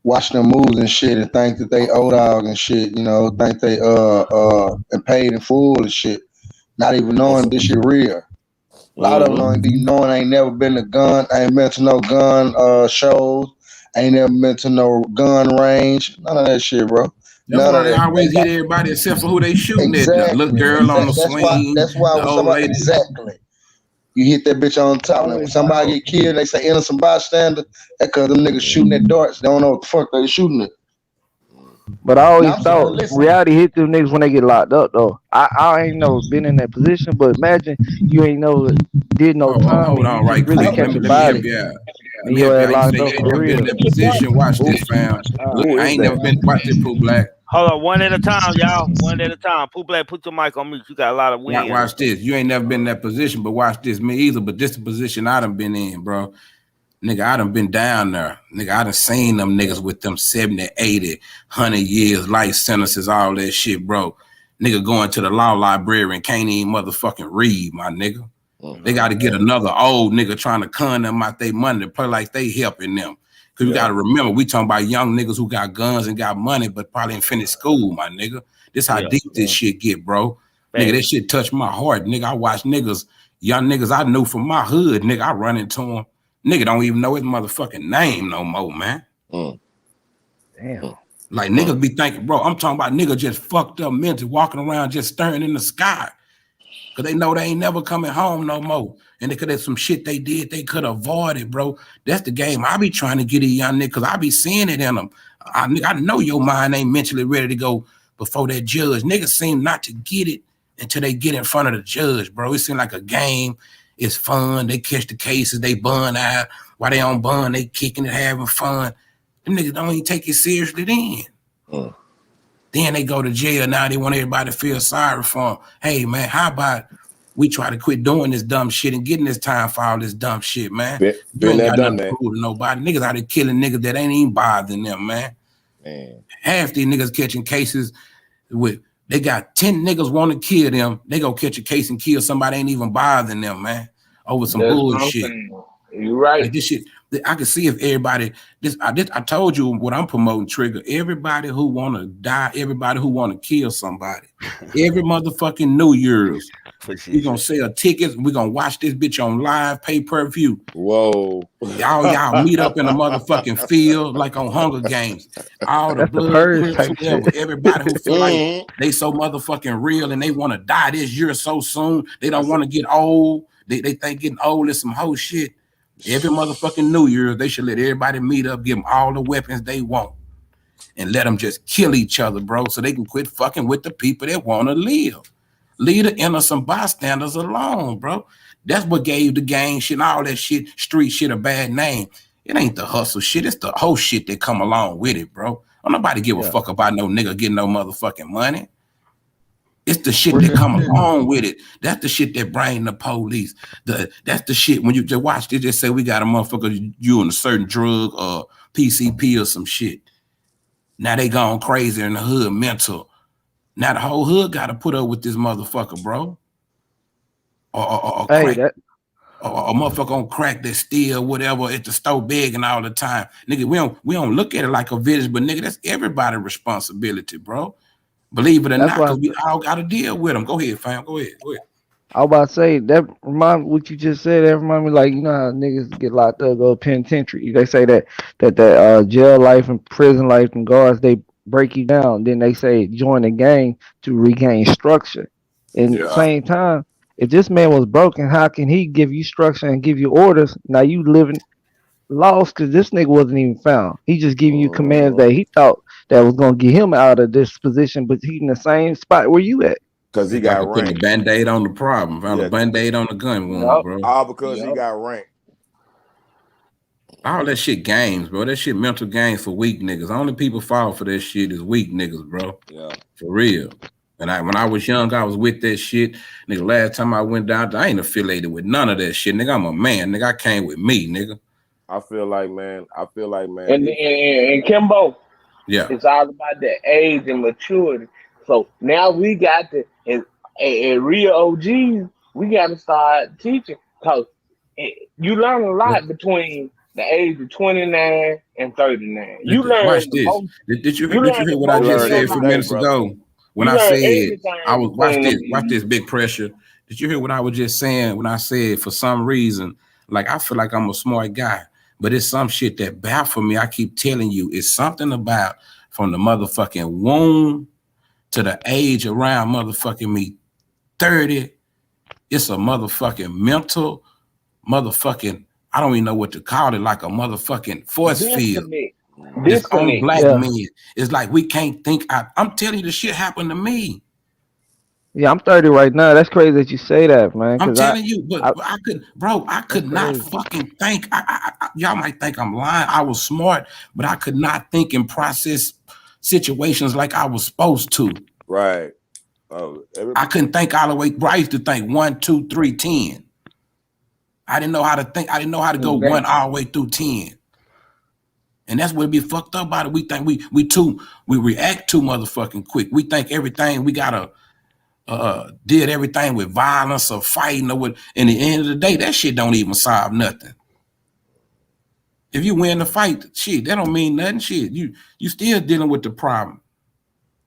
watch them moves and shit, and think that they old dog and shit. Think they and paid in full and shit, not even knowing this shit real. A lot of them Mm-hmm. don't be knowing, ain't never been to gun, ain't been to no gun shows, ain't never been to no gun range, none of that shit, bro. That's None why of they that. always hit everybody except for who they shooting at. The little Exactly. girl on the That's why. swing, That's why the when old somebody lady. exactly you hit that bitch on top. Now, when somebody get killed, they say innocent bystander. That cause them niggas shooting at darts. They don't know what the fuck they shooting at. But I Now always I'm saying, thought listen. reality hit them niggas when they get locked up though. I ain't never been in that position, but imagine you ain't never did no time Hold and you on just right really quick. catch a Let me help body you out. Let and me help your you ass out. You say locked you up ain't for never been in real. that position. Watch Who this, fam. Look, who I is ain't never that? been. Watch this, Pooh Black. Hold on, one at a time, y'all. One at a time. Pooh Black, put your mic on mute. You got a lot of wind. Watch this. You ain't never been in that position, but watch this. Me either. But this the position I done been in, bro. Nigga, I done been down there. Nigga, I done seen them niggas with them 70, 80, 100 years, life sentences, all that shit, bro. Nigga going to the law library and can't even motherfucking read, my nigga. They got to get another old nigga trying to con them out their money to play like they helping them. Because we got to remember, we talking about young niggas who got guns and got money, but probably ain't finished school, my nigga. This how Yeah. deep this shit get, bro. Nigga, Facts. that shit touched my heart. Nigga, I watch niggas, young niggas I knew from my hood, nigga, I run into them. Nigga don't even know his motherfucking name no more, man. Mm. Damn. Like niggas be thinking, bro, I'm talking about niggas just fucked up mentally, walking around just staring in the sky. Cause they know they ain't never coming home no more. And because there's some shit they did they could avoid it, bro. That's the game I be trying to get these young niggas, cause I be seeing it in them. I know your mind ain't mentally ready to go before that judge. Niggas seem not to get it until they get in front of the judge, bro. It seems like a game. It's fun. They catch the cases, they bun out. While they on bun, they kicking it, having fun. Them niggas don't even take it seriously then. Mm. Then they go to jail. Now they want everybody to feel sorry for them. Hey, man, how about we try to quit doing this dumb shit and getting this time for all this dumb shit, man? You Been ain't there, got done nothing to that. prove to nobody. Niggas out there killing niggas that ain't even bothering them, man. Man. Half these niggas catching cases with, they got 10 niggas want to kill them. They go catch a case and kill somebody ain't even bothering them, man. Over some That's what I'm bullshit. saying. You right. Like this shit, I can see if everybody, I told you what I'm promoting, Trigger. Everybody who want to die, everybody who want to kill somebody, every motherfucking New Year's, we gonna sell tickets. We gonna watch this bitch on live pay-per-view. Whoa. Y'all meet up in a motherfucking field like on Hunger Games. All the That's the blood, purge crips, type whatever. shit. Everybody who feel like they so motherfucking real and they want to die this year so soon. They don't want to get old. They think getting old is some whole shit. Every motherfucking New Year's, they should let everybody meet up, give them all the weapons they want, and let them just kill each other, bro, so they can quit fucking with the people that want to live. Leave the innocent bystanders alone, bro. That's what gave the gang shit and all that shit, street shit, a bad name. It ain't the hustle shit. It's the whole shit that come along with it, bro. Don't nobody give a Yeah. fuck about no nigga getting no motherfucking money. It's the shit that Real come shit. along with it. That's the shit that bring the police. That's the shit when you just watch, they just say we got a motherfucker, you on a certain drug or PCP or some shit. Now they gone crazy in the hood, mental. Now the whole hood got to put up with this motherfucker, bro. Or Hey, crack, that or a motherfucker on crack that steal whatever at the store begging all the time. Nigga, we don't look at it like a village, but nigga, that's everybody's responsibility, bro. Believe it or That's not, why because we all got to deal with them. Go ahead, fam. Go ahead. Go ahead. I was about to say that remind what you just said. That remind me like you know how niggas get locked up, go to penitentiary. They say that jail life and prison life and guards they break you down. Then they say join the gang to regain structure. And at the Yeah. same time, if this man was broken, how can he give you structure and give you orders? Now you living lost because this nigga wasn't even found. He just giving you commands that he thought that was gonna get him out of this position, but he in the same spot where you at. Because he It's like got a putting a ranked. band-aid on the problem. Found a Yeah, band-aid on the gun wound, Yup. bro. all because he Yup. got ranked. All that shit games, bro. That shit mental games for weak niggas. Only people fall for that shit is weak niggas, bro. Yeah. For real. And when I was young, I was with that shit. Nigga, last time I went down, I ain't affiliated with none of that shit. Nigga, I'm a man. Nigga, I came with me, nigga. I feel like, man, And Kimbo, Yeah. it's all about the age and maturity. So now we got to, and real OGs, we got to start teaching because you learn a But lot between the age of 29 and 39. You watch learn the this. most. Did you You learn hear the what I you most just in learn your said a every few life. day, minutes brother. ago? When You I learn said I everything was between them watch years. this big pressure. Did you hear what I was just saying when I said for some reason, like I feel like I'm a smart guy, but it's some shit that baffle me. I keep telling you, it's something about from the motherfucking womb to the age around motherfucking me 30. It's a motherfucking mental motherfucking, I don't even know what to call it, like a motherfucking force field. Disconnect. It's on Disconnect. black Yeah. men. It's like we can't think. I'm telling you, the shit happened to me. Yeah, I'm 30 right now. That's crazy that you say that, man. I'm Cause telling you, but I I could, bro, I that's could not crazy. fucking think. Y'all might think I'm lying. I was smart, but I could not think and process situations like I was supposed to. Right. Oh, I couldn't think all the way. Bro, I used to think 1, 2, 3, 10. I didn't know how to think. I didn't know how to go 1 Exactly. all the way through 10. And that's what be fucked up about it. We think we react too motherfucking quick. We think everything we gotta did everything with violence or fighting or what. In the end of the day, that shit don't even solve nothing. If you win the fight, shit, that don't mean nothing. Shit, you still dealing with the problem.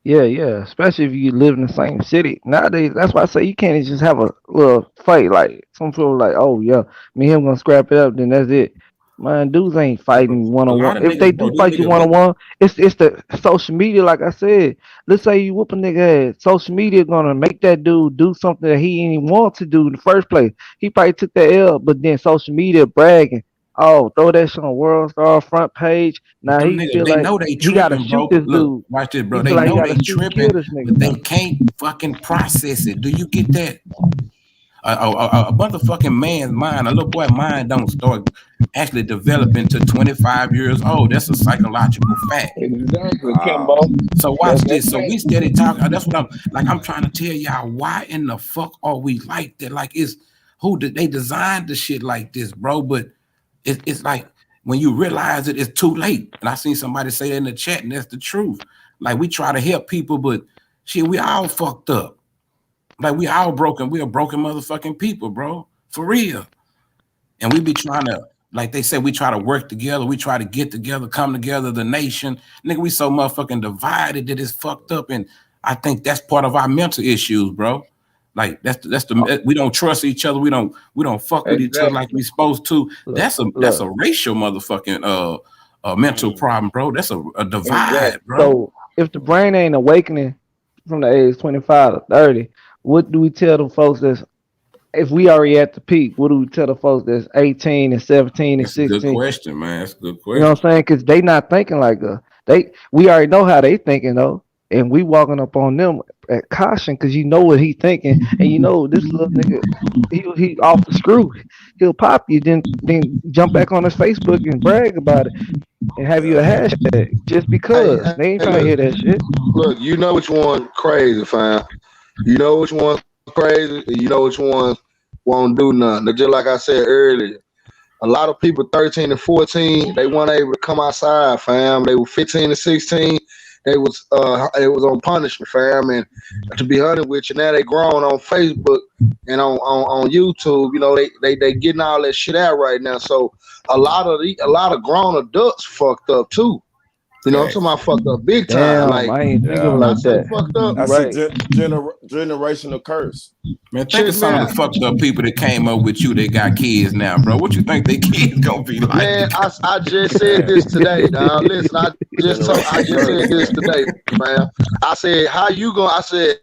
Yeah, yeah. Especially if you live in the same city. Nowadays, that's why I say you can't just have a little fight. Like some people like, oh yeah, me and him gonna scrap it up, then that's it. Man, dudes ain't fighting one A on one. lot of If they niggas, bro, do these fight you niggas, one on one, it's the social media, like I said. Let's say you whoop a nigga ass. Social media gonna make that dude do something that he didn't want to do in the first place. He probably took that L, but then social media bragging. Oh, throw that shit on World Star front page. but Now them he niggas, feel they like know they he gotta tripping, shoot bro. this But look, dude. watch this, He bro. feel They like he know gotta they shoot and kill tripping, this nigga but they now. can't fucking process it. Do you get that? A motherfucking man's mind, a little boy mind don't start actually developing to 25 years old. That's a psychological fact. Exactly, wow. Kimbo. So watch That's this. So fact. we steady talking. That's what I'm like. I'm trying to tell y'all why in the fuck are we like that? Like, it's who did they designed the shit like this, bro? But it's like when you realize it, it's too late. And I seen somebody say that in the chat, and that's the truth. Like we try to help people, but shit, we all fucked up. Like we all broken. We are broken motherfucking people, bro. For real. And we be trying to, like they said, we try to work together. We try to get together, come together, the nation. Nigga, we so motherfucking divided that it's fucked up. And I think that's part of our mental issues, bro. Like we don't trust each other. We don't fuck with each other like Exactly. we supposed to. Look, That's look. a racial motherfucking mental Mm. problem, bro. That's a divide, Exactly. bro. So if the brain ain't awakening from the age 25 to 30, what do we tell the folks that's if we already at the peak, what do we tell the folks that's 18 and 17 and That's a good 16? question, man. That's a good You know question. what I'm saying? Because they not thinking like us. We already know how they thinking though. And we walking up on them at caution because you know what he thinking. And you know this little nigga, he off the screw. He'll pop you, then jump back on his Facebook and brag about it and have you a Yeah. hashtag just Hey, because. They ain't hey, trying to hear that shit. look, you know which one crazy, fam. You know which one's crazy, and you know which ones won't do nothing. Just like I said earlier, a lot of people 13 and 14, they weren't able to come outside, fam. They were 15 and 16. It was on punishment, fam. And to be honest with you, now they grown on Facebook and on YouTube. You know, they getting all that shit out right now. So a lot of grown adults fucked up too. You know, I'm talking Facts. about fucked up big time. Damn, Like I ain't think of it Yeah, when I like say that. fucked up, You that's a right. generational curse. Man, think check of me some of out. the fucked up people that came up with you. They got kids now, bro. What you think they kids gonna be Man, like? I just said this today. Now listen, I Generational just said curse, this man. today, man. I said, how you going? I said,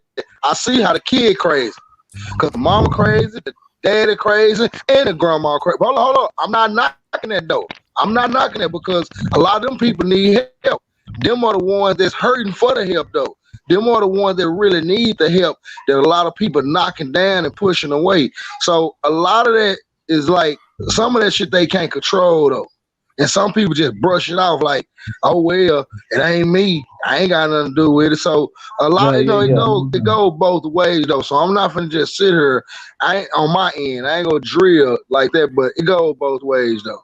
I see how the kid crazy. Cause the mama crazy, the daddy crazy, and the grandma crazy. Hold on. I'm not knocking that though. I'm not knocking it because a lot of them people need help. Them are the ones that's hurting for the help though. Them are the ones that really need the help that a lot of people knocking down and pushing away. So a lot of that is like some of that shit they can't control though. And some people just brush it off like, oh well, it ain't me. I ain't got nothing to do with it. So a lot, Yeah, yeah, it yeah. goes both ways though. So I'm not gonna just sit here. I ain't on my end. I ain't gonna drill like that, but it goes both ways though.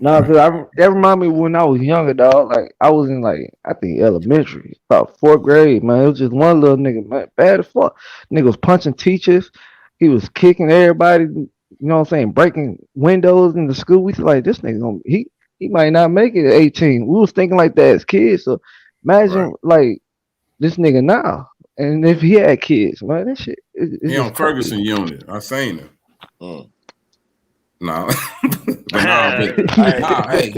No, cause that remind me when I was younger, dog. Like I was in like I think elementary, about fourth grade. Man, it was just one little nigga, man, bad as fuck. Nigga was punching teachers. He was kicking everybody. You know what I'm saying? Breaking windows in the school. We was like this nigga gonna he might not make it at 18. We was thinking like that as kids. So Right. imagine like this nigga now, and if he had kids, man, that shit it's He on just Ferguson crazy. unit. I seen him. Mm. No, but nah, but Hey, nah. Hey,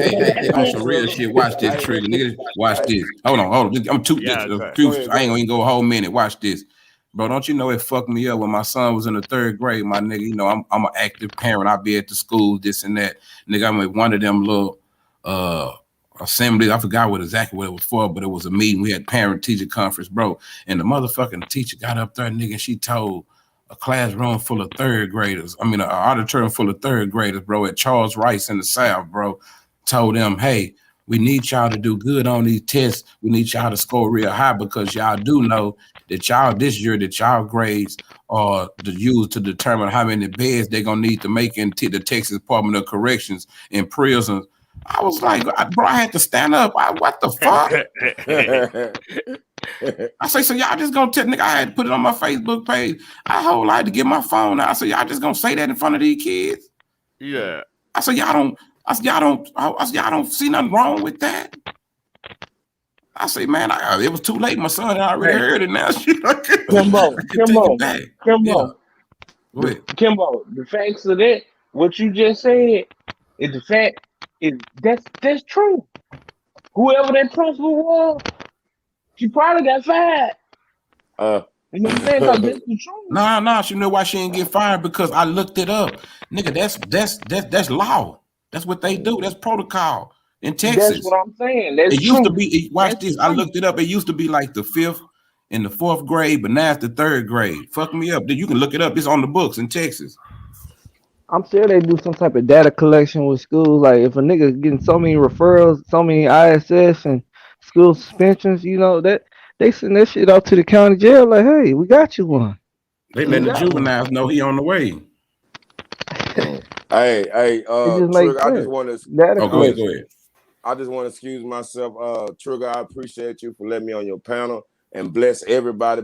on hey, some real Trigger. shit. Watch this, Hey, Trigger. Nigga, watch hey, this. Hold on. I'm too. Yeah, okay. go Few, ahead, I go ain't ahead. gonna go a whole minute. Watch this, bro. Don't you know it fucked me up when my son was in the third grade? My nigga, you know I'm an active parent. I be at the school, this and that. Nigga, I'm at one of them little uh assemblies. I forgot exactly what it was for, but it was a meeting. We had parent teacher conference, bro. And the motherfucking teacher got up there, nigga, and she told a classroom full of third graders. I mean, an auditorium full of third graders, bro, at Charles Rice in the South, bro. Told them, hey, we need y'all to do good on these tests. We need y'all to score real high because y'all do know that y'all this year that y'all grades are used to determine how many beds they're gonna need to make into the Texas Department of Corrections in prisons. I was like, bro, I had to stand up. What the fuck? I say, so y'all just gonna tell nigga, I had to put it on my Facebook page. I whole like to get my phone out. I said, y'all just gonna say that in front of these kids? Yeah. I said, y'all don't see nothing wrong with that. I say, man, it was too late. My son had already Hey, heard it now. I Kimbo, can take it Kimbo, back. Yeah, Kimbo, go ahead. Kimbo. The facts of that, what you just said, is the fact is that's true. Whoever that principal was, she probably got fired. uh, You know what I'm saying? Because that's the truth. Nah, you know why she didn't get fired? Because I looked it up. Nigga, that's law. That's what they do. That's protocol in That's Texas. what I'm saying. That's It used to true. be, watch That's the this. I truth. looked it up. It used to be like the fifth and the fourth grade, but now it's the third grade. Fuck me up. You can look it up. It's on the books in Texas. I'm sure they do some type of data collection with schools. Like if a nigga getting so many referrals, so many ISS and school suspensions, you know that they send that shit out to the county jail. Like, hey, we got you one. They We letting the got one. juveniles know he on the way. hey, It just makes Trigger. sense. Data Oh, go ahead, I, go collection. ahead. I just want to excuse myself. Trigger, I appreciate you for letting me on your panel and bless everybody,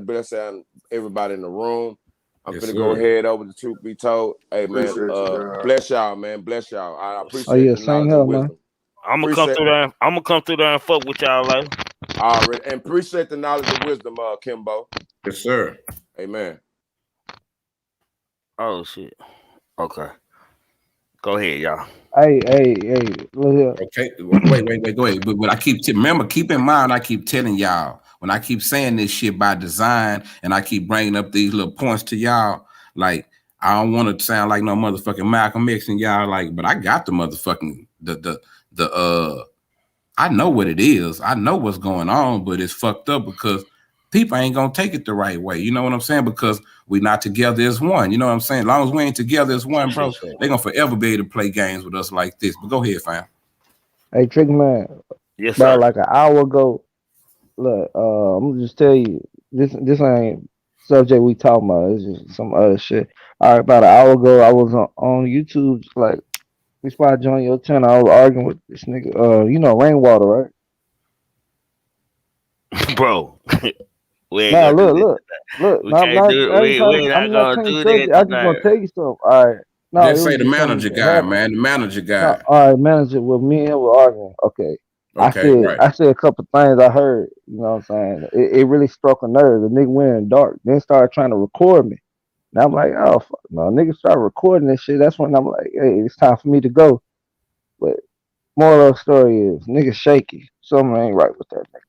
everybody in the room. I'm Yes, finna go sir. ahead over the truth be told. Hey man, Appreciate you, God. bless y'all, man. Bless y'all. I Oh appreciate yeah, the same knowledge and here, man. wisdom. I'm gonna come Appreciate through there. I'm gonna come through there and fuck with y'all later. already and appreciate the knowledge and wisdom, Kimbo. Yes, sir. Amen. Oh shit. Okay. Go ahead, y'all. Hey, look here. Okay, wait, go ahead. But I remember, keep in mind, I keep telling y'all when I keep saying this shit by design, and I keep bringing up these little points to y'all. Like I don't want to sound like no motherfucking Malcolm X and y'all like, but I got the motherfucking the I know what it is. I know what's going on, but it's fucked up because people ain't gonna take it the right way. You know what I'm saying? Because we not together as one. You know what I'm saying? As long as we ain't together as one, bro, they gonna forever be able to play games with us like this. But go ahead, fam. Hey, TRIGGMAN. Yes, About sir. like an hour ago. Look, I'm gonna just tell you this ain't subject we talking about. It's just some other shit. All right, about an hour ago, I was on YouTube, just like before I joined your channel. I was arguing with this nigga. You know, Rainwater, right? Bro. We ain't Nah, gonna do look, this. look. We No, I'm can't not. do I ain't trying. we not I'm not gonna changing do that subject. I just gonna tonight. tell you something. All right. No, it Just was say the just something manager that guy, happened. man. The manager No, guy. all right, manager. With me and him were arguing. Okay. Okay, right. I said a couple things I heard. You know what I'm saying? It really struck a nerve. The nigga went in dark, then started trying to record me. And I'm like, oh fuck no, nigga started recording this shit. That's when I'm like, hey, it's time for me to go. But moral of the story is, nigga shaky. Something ain't right with that nigga.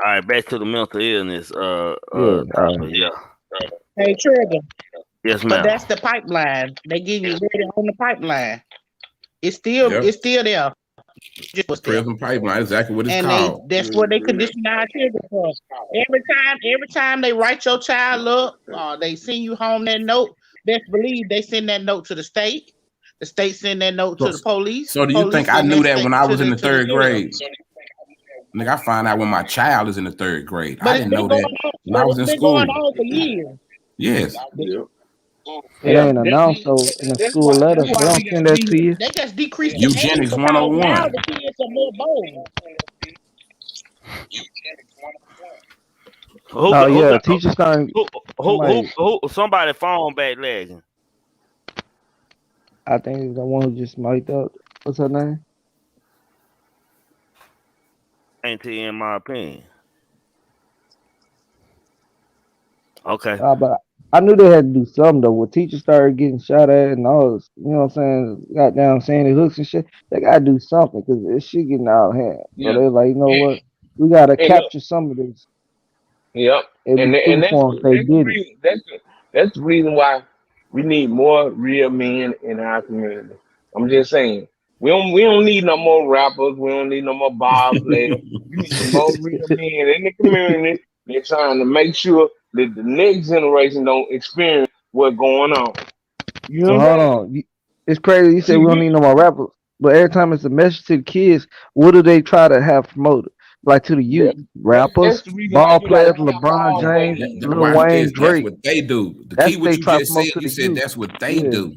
All right, back to the mental illness Yeah, topic. Yeah. Hey, Trigger, Yes, but ma'am. that's the pipeline. They getting you ready on the pipeline. Yep. It's still there. Just The was there. prison pipeline, exactly what it's And called. that's what they condition our children for. Every time they write your child up, they send you home that note. Best believe they send that note to the state. The state send that note So, to the police. so do you think Police I send knew that that state when I to was in the the third jail. grade? Nigga, I find out when my child is in the third grade. I But it's didn't been know going that on. when But I was it's in been going school. on for years. Yes. Yep. it Yeah, ain't announced though in the school that's letter. They why don't we send gotta that be. to you. They just decreased the age Eugenics because now 101. the kids are more bold. Who Oh got who yeah, got teachers starting somebody. who somebody phone back lagging? I think it's the one who just mic'd up. What's her name? Ain't to you in my opinion. Okay. But I knew they had to do something though. When teachers started getting shot at and all this, you know what I'm saying? Got down Sandy Hooks and shit. They gotta do something because this shit getting out of hand. So Yeah. they like, you know And, what? We gotta and look, capture some of this. yep. It'd be And cool for them if they that's the did it. reason that's the reason why we need more real men in our community. I'm just saying. We don't need no more rappers. We don't need no more ball players. We need some more real men in the community. They're trying to make sure that the next generation don't experience what's going on. You know So what I'm hold saying? on. It's crazy. You said we See, don't need no more rappers, but every time it's a message to the kids, what do they try to have promoted? Like to the youth, that's rappers, the reason why ball you got to players, tap LeBron all the way James, in. Lil Watch Wayne, this. That's Drake. what they do. The That's key what what they you try to just said, promote to you the said youth. that's what they Yeah, do.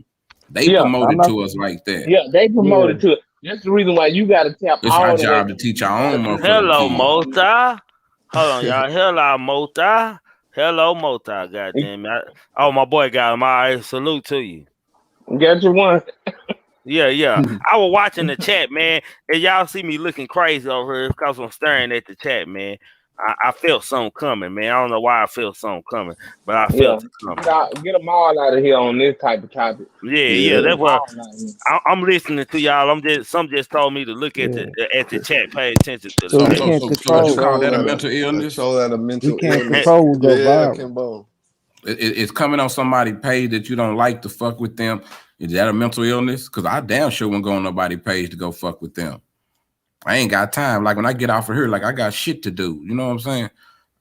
They yeah. I'm promote it not. to us like that. Yeah, they Yeah, promoted to it. That's the reason why you got to tap It's our all the way job to in. teach You our got to own be motherfucking Hello, kids. Mota. Hold on, y'all. Hello, Mota. Hello, Mota. Goddamn it. Oh, my boy got him. All right, salute to you. got your one. Yeah, yeah. I was watching the chat, man, and y'all see me looking crazy over here because I'm staring at the chat, man. I felt something coming, man. I don't know why I felt something coming, but I Yeah, felt it coming. get them all out of here on this type of topic. Yeah, yeah. Get Yeah. That's them what all out of here. I'm listening to y'all. Some just told me to look yeah. at the chat, pay attention to the But So we chat. so can't so so would A you control. call troll that a at mental a illness? troll at a We mental can't illness. control what go Yeah, viral. Kimbo. It's coming on somebody's page that you don't like to fuck with them. Is that a mental illness? Because I damn sure won't go on nobody's page to go fuck with them. I ain't got time. Like when I get off of here, like I got shit to do. You know what I'm saying?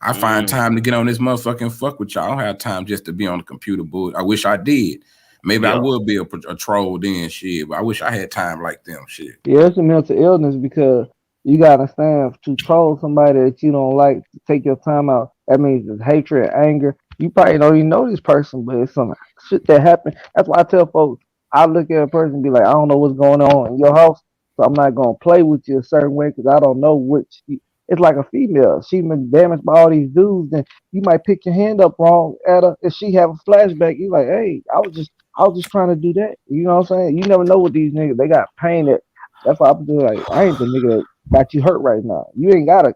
I find Mm, time to get on this motherfucking fuck with y'all. I don't have time just to be on the computer, boy. I wish I did. Maybe I yeah, would be a troll then, shit. But I wish I had time like them, shit. Yeah, it's a mental illness because you gotta understand to troll somebody that you don't like to take your time out. That means it's hatred, anger. You probably don't even know this person, but it's some shit that happened. That's why I tell folks, I look at a person and be like, I don't know what's going on in your house, so I'm not gonna play with you a certain way because I don't know which. It's like a female. She been damaged by all these dudes, then you might pick your hand up wrong at her. If she have a flashback, you like, hey, I was just trying to do that. You know what I'm saying? You never know what these niggas they got pain that. That's why I'm doing like I ain't the nigga that got you hurt right now. You ain't gotta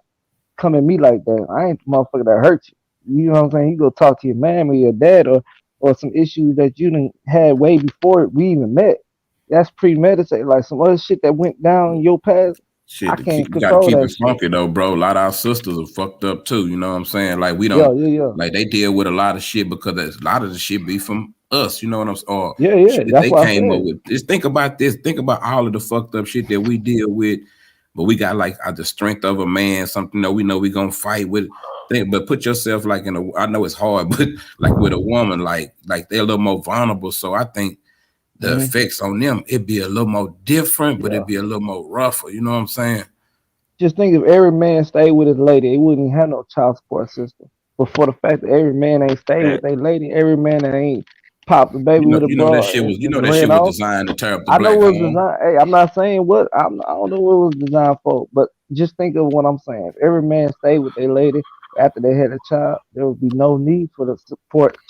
come at me like that. I ain't the motherfucker that hurt you. You know what I'm saying? You go talk to your mom or your dad or some issues that you done had way before we even met. That's premeditated. Like some other shit that went down in your past. I Shit, can't you gotta control keep that it shit. funky though, bro. A lot of our sisters are fucked up too. You know what I'm saying? Like we Yeah, don't yeah, yeah. like they deal with a lot of shit because a lot of the shit be from us. You know what I'm saying? Or Yeah, yeah. shit that That's they what I came up said. with. Just think about this. Think about all of the fucked up shit that we deal with. But we got like the strength of a man. Something that we know we gonna fight with. But put yourself like in a. I know it's hard, but like with a woman, like they're a little more vulnerable. So I think the Hmm. effects on them it'd be a little more different, but it'd Yeah. be a little more rougher. You know what I'm saying? Just think if every man stayed with his lady, he wouldn't have no child support system. But for the fact that every man ain't stayed with that their lady, every man that ain't popped the baby with a You know that bra shit was and that shit ran was off. designed to tear up the I know black what it was home. designed. Hey, I'm not saying what I don't know what it was designed for, but just think of what I'm saying. If every man stayed with their lady after they had a child, there would be no need for the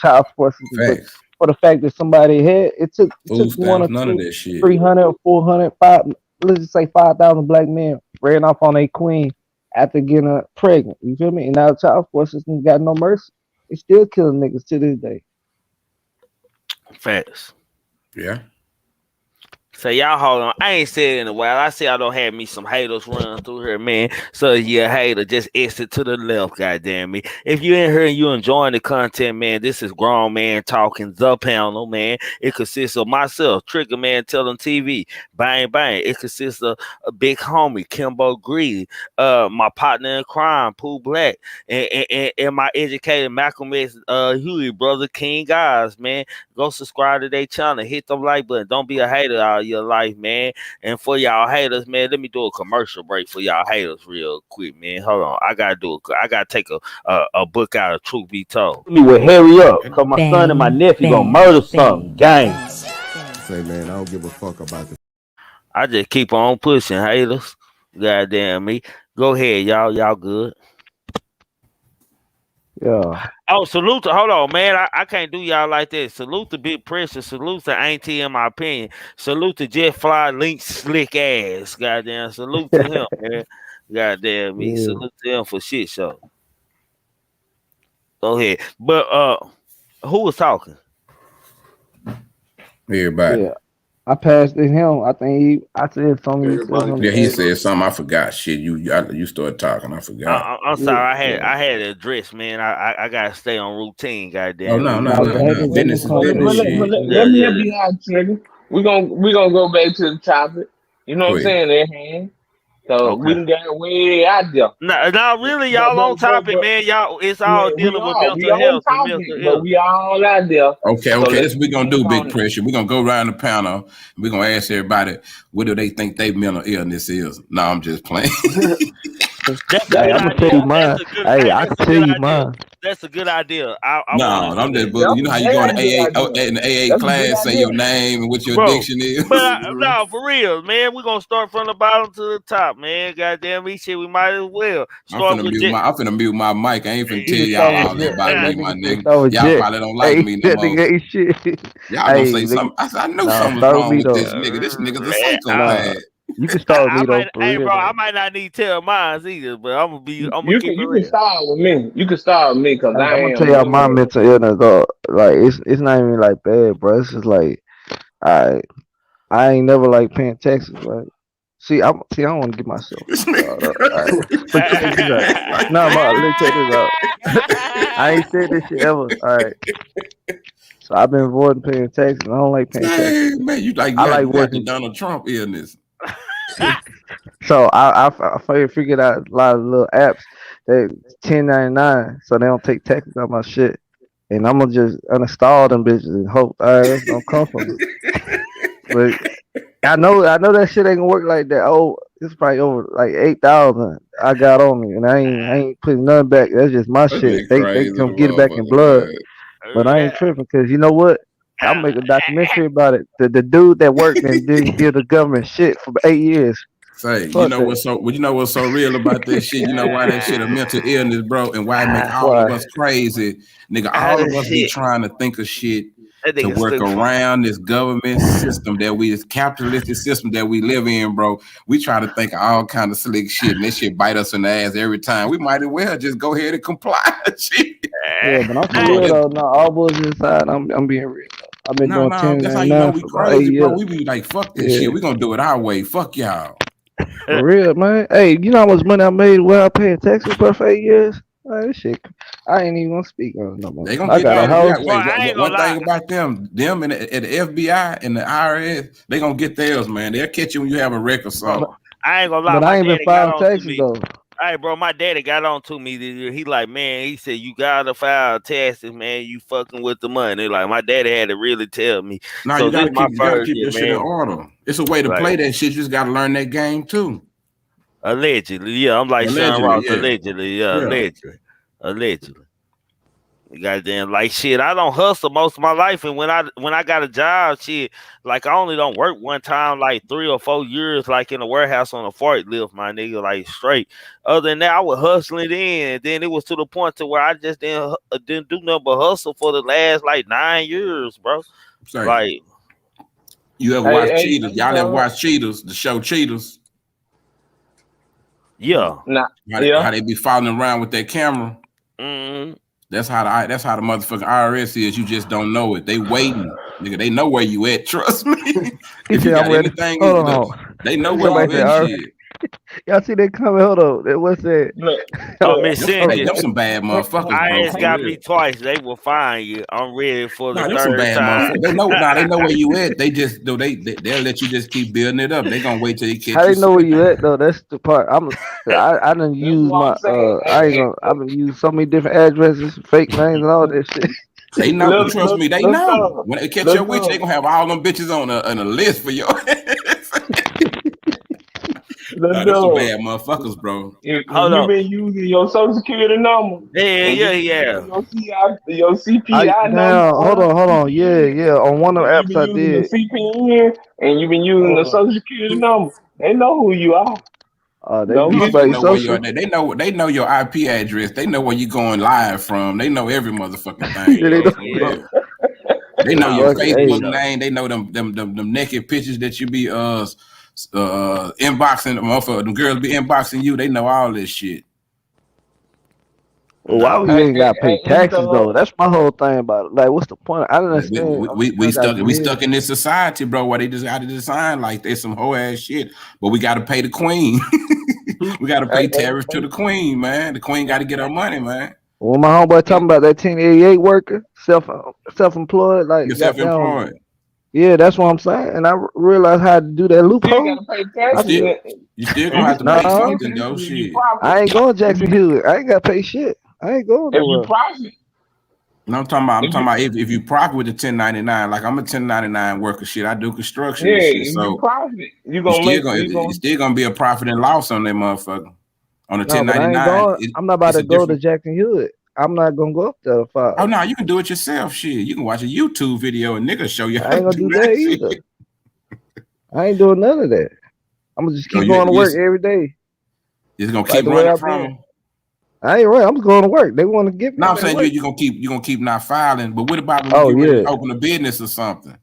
child support system. But Facts. for the fact that somebody had, it took Food one stamps, or none of two, that shit. 300 or 400, five. let's just say 5,000 black men ran off on a queen after getting her pregnant. You feel me? And now the child support system got no mercy. It's still killing niggas to this day. Facts. Yeah. So y'all hold on. I ain't said it in a while. I see I don't have me some haters run through here, man. So you a hater, just exit to the left, goddamn me. If you in here and you enjoying the content, man, this is Grown Man Talking, the panel, man. It consists of myself, Trigger Man telling TV, bang bang. It consists of a big homie, Kimbo Greedy, my partner in crime, Pooh Black, and my educator Malcolm X Huey, brother King Guys, man. Go subscribe to their channel. Hit the like button. Don't be a hater all your life, man. And for y'all haters, man, let me do a commercial break for y'all haters real quick, man. Hold on. I gotta take a book out of Truth Be Told. Me will hurry up, cause my son and my nephew gonna murder something. Gang. Say, man, I don't give a fuck about the. I just keep on pushing, haters. Goddamn me. Go ahead, y'all. Y'all good. Yeah. Oh, salute to, hold on, man. I can't do y'all like that. Salute to Big Pressure. Salute to Auntie, in my opinion. Salute to Jet Fly Link Slick Ass. Goddamn. Salute to him, man. Goddamn me. Yeah. Salute to him for shit show. Go ahead. But who was talking? Everybody. Yeah. I passed it him. I said something. He said Everybody something. Yeah, can he say said something. I forgot. Shit, you started talking. I forgot. I'm Yeah. sorry. Yeah. I had to address, man. I gotta stay on routine. Oh Goddamn no, me. no, Now, no, but Yeah, no. having Business is business. conversations, Shit. yeah, Let me help yeah. you out, Trigger. We gonna go back to the topic. You know what I'm Quick. saying? At hand. So we Okay. done got way out there. No, really, But y'all but on but topic, but man. Y'all, it's all yeah, dealing with we mental on health and topic, mental but illness. we all out there. Okay, So okay. let's This we gonna speak do, on Big it. Pressure. We gonna go around the panel. We gonna ask everybody what do they think they mental illness is. No, I'm just playing. That's a hey, good I'm gonna tell idea. you mine. Hey, I That's can a tell good you idea. mine. That's a good idea. I No, want to do I'm just that, bullshit. You That's know a how you go in very the good AA idea. in the AA That's a good class, say idea. your name and what your bro. addiction is. But Mhm. no, for real, man. We're gonna start from the bottom to the top, man. Goddamn me, shit. We might as well start with Jet. I'm finna mute my mic. I ain't finna You tell can y'all start with all that Jet. about Hey, me, that my nigga said nigga. start with Y'all Jet. probably don't like Hey, me no that more. nigga ain't shit. Y'all gonna Hey, say nigga, something. I knew nah, something was start with wrong me with though. this nigga. This nigga's a Man, Nah, psychopath. you can start with I me though, might, for hey, real bro. I though. might not need to tell mine either, but I'm gonna You keep can it you can real. start with me. You can start with me because Hey, I I'm gonna tell am y'all my mentally. mental illness though. Like it's not even like bad, bro. It's just like I ain't never like paying taxes, right? I don't want to get myself This start up. All right. nigga. But check this out. No, ma, let me check this out. I ain't said this shit ever. All right. So I've been avoiding paying taxes. I don't like paying taxes. Hey, man, I like you got the working. Donald Trump illness. So I figured out a lot of little apps that 1099, so they don't take taxes on my shit. And I'm gonna just uninstall them bitches and hope IRS don't come for me. But I know that shit ain't gonna work like that. Oh, it's probably over like 8,000 I got on me, and I ain't putting nothing back. That's just my That shit. nigga They crazy as a come get it back in motherfucker, blood, man. but I ain't tripping because you know what? I'll make a documentary about it. The dude that worked and didn't give the government shit for 8 years. Say, Fuck that. you know what's so real about that shit? You know why that shit a mental illness, bro, and why it make all of Why? us crazy, nigga. All of us be Shit, trying to think of shit that to nigga work stupid. around this government system this capitalistic system that we live in, bro. We try to think of all kind of slick shit, and that shit bite us in the ass every time. We might as well just go ahead and comply. Shit. Yeah, but I'm for Hold on, real Hey, though. No, all bullshit aside, I'm being real. I've been doing no, that's how you know 1099 we for about 8 crazy, bro. years. We be like, fuck this Yeah, shit. We gonna do it our way. Fuck y'all. for real, man. Hey, you know how much money I made without paying taxes for 8 years? Man, this shit, I ain't even gonna speak on it no more. They gonna I get got a that. bro, house. bro, Wait, I ain't gonna one lie. thing about them and at the FBI and the IRS, they gonna get theirs, man. They'll catch you when you have a wreck or Bro, But, something. I ain't gonna lie. but My I ain't been daddy got filing on to taxes me. though. Hey, bro, my daddy got on to me this year. He like, man, he said, you gotta file taxes, man. You fucking with the money. Like, my daddy had to really tell me. Now So this my you gotta first keep year, your shit in man. order. It's a way to Like, play that shit. You just gotta learn that game too. allegedly, yeah. I'm like Sean Allegedly, Ross, yeah. allegedly, yeah, Yeah. allegedly. Goddamn, like shit. I don't hustle most of my life, and when I got a job, shit, like I only don't work one time, like 3 or 4 years, like in a warehouse on a forklift, my nigga, like straight. Other than that, I was hustling in, and then it was to the point to where I just didn't do nothing but hustle for the last like 9 years, bro. Say, Like, You ever watch Hey, Cheaters? Y'all ever watch Cheaters? The show Cheaters? Yeah. nah, How they be following around with that camera? Mm-hmm. That's how the motherfucking IRS is. You just don't know it. They waiting, nigga. They know where you at. Trust me. He If you said, "I'm got ready." anything, Hold on. they know where Somebody you said, at. "All right." Shit. Y'all see that comment? Hold on. What's that? look, I'm look. in Cindy. Them some bad motherfuckers, bro. IS For got real. me twice. They will find you. I'm ready for the Nah, them some third bad time. motherfuckers. They know. Nah, they know where you at. They just do. They'll let you just keep building it up. They gonna wait till they catch How you they know where you slipping. at though? That's the part. I done That's use what my I'm saying. I've been used so many different addresses, fake names, and all that shit. They know. Trust me. They know. When they catch your witch, they Look, gonna have all them bitches on a list for your. Nah, them some look. bad motherfuckers, bro. If Hold you on. been using your social security number and you been Yeah. using your CPI number Now or hold on. Yeah, CPN, yeah. On one of the if you apps been I using the did. CPN and you been using the Hold on. social security number, they know who you are. They Don't get definitely Motherfuckers know where you twisted. are. social. They know your IP address. They know where you going live from. They know every motherfucking thing, Yeah, they bro. Yeah, know. For yeah. real. They know your Oh, for Hey, Facebook sure. name. They know them naked pictures that you be inboxing. Motherfucker, them girls be inboxing you. They know all this shit. well, why No. we ain't got to pay And taxes though? That's my whole thing about it. Like, what's the point? I don't Like, understand. I'm still got to we be here. stuck in this society, bro, where they just got to design like there's some whole ass shit, but we got to pay the queen. We got to pay tariffs to the queen, man. The queen got to get her money, man. When my homeboy talking about that 1088 worker, self-employed, You're like goddamn, self-employed. yeah, that's what I'm saying. And I realized how to do that you still loophole. gotta pay You I taxes. still still you still You gonna can have to still pay nah, pay something taxes though. if you Shit. profit. I ain't going If Jackson you Hewitt. I ain't got to pay shit. I ain't going if you nowhere. profit, No, I'm if talking you about if you profit with the 1099, like I'm a 1099 worker, shit. I do construction yeah, and shit. if you So profit, you gonna make you it's gonna still gonna be a profit and loss on that motherfucker. On the No, but I ain't 1099, going. I'm not about it's to a go to different. Jackson Hewitt. I'm not gonna go up there to Oh file. no, you can do it yourself. Shit, you can watch a YouTube video and nigga show you how I to ain't gonna do do that that shit. either. I ain't doing none of that. I'm gonna just So keep going to you work every day, just gonna like keep the way running I've from been. them. I ain't right. I'm just going to work. They want to give me. No, I'm I'm at saying work. you're gonna keep not filing. But what about when you Oh get ready to yeah. open a business or something?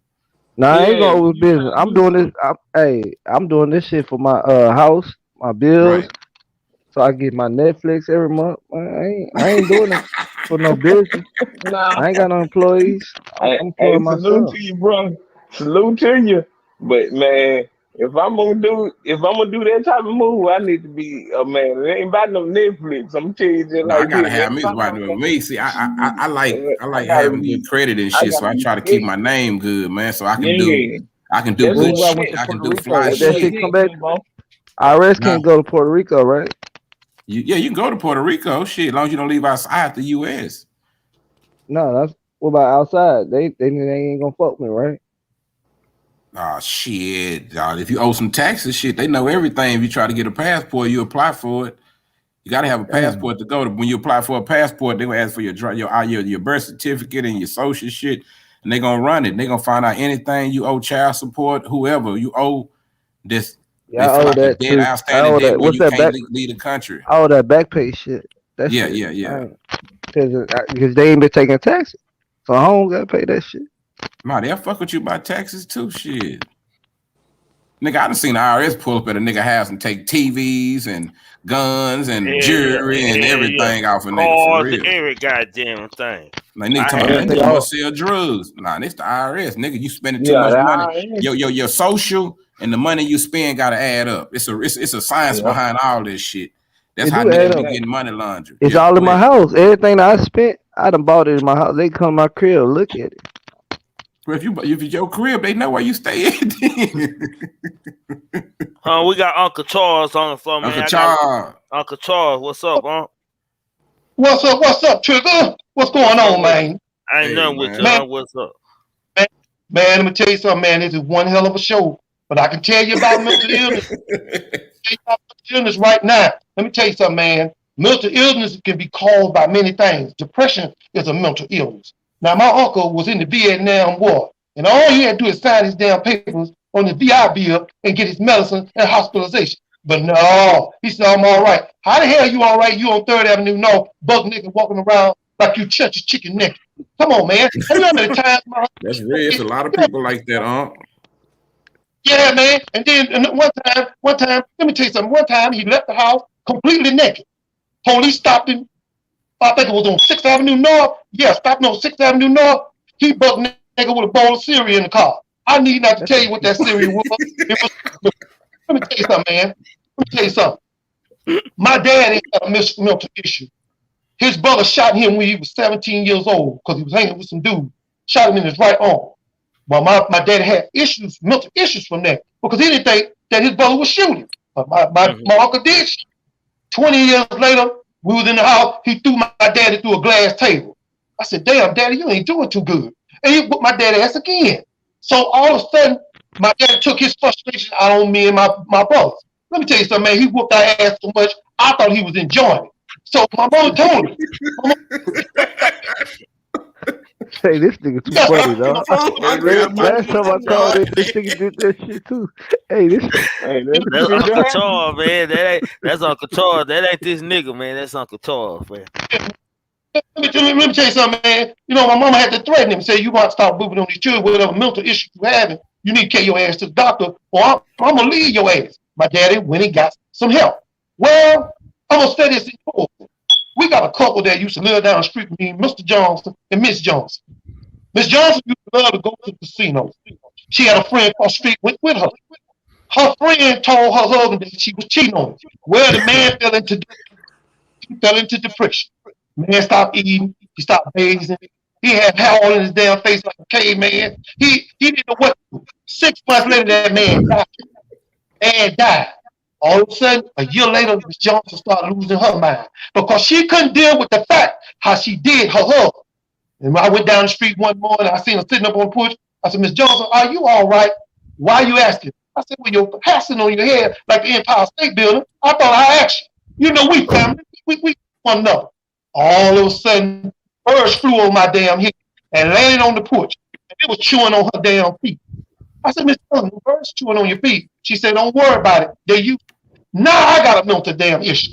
No, I ain't yeah, going with you business. trying to I'm do doing this. something. I'm doing this shit for my house, my bills, Right. so I get my Netflix every month. I ain't doing it for no business. Nah, I ain't got no employees. I'm hey, employing salute myself. to you, bro. Salute to you. But man, if I'm gonna do that type of move, I need to be a man. It ain't about no Netflix. I'm gonna tell you just No, I like gotta this. have Every me time riding with me. See, I I like gotta having good be, credit and I shit, so gotta I be try to keep slick. my name good, man. So Yeah, I can do that's What good what about shit. went to that, I can Puerto do Rico? fly Did that's that what shit. shit come that, back? Kimbo. IRS Huh? can't go to Puerto Rico, right? You can go to Puerto Rico, shit, as long as you don't leave outside the US. No, that's what about outside? They ain't gonna fuck me, right? Oh shit, dawg. If you owe some taxes, shit, they know everything. If you try to get a passport, you apply for it. You got to have a Damn. passport to go to. When you apply for a passport, they gonna ask for your birth certificate and your social shit, and they gonna run it. They gonna find out anything you owe, child support, whoever you owe. This Yeah, they I feel owe like a that debt, too. I outstanding owe debt that. where What's you that can't back? leave the country. I owe that back pay shit. That Yeah, shit. yeah, yeah. Because they ain't been taking taxes, so I don't gotta pay that shit. Man, they'll fuck with you about taxes too. Shit. Nigga, I done seen the IRS pull up at a nigga house and take TVs and guns and jewelry and Hell yeah. everything off a nigga for Cars, real. every goddamn thing. Like nigga I talking Oh, about, had they man, to. take nigga all. must sell drugs. Nah, this the IRS. Nigga, you spending too Yeah, much the money. IRS. Your social and the money you spend gotta add up. It's a science Yeah, behind all this shit. That's It how do niggas add be up. getting money laundered. It's Yeah, all in go my ahead. house. Everything that I spent, I done bought it in my house. They come to my crib, look at it. But if it's your crib, they know where you stay at. We got Uncle Charles on the phone, man. Uncle I got Charles. Uncle Charles. What's up, huh? What's up? What's up, Trigger? What's going What's up on, with man? I ain't Hey nothing with you, man. Man, huh? What's up? man, let me tell you something, man. This is one hell of a show. But I can tell you about mental illness. Tell you about mental illness right now. Let me tell you something, man. Mental illness can be caused by many things. Depression is a mental illness. Now, my uncle was in the Vietnam War, and all he had to do is sign his damn papers on the VI bill and get his medicine and hospitalization. But no, he said, I'm all right. How the hell you all right? You on 3rd Avenue North, buck nigga walking around like you church's chicken naked. Come on, man. Have you know how many times my That's real. It's a lot of people like that, huh? Yeah, man. And then one time, let me tell you something. One time he left the house completely naked. Police stopped him. I think it was on 6th Avenue North. Yeah, stopped on 6th Avenue North. He buck nigga with a bowl of cereal in the car. I need not to tell you what that cereal was. It was. Let me tell you something, man. Let me tell you something. My dad had a mental issue. His brother shot him when he was 17 years old because he was hanging with some dude. Shot him in his right arm. Well, my dad had mental issues from that because he didn't think that his brother was shooting. My uncle did. 20 years later, we was in the house. He threw my daddy through a glass table. I said, "Damn, daddy, you ain't doing too good." And he whooped my daddy ass again. So all of a sudden, my daddy took his frustration out on me and my brothers. Let me tell you something, man. He whooped our ass so much, I thought he was enjoying it. So my mom told me. Hey, this nigga too funny, dog. Last time I called it, this nigga did that shit too. Hey, this. Hey, that's That's pretty Uncle bad. Charles, man. That's Uncle Charles. That ain't this nigga, man. That's Uncle Charles, man. Let me tell you something, man. You know, my mama had to threaten him, say, "You got to stop moving on these children, whatever mental issue you having. You need to carry your ass to the doctor, or I'm going to leave your ass." My daddy went and got some help. Well, I'm going to say this in court. We got a couple that used to live down the street with me, Mr. Johnson and Miss Johnson. Miss Johnson used to love to go to the casino. She had a friend across the street with her. Her friend told her husband that she was cheating on him. Well, the man fell into depression. Man stopped eating. He stopped bathing. He had hair all in his damn face like a caveman. He didn't know what to do. 6 months later, that man died. And died. All of a sudden, a year later, Miss Johnson started losing her mind because she couldn't deal with the fact how she did her husband. And when I went down the street one morning, I seen her sitting up on the porch. I said, "Miss Johnson, are you all right? Why are you asking?" I said, "Well, you're passing on your head like the Empire State Building. I thought I asked you. You know, we family. We one another." All of a sudden, birds flew on my damn head and landed on the porch. And it was chewing on her damn feet. I said, "Miss Johnson, birds chewing on your feet." She said, "Don't worry about it. They're you." Now I got a mental damn issue.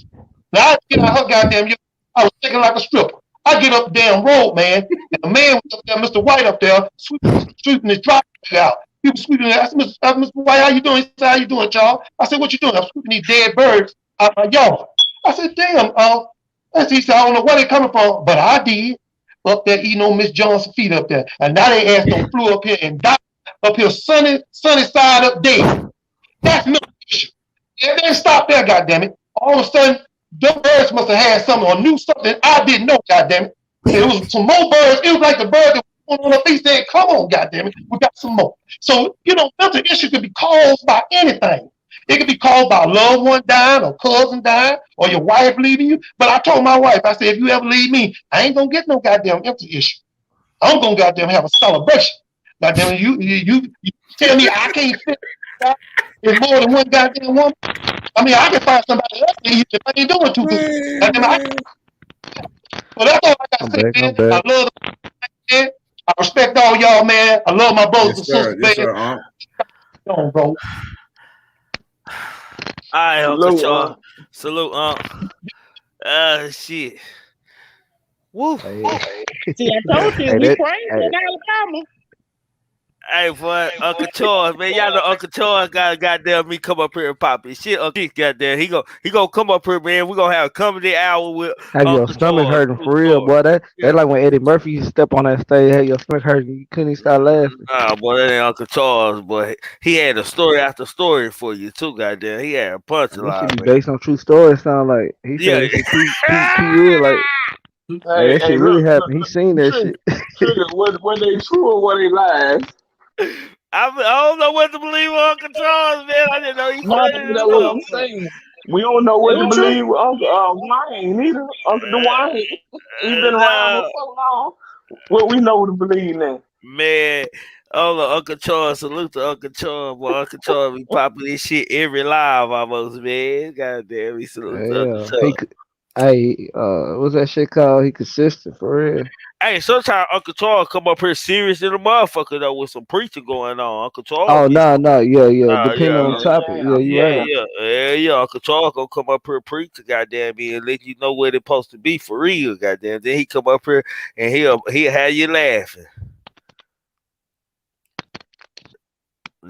Now I get out her goddamn. I was thinking like a stripper. I get up the damn road, man, and the man was up there, Mr. White up there, sweeping his driveway out. He was sweeping it. I said, Mr. White, how you doing?" He said, "How you doing, Charles?" I said, "What you doing?" "I'm sweeping these dead birds out my yard." I said, "Damn, he said, "I don't know where they coming from, but I did." Up there eating on Miss Johnson's feet up there. And now they ass don't flew up here and died up here sunny side up dead. That's mental issue. It didn't stop there, goddammit. All of a sudden, the birds must have had something or knew something I didn't know, goddammit. There was some more birds. It was like the bird that was on the feet saying, "Come on, goddammit, we got some more." So, you know, mental issue could be caused by anything. It could be caused by a loved one dying or cousin dying or your wife leaving you. But I told my wife, I said, "If you ever leave me, I ain't gonna get no goddamn mental issue. I'm gonna goddamn have a celebration." Goddamn, you tell me I can't fit in more than one goddamn woman. I mean, I can find somebody else if I ain't doing too good. So that's all I got I'm to say, back. I'm man. back. I love the man. I respect all y'all, man. I love my brothers and sisters, Yes, man. sir. Come on, bro. All right, Uncle Charles. Salute, shit. Woo. Hey, See, I told you hey, we that, crazy hey, in Alabama. Hey, boy, Uncle Charles, man, y'all know Uncle Charles got goddamn me come up here and pop his shit. Uncle goddamn, he gonna come up here, man. We gonna have a comedy hour with have your Uncle stomach Charles. hurting True for real, story. boy. That Yeah. like when Eddie Murphy used to step on that stage, had your stomach hurting, you couldn't even stop laughing. Nah, boy, that ain't Uncle Charles, boy. He had a story after story for you too, goddamn. He had a And this should punchline, be man. based on true stories. Sound like he said Yeah. that shit P real. Like, hey, that Hey, shit really look, happened. He seen that trigger, shit. trigger. Were they true or were they lies? I don't know what to believe with Uncle Charles, man. I didn't know he No, funny as that's what I'm a saying. We don't know It what to was true. believe with Uncle Wayne neither. Uncle Dwayne, he been around for no, so long. What we know to believe now. man. Oh, Uncle Charles, salute to Uncle Charles. Boy, Uncle Charles be popping this shit every live almost, man. Goddamn, he salute to Uncle Yeah, he Charles. could. Hey, what's that shit called? He consistent for real. Hey, sometimes Uncle Charles come up here serious in the motherfucker though with some preaching going on. Uncle Charles Oh be no, yeah. Depending yeah, on the topic, yeah, you yeah, right. yeah. Uncle Charles gonna come up here preach, goddamn me, and let you know where they supposed to be for real, goddamn. Then he come up here and he'll have you laughing.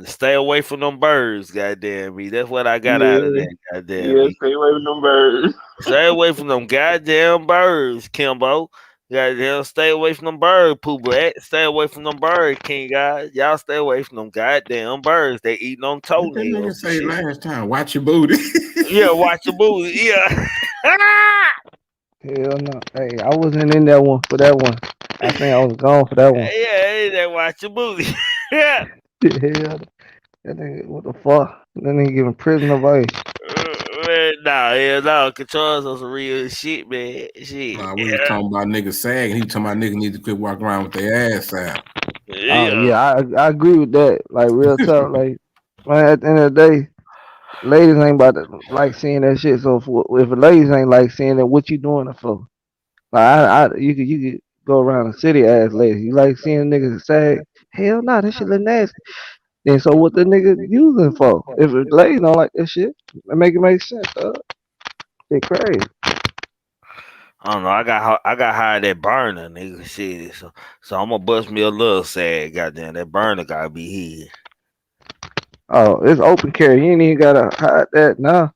Stay away from them birds, goddamn me. That's what I got out of Yeah, that, goddamn yeah. me. Stay away from them birds. Stay away from them goddamn birds, Kimbo. Goddamn, stay away from them bird pooper. Stay away from them bird king guys. Y'all stay away from them goddamn birds. They eating on What that nigga toenails and say shit. last time? Watch your booty. Yeah, watch the movie. Yeah. Hell no. Hey, I wasn't in that one for that one. I think I was gone for that one. Yeah, they watch the movie. Yeah. Hell, that nigga, what the fuck? That nigga giving prison advice. Man, nah, hell no. Controls on some real shit, man. Shit. Nah, we was talking about niggas sagging. He talking about niggas need to quit walking around with their ass out. Oh Yeah. yeah, I agree with that. Like real talk, like man, at the end of the day, ladies ain't about to like seeing that shit. So if ladies ain't like seeing it, what you doing it for? Like you could go around the city ass ladies. You like seeing niggas sag? Hell no, that shit look nasty. Then so what the nigga using for? If the ladies don't like that shit, make it make sense. Shit crazy. I don't know. I got hired that burner, nigga. Shit. So I'm gonna bust me a little sad. Goddamn, that burner gotta be here. Oh, it's open carry. You ain't even gotta hide that now.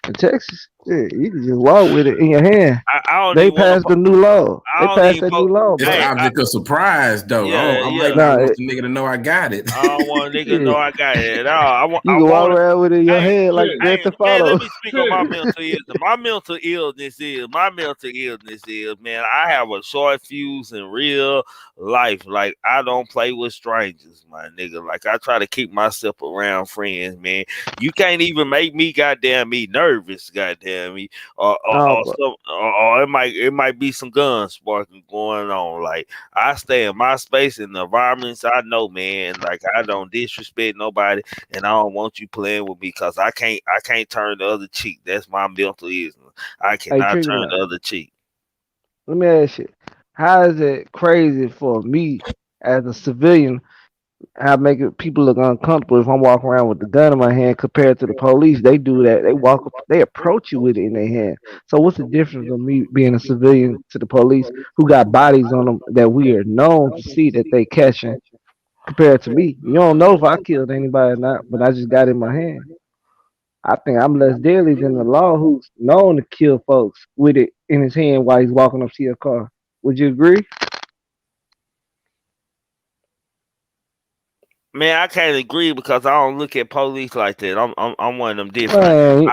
In Texas, yeah, you can just walk with it in your hand. I don't They even want passed the new law. I They don't passed even that new law, It's bro. the Hey, object of surprise, though. yeah, I might yeah. not Nah, want the nigga to know I got it. I don't want a nigga to know shit. I got it at all. You I can walk want around with it in your Hey, head like Trick, Grand hey, Theft man, let Auto. me speak on my trick. mental illness. My mental illness is, man, I have a short fuse in real life. Like, I don't play with strangers, my nigga. Like, I try to keep myself around friends, man. You can't even make me goddamn me nervous, goddamn me. No, but Or it might be some gun sparking going on. Like, I stay in my space in the environments I know, man. Like, I don't disrespect nobody, and I don't want you playing with me because I can't turn the other cheek. That's my mental illness. I hey, cannot turn TRIGGMAN, the other cheek. let me ask you, how is it crazy for me as a civilian? How make it people look uncomfortable if I'm walking around with the gun in my hand compared to the police? They do that. They approach you with it in their hand. So what's the difference of me being a civilian to the police who got bodies on them that we are known to see that they catching compared to me? You don't know if I killed anybody or not, but I just got it in my hand. I think I'm less deadly than the law who's known to kill folks with it in his hand while he's walking up to your car. Would you agree? Man, I can't agree because I don't look at police like that. I'm one of them different.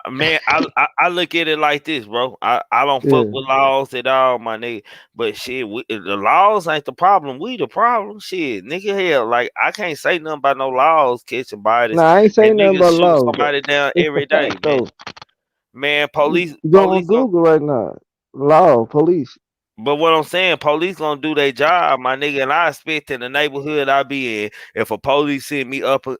Man, I look at it like this, bro. I don't fuck yeah. with laws at all, my nigga. But shit, the laws ain't the problem. We the problem. Shit, nigga, hell, like I can't say nothing about no laws catching bodies Nah, I ain't and saying nothing niggas about shooting law, but somebody down it's the every day, fact man. though. Man, You police, go on police gon' Google right now. Law, police. But what I'm saying, police gonna do their job, my nigga, and I expect in the neighborhood I be in, if a police see me up with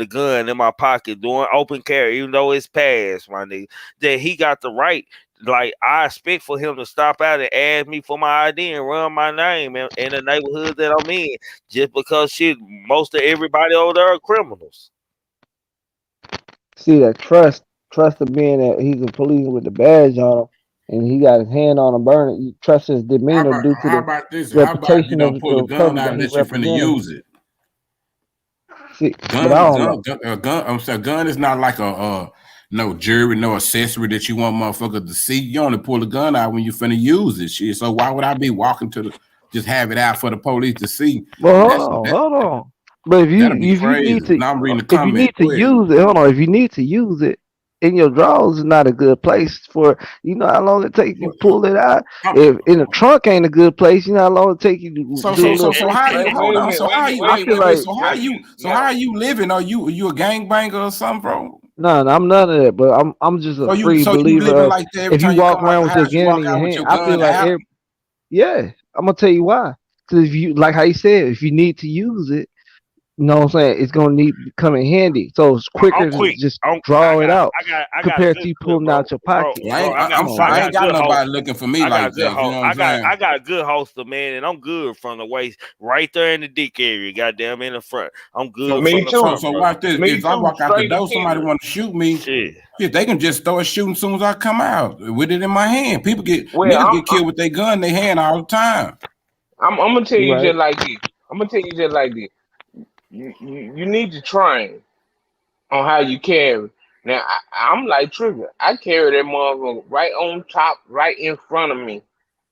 a gun in my pocket doing open carry, even though it's past, my nigga, that he got the right. Like, I expect for him to stop out and ask me for my ID and run my name in the neighborhood that I'm in, just because shit, most of everybody over there are criminals. See that trust of being that he's a police with the badge on him, and he got his hand on a burner. You trust his demeanor due to How the about this? How about if you reputation of don't pull the the gun public out that he unless you're finna representing. use it? See, but I don't know. I'm saying, gun is not like a no jury, no accessory that you want motherfuckers to see. You only pull the gun out when you finna use it. Shit. So why would I be walking to just have it out for the police to see? Well, That's hold on. But that'll be if you need crazy. to Now I'm reading the comment. Go ahead. use it, hold on. If you need to use it in your drawers, is not a good place for. You know how long it takes you to pull it out. If in the trunk ain't a good place, you know how long it take you to So do a so so little so quick how you check. hold on? So how you I feel like so how you living? Are you a gangbanger or something, bro? no, I'm none of that. But I'm just a free So you believer living of like that every if you time you walk come out around the with your house, you gun walk in your out with hand, your I feel gun like out. yeah. I'm gonna tell you why. Because if you like how you said, if you need to use it. You know what I'm saying? It's gonna need to come in handy. So it's I'm quicker to quick. just I draw it got out a compared to good you clip, pulling out your pocket. Well, Come on, I man. ain't got nobody looking for me I got like a good that. You host. know what I'm saying? I got a good holster, man, and I'm good from the waist, right there in the dick area. Goddamn, in the front, I'm good from Me the too. front, So bro. watch this. Me If I too. walk out the Straight to door, somebody Kendrick. want to shoot me. Shit. Shit, they can just start shooting as soon as I come out with it in my hand. Well, Niggas get killed with their gun in their hand all the time. I'm gonna tell You you right? just like this. I'm gonna tell you just like this. you need to train on how you carry. Now I'm like Trigger. I carry that motherfucker right on top, right in front of me.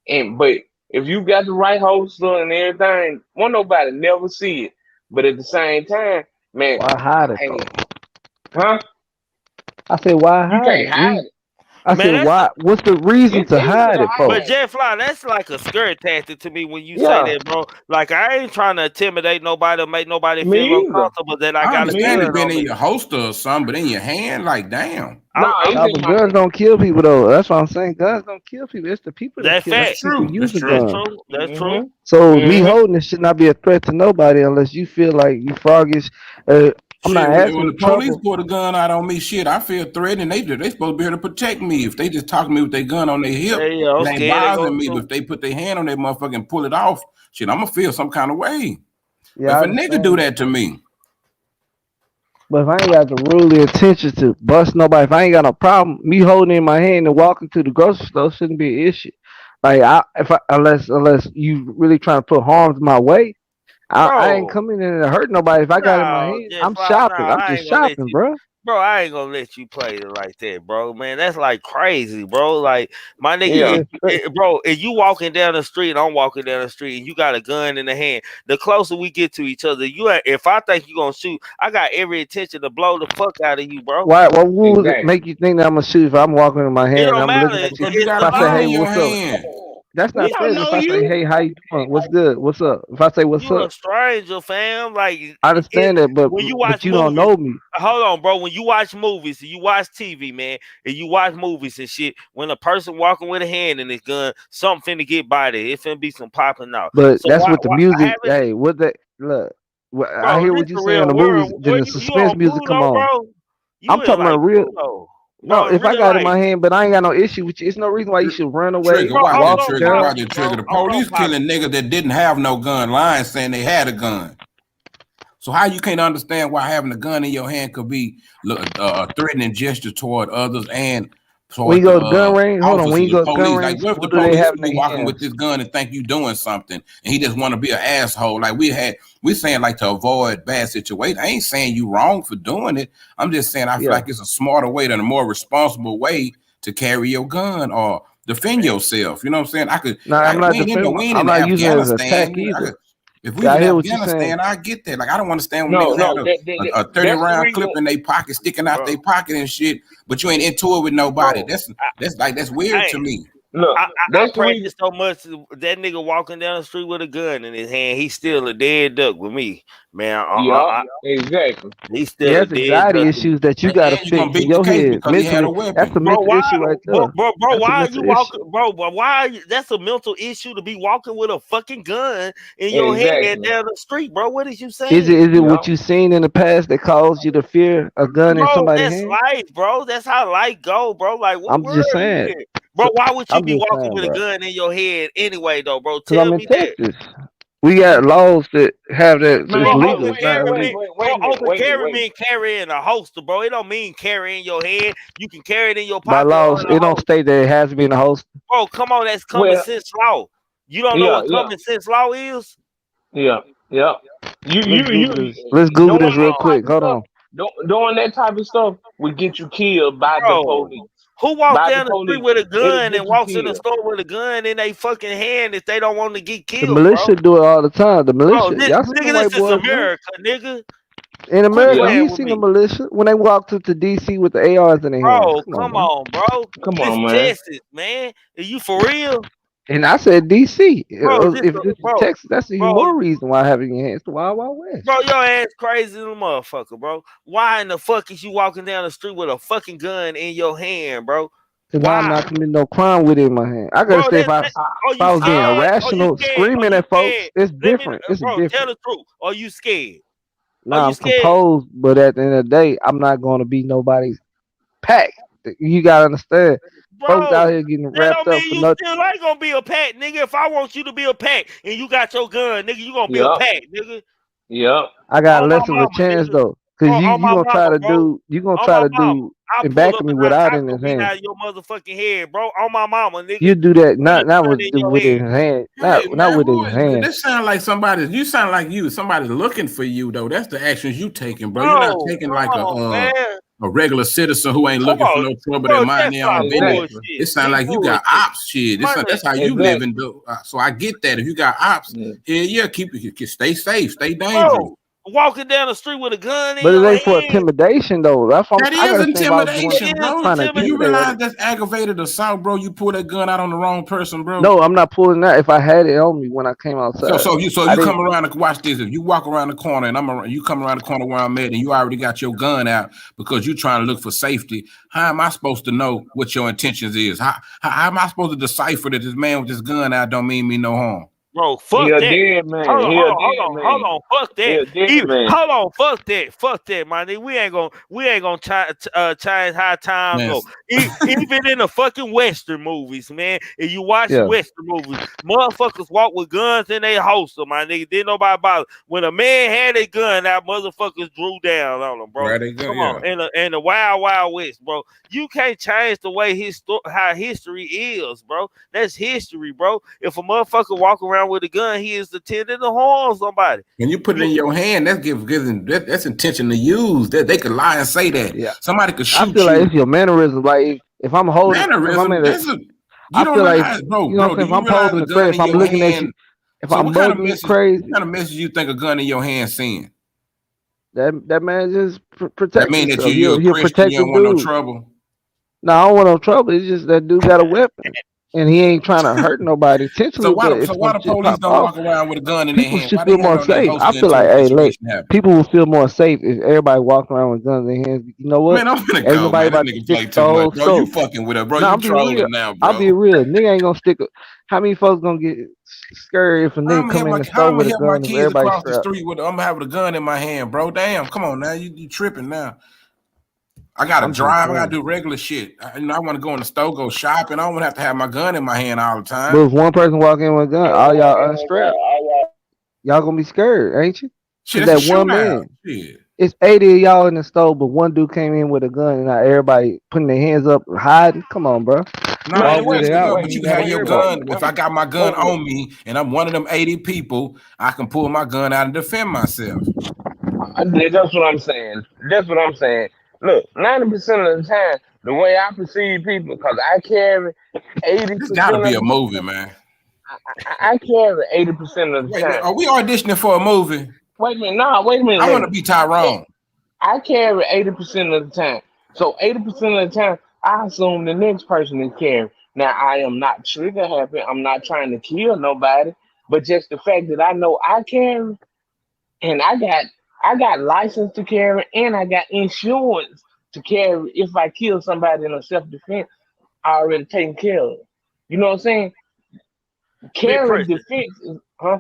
And but if you got the right holster and everything, won't nobody never see it. But at the same time, man, Why hide it hey, though? huh? I said, why You hide can't it? hide it. I said, Man, that's why? What's the reason It's to easy hide to it for? but hide. Jet Fly, that's like a scare tactic to me when you say Yeah, that, bro. Like I ain't trying to intimidate nobody or make nobody me feel either. uncomfortable that I I got a Me understand it gun either. being on in me. your holster or something, but in your hand, like damn. No, I'm it's Nah, in but my guns hand. don't kill people though. That's what I'm saying. Guns don't kill people. It's the people that that kill. It's That's the fact. people true. That's using That's true. guns. true. That's Mm-hmm. true. So me Mm-hmm. holding it should not be a threat to nobody unless you feel like you froggish. I'm not Shit, when asking the for police trouble. pull a gun out on me, shit, I feel threatened. They supposed to be here to protect me. If they just talk to me with their gun on their hip, Hey, I'm it ain't scared they bothering go me. But through. if they put their hand on their motherfucker and pull it off, shit, I'm gonna feel some kind of way. But Yeah, if I a nigga do understand that. that to me, But if I ain't got the really intention to bust nobody, if I ain't got no problem, me holding it in my hand and walking to the grocery store shouldn't be an issue. Like unless you really trying to put harms my way, I ain't Bro, coming in and hurt nobody. If I got it in my no, hand, Jet I'm Fly, no, shopping. I'm I just ain't gonna let shopping, you. bro. Bro, I ain't gonna let you play it like that, bro. Man, that's like crazy, bro. Like my Yeah. nigga, bro, if you walking down the street, I'm walking down the street, and you got a gun in the hand. The closer we get to each other, if I think you gonna shoot, I got every intention to blow the fuck out of you, bro. Why? What would Exactly. make you think that I'm gonna shoot if I'm walking in my It hand? don't I'm matter. looking at you. because you It's got If a the I say, gun hey, in law. your what's up? hand. That's We not don't fair. If know I say, you. hey, how you doing? What's good? What's up? If I say, what's You a up? stranger, fam. Like I understand that, but when you but watch you don't movies, know me. hold on, bro. When you watch movies, you watch TV, man, and you watch movies and shit. When a person walking with a hand in his gun, something finna get by there. It finna be some popping out. But So that's why, what the why music. haven't, Hey, what that look? I bro? hear This what you the say on real the movies. world. Then Where the you suspense on music come Pluto, on. bro? I'm You in talking like about real. Pluto, No, bro? In if I real got it in life, my hand, but I ain't got no issue with you. It's no reason why you should run away, Trigger, bro. watch I'm that walk gonna trigger, pop down. watch you, that trigger. bro. The I'm gonna police pop killing you. niggas that didn't have no gun, lying saying they had a gun. So how you can't understand why having a gun in your hand could be a threatening gesture toward others and When toward you the go to gun range, hold on. When officers, you the go to gun police? Like, range, what if the what do they police have in be their walking with hands? this gun and think you doing something, and he just want to be an asshole? Like we saying like to avoid bad situations. I ain't saying you wrong for doing it. I'm just saying I feel Yeah. like it's a smarter way than a more responsible way to carry your gun or defend yourself. You know what I'm saying? No, I'm not We ain't in the defending. we ain't I'm in not using it as an attack Afghanistan. either. If we Yeah, was I in hear what you're saying. Afghanistan, I get that. Like, I don't understand when No, niggas had no. a 30 That's the round clip reason, in their pocket sticking out Bro, their pocket and shit, but you ain't into it with nobody. bro. That's weird I, to me. look, I that's the reason. practice so much. That nigga walking down the street with a gun in his hand, he's still a dead duck with me, man. Yeah, exactly. He's Yeah, still a that's dead anxiety duck to me. issues that you And, got to and you're gonna fix in beat the your case head because he had a mentally. That's a weapon. Bro, mental why, issue right bro, there. bro, bro, That's a why are you mental issue. walking, bro? But why? That's a mental issue to be walking with a fucking gun in your head Exactly. down the street, bro. What is you Is it saying, is it Yeah. what you seen in the past that caused you to fear a gun in bro? somebody's That's hand? life, bro. That's how life go, bro. Like, what I'm world just are you saying. in, bro? So Why would you I'm be just walking saying, with a bro. gun in your head anyway, though, bro? Cause Tell I'm in me that. Texas. We got laws that have that. It's Bro, Man, legal. open It's not carry mean, illegal. bro, wait a minute, open wait a minute, carry wait a minute. mean carrying a holster, bro. It don't mean carrying your head. You can carry it in your By pocket or laws, in a it don't holster. state that it has to be in a holster. Bro, come on, that's common Well, sense law. You don't know yeah, what yeah, common sense law is? yeah, yeah. Let's Google You this. Let's Google doing this Come real that on, type quick. of Hold stuff, on. doing that type of stuff will get you killed by the bro. police. Who walks By the down the street police, with a it'll gun and get you walks in the killed. store with a gun in their fucking hand if they don't want to get The killed, bro? militia do it all the time. The Bro, militia. this Y'all seen the nigga, white this is boys now? America, nigga. In Quit America, Yeah. you playing ain't with seen the me. militia when they walked up to DC with the ARs in their hands. Bro, Come on, come man. on, bro. Come This on, man. Texas, man. Are you for real? And I said DC. Bro, this If this is bro, Texas, that's even bro, more reason why having your hands. It's the Wild Wild West. bro, your ass crazy little motherfucker, bro. Why in the fuck is you walking down the street with a fucking gun in your hand, bro? Cause now I'm Why? not committing no crime with it in my hand. I gotta Bro, say that I, are if you I was being I, scared? Are you irrational, scared? Are screaming you at folks, scared? it's Let me different. It's bro, tell different. the truth. Are you scared? Are Now you I'm scared? composed, but at the end of the day, I'm not gonna be nobody's pack. You gotta understand. Folks out Bro, here getting that wrapped don't up mean for you nothing. still ain't gonna be a pack, nigga. If I want you to be a pack and you got your gun, nigga, you gonna be a yep, pack, nigga. yep. I got On my less of a mama, chance nigga. though, cause On you my gonna try mama, to bro. do. You gonna On try my to mama. do. I and pull back up of me and without I it in go his beat hand. out of your motherfucking head, bro. On my mama, nigga. You do that Put a not gun with in your with his head. hand, Hey not man, with who his is hand. this? Sound like somebody. You sound like you. Somebody's looking for you though. That's the actions you taking, bro. You're not Bro, taking come like on, man. a regular citizen who ain't Come looking for on, no trouble that bro. mind That's their my own business. Exactly. It bullshit. sound He like you got bullshit. ops shit. My nigga, That's how you Exactly. living though. So I get that. If you got ops, Yeah. hell yeah, stay safe, stay dangerous. bro, walking down the street with a gun in But it your ain't for hand. intimidation though. That's what That I is gotta understand if I was doing intimidation, It is bro. trying to Do you intimidate. realize intimidation. that's aggravated assault, bro? You pull that gun out on the wrong person, bro. No, I'm not pulling that. If I had it on me when I came outside, So I you didn't. come around and watch this. If you walk around the corner and you come around the corner where I'm at, and you already got your gun out because you're trying to look for safety. How am I supposed to know what your intentions is? How am I supposed to decipher that this man with this gun out don't mean me no harm? Bro, He fuck a that. dead man. He a dead man. Fuck He that. a dead man. Fuck that, my nigga. We ain't gonna change how time Man, go. Even in the fucking Western movies, man. If you watch Yeah, Western movies, motherfuckers walk with guns in their holster, my nigga. Didn't nobody bother. When a man had a gun out, motherfuckers drew down on them, bro. right? They go, Come yeah. on, in the wild, wild west, bro. You can't change the way how history is, bro. That's history, bro. If a motherfucker walk around with a gun, he is intending to harm somebody. When you put it in your hand, that's intention to use. That they could lie and say that yeah. somebody could I shoot feel like you. it's your mannerism. Like if I'm holding, if I'm Mannerism. in a, You I don't feel like realize, you know what I'm Do saying. If you I'm realize holding a the threat, gun if in I'm your looking at hand? you, if So I'm bugging you crazy, what kind of message you think a gun in your hand send? that man just That protect mean that himself. you're a He a Christian, you protective don't want no dude. trouble. No, I don't want no trouble. It's just that dude got a weapon, and he ain't trying to hurt nobody intentionally. But if Why some the shit police pop don't off, walk around with a gun in their people hand? should Why they feel got more on their safe. I holster feel until like, the hey, look, situation happens? people will feel more safe if everybody walking around with guns in their hands. You know what? Man, I'm gonna Ain't go, nobody man. This about to nigga stick play the too much, whole bro. You scope. fucking with her, bro. No, You I'll be real. trolling now, I'll be bro. real. Nigga ain't gonna stick. How many folks gonna get scared if a nigga come in the How store I'm with gonna a help my gun if kids everybody's across the strapped? street with I'm having a gun in my hand, bro? Damn, come on now, you tripping now. I gotta I'm just drive. I gotta saying. do regular shit. I want to go in the store, go shopping. I don't want to have my gun in my hand all the But time. if one person walk in with a gun, all y'all unstrapped. Y'all gonna be scared, ain't you? Shit, Cause it's a that one shootout. man, Shit. it's 80 of y'all in the store, but one dude came in with a gun, and now everybody putting their hands up, hiding. Come on, bro. No, Why Man, that was wait a they is minute. out good, Wait, when but you you can got have an your wait, earbox? gun. If wait, I got my gun wait a minute. on me and I'm one of them 80 people, I can pull my gun out and defend myself. That's what I'm saying. That's what I'm saying. Look, 90% of the time, the way I perceive people, because I carry This gotta 80% be of a the movie, time, man. I carry 80% of the Wait, time. are we auditioning for a movie? Wait a minute, nah, wait a minute, I wait a want to minute. be Tyrone. I carry 80% of the time. So 80% of the time, I assume the next person is carrying. Now, I am not trigger happy. I'm not trying to kill nobody, but just the fact that I know I carry, and I got license to carry, and I got insurance to carry. If I kill somebody in a self defense, I already taken care of. You know what I'm saying? Big Carry person. defense is, huh?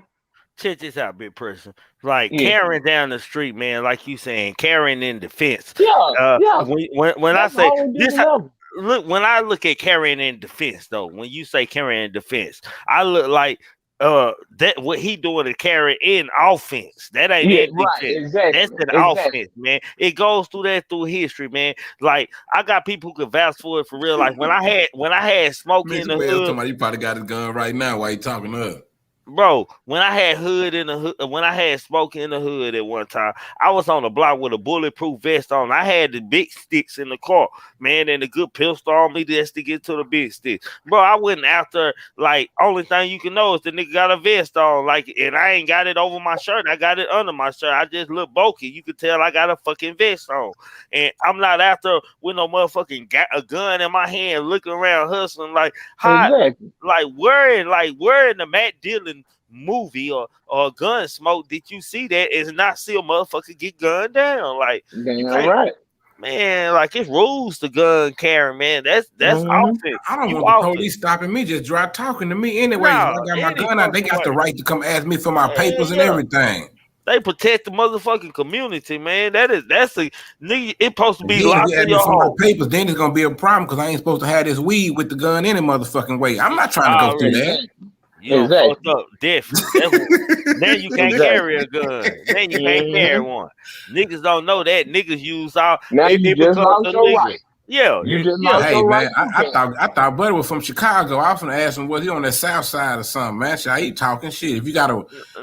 Check this out, big person. Like Yeah, carrying down the street, man. Like you saying, carrying in defense. yeah, yeah. When I That's a say whole this, different level. look when I look at carrying in defense, though. When you say carrying in defense, I look like that what he doing to carry in offense. That ain't Yeah, in right. defense. That's Exactly. an Exactly. offense, man. It goes through history, man. Like I got people who could vouch for it for real. Like when I had smoke Man, in you the way up hood. talking about he probably got his gun right now while he talking to her. Bro, when I had hood in the hood, when I had smoke in the hood at one time, I was on the block with a bulletproof vest on. I had the big sticks in the car, man, and a good pistol on me just to get to the big stick. Bro, I wasn't after like only thing you can know is the nigga got a vest on, like, and I ain't got it over my shirt. I got it under my shirt. I just look bulky. You can tell I got a fucking vest on, and I'm not after with no motherfucking got a gun in my hand, looking around hustling like hot. Exactly. Like where in the Matt Dillon movie or gun smoke did you see that is not see a motherfucker get gunned down? Like you Damn can't, right. man. Like it's rules to gun carry, man. That's Mm-hmm. offense. I don't You want the offense. police stopping me, just dry talking to me anyways. If No, I got my any gun out, they fucking got the way. right to come ask me for my Yeah, papers and yeah. everything. They protect the motherfucking community, man. That's a nigga. It's supposed to And be then if locked you in ask me your for my home. papers, then it's gonna be a problem because I ain't supposed to have this weed with the gun any motherfucking way. I'm not trying to go through Already, that. Exactly. you don't fucked Exactly. up. Definitely. That's what. Now you can't Exactly. carry a gun. Then you can't carry Mm-hmm. one. Niggas don't know that. Niggas use all Now you it just becomes lost your illegal. right. Yeah, You just lost Hey your right man, to that. I thought Buddy was from Chicago. I was gonna ask him was he on the South Side or something, man. Shit, he talking shit. If I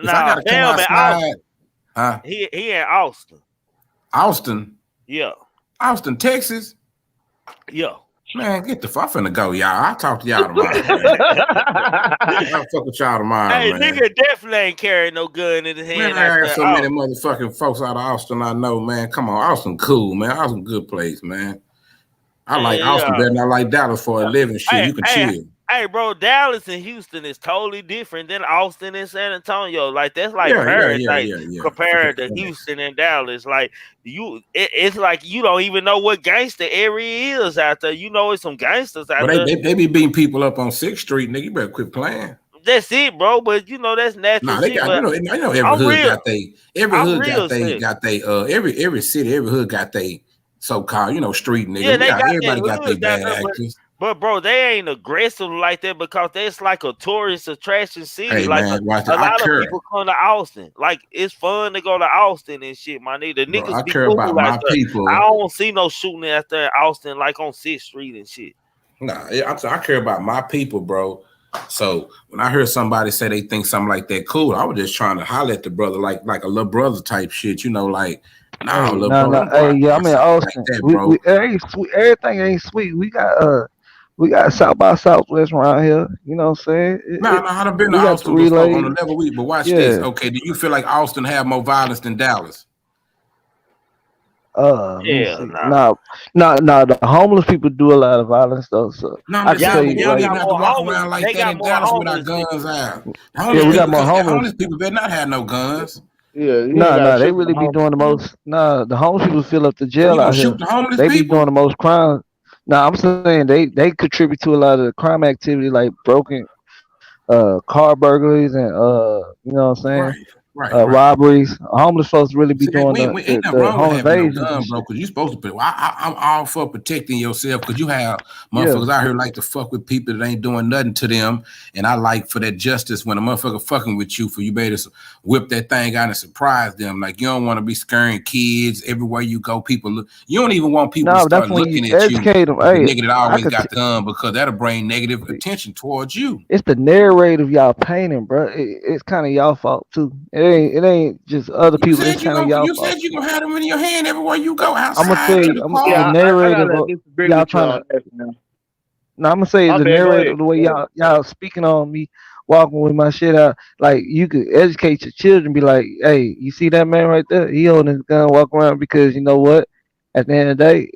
Nah, gotta come damn in outside, Austin. huh? He in Austin. Austin, Yeah, Texas. yeah. Man, get the fuck finna go, y'all. I'll talk to y'all tomorrow, man. I'll fuck with y'all tomorrow, Hey, man. nigga definitely ain't carrying no gun in his Man, hand out I got there. so many Oh, motherfucking folks out of Austin I know, man. Come on, Austin cool, man. Austin good place, man. I like Austin yeah. better than I like Dallas for a living. Shit, Hey, you can hey, chill. hey, bro, Dallas and Houston is totally different than Austin and San Antonio. Like that's like paradise Yeah. compared to Houston and Dallas. Like it's like you don't even know what gangster area is out there. You know, it's some gangsters out But there. they be beating people up on 6th Street, nigga. You better quit playing. That's it, bro. But you know, that's natural Nah, they shit. got But I know every I'm hood real. got every I'm hood real serious. got every city, every hood got they so-called, street Yeah, niggas. they got their Everybody got their hoods out bad there, actors. but bro, they ain't aggressive like that because that's like a tourist attraction city. Hey Like man, watch a it. I lot of care. people come to Austin. Like it's fun to go to Austin and shit, my nigga. The Bro, niggas I be care cool about out my there. I people. don't see no shooting out there in Austin like on 6th Street and shit. Nah, I care about my people, bro. So when I heard somebody say they think something like that cool, I was just trying to holler at the brother like a little brother type shit, like, nah, Hey, little no, bro, no, don't go hey, out yeah, there I'm in something like Austin. that, We bro. it ain't sweet. Everything ain't sweet. We got South by Southwest around here. You know what I'm saying? Nah, I'd have been to We got the Austin before on relays. a level week, but watch this. Yeah. Okay, do you feel like Austin have more violence than Dallas? Let me Hell see. nah. No. The homeless people do a lot of violence though. So No, I'm I just can Y'all, tell saying, but you, we y'all don't like, even got have to more walk homeless. around like They that got in more Dallas with our homeless guns people. out. The yeah, homeless we got people, more the homeless. homeless people better not have no guns. Yeah, you ain't No, gotta no, they shoot the really be homeless doing the people. most. No, the homeless people fill up the So you jail gonna out here. shoot the homeless They be doing people? the most crime. No, I'm saying they contribute to a lot of the crime activity, like broken car burglaries and you know what I'm saying, Right. robberies. Homeless folks really be See, doing we ain't nothing the wrong with home having no invasions and gun, bro, shit. because you supposed to. But I'm all for protecting yourself, because you have Yeah. motherfuckers out here like to fuck with people that ain't doing nothing to them, and I like for that justice when a motherfucker fucking with you, for you better whip that thing out and surprise them. Like you don't want to be scaring kids everywhere you go. People look. You don't even want people to No, that's start when you looking at you educate them. as the Hey, nigga that I always could. got the gun, because that'll bring negative attention towards you. It's the narrative y'all painting, bro. It's kind of y'all fault too. It ain't just other people. It's kind of y'all You fault. said you gonna have them in your hand everywhere you go, I'm gonna outside tell to you, the the park. Yeah, I narrative gotta of disagree y'all with you trying on to. that, man. No, I'm gonna say My the bad. Go narrative, ahead. the way Go ahead. y'all speaking on me, walking with my shit out. Like you could educate your children, be like, hey, you see that man right there? He holding his gun, walk around because you know what? At the end of the day,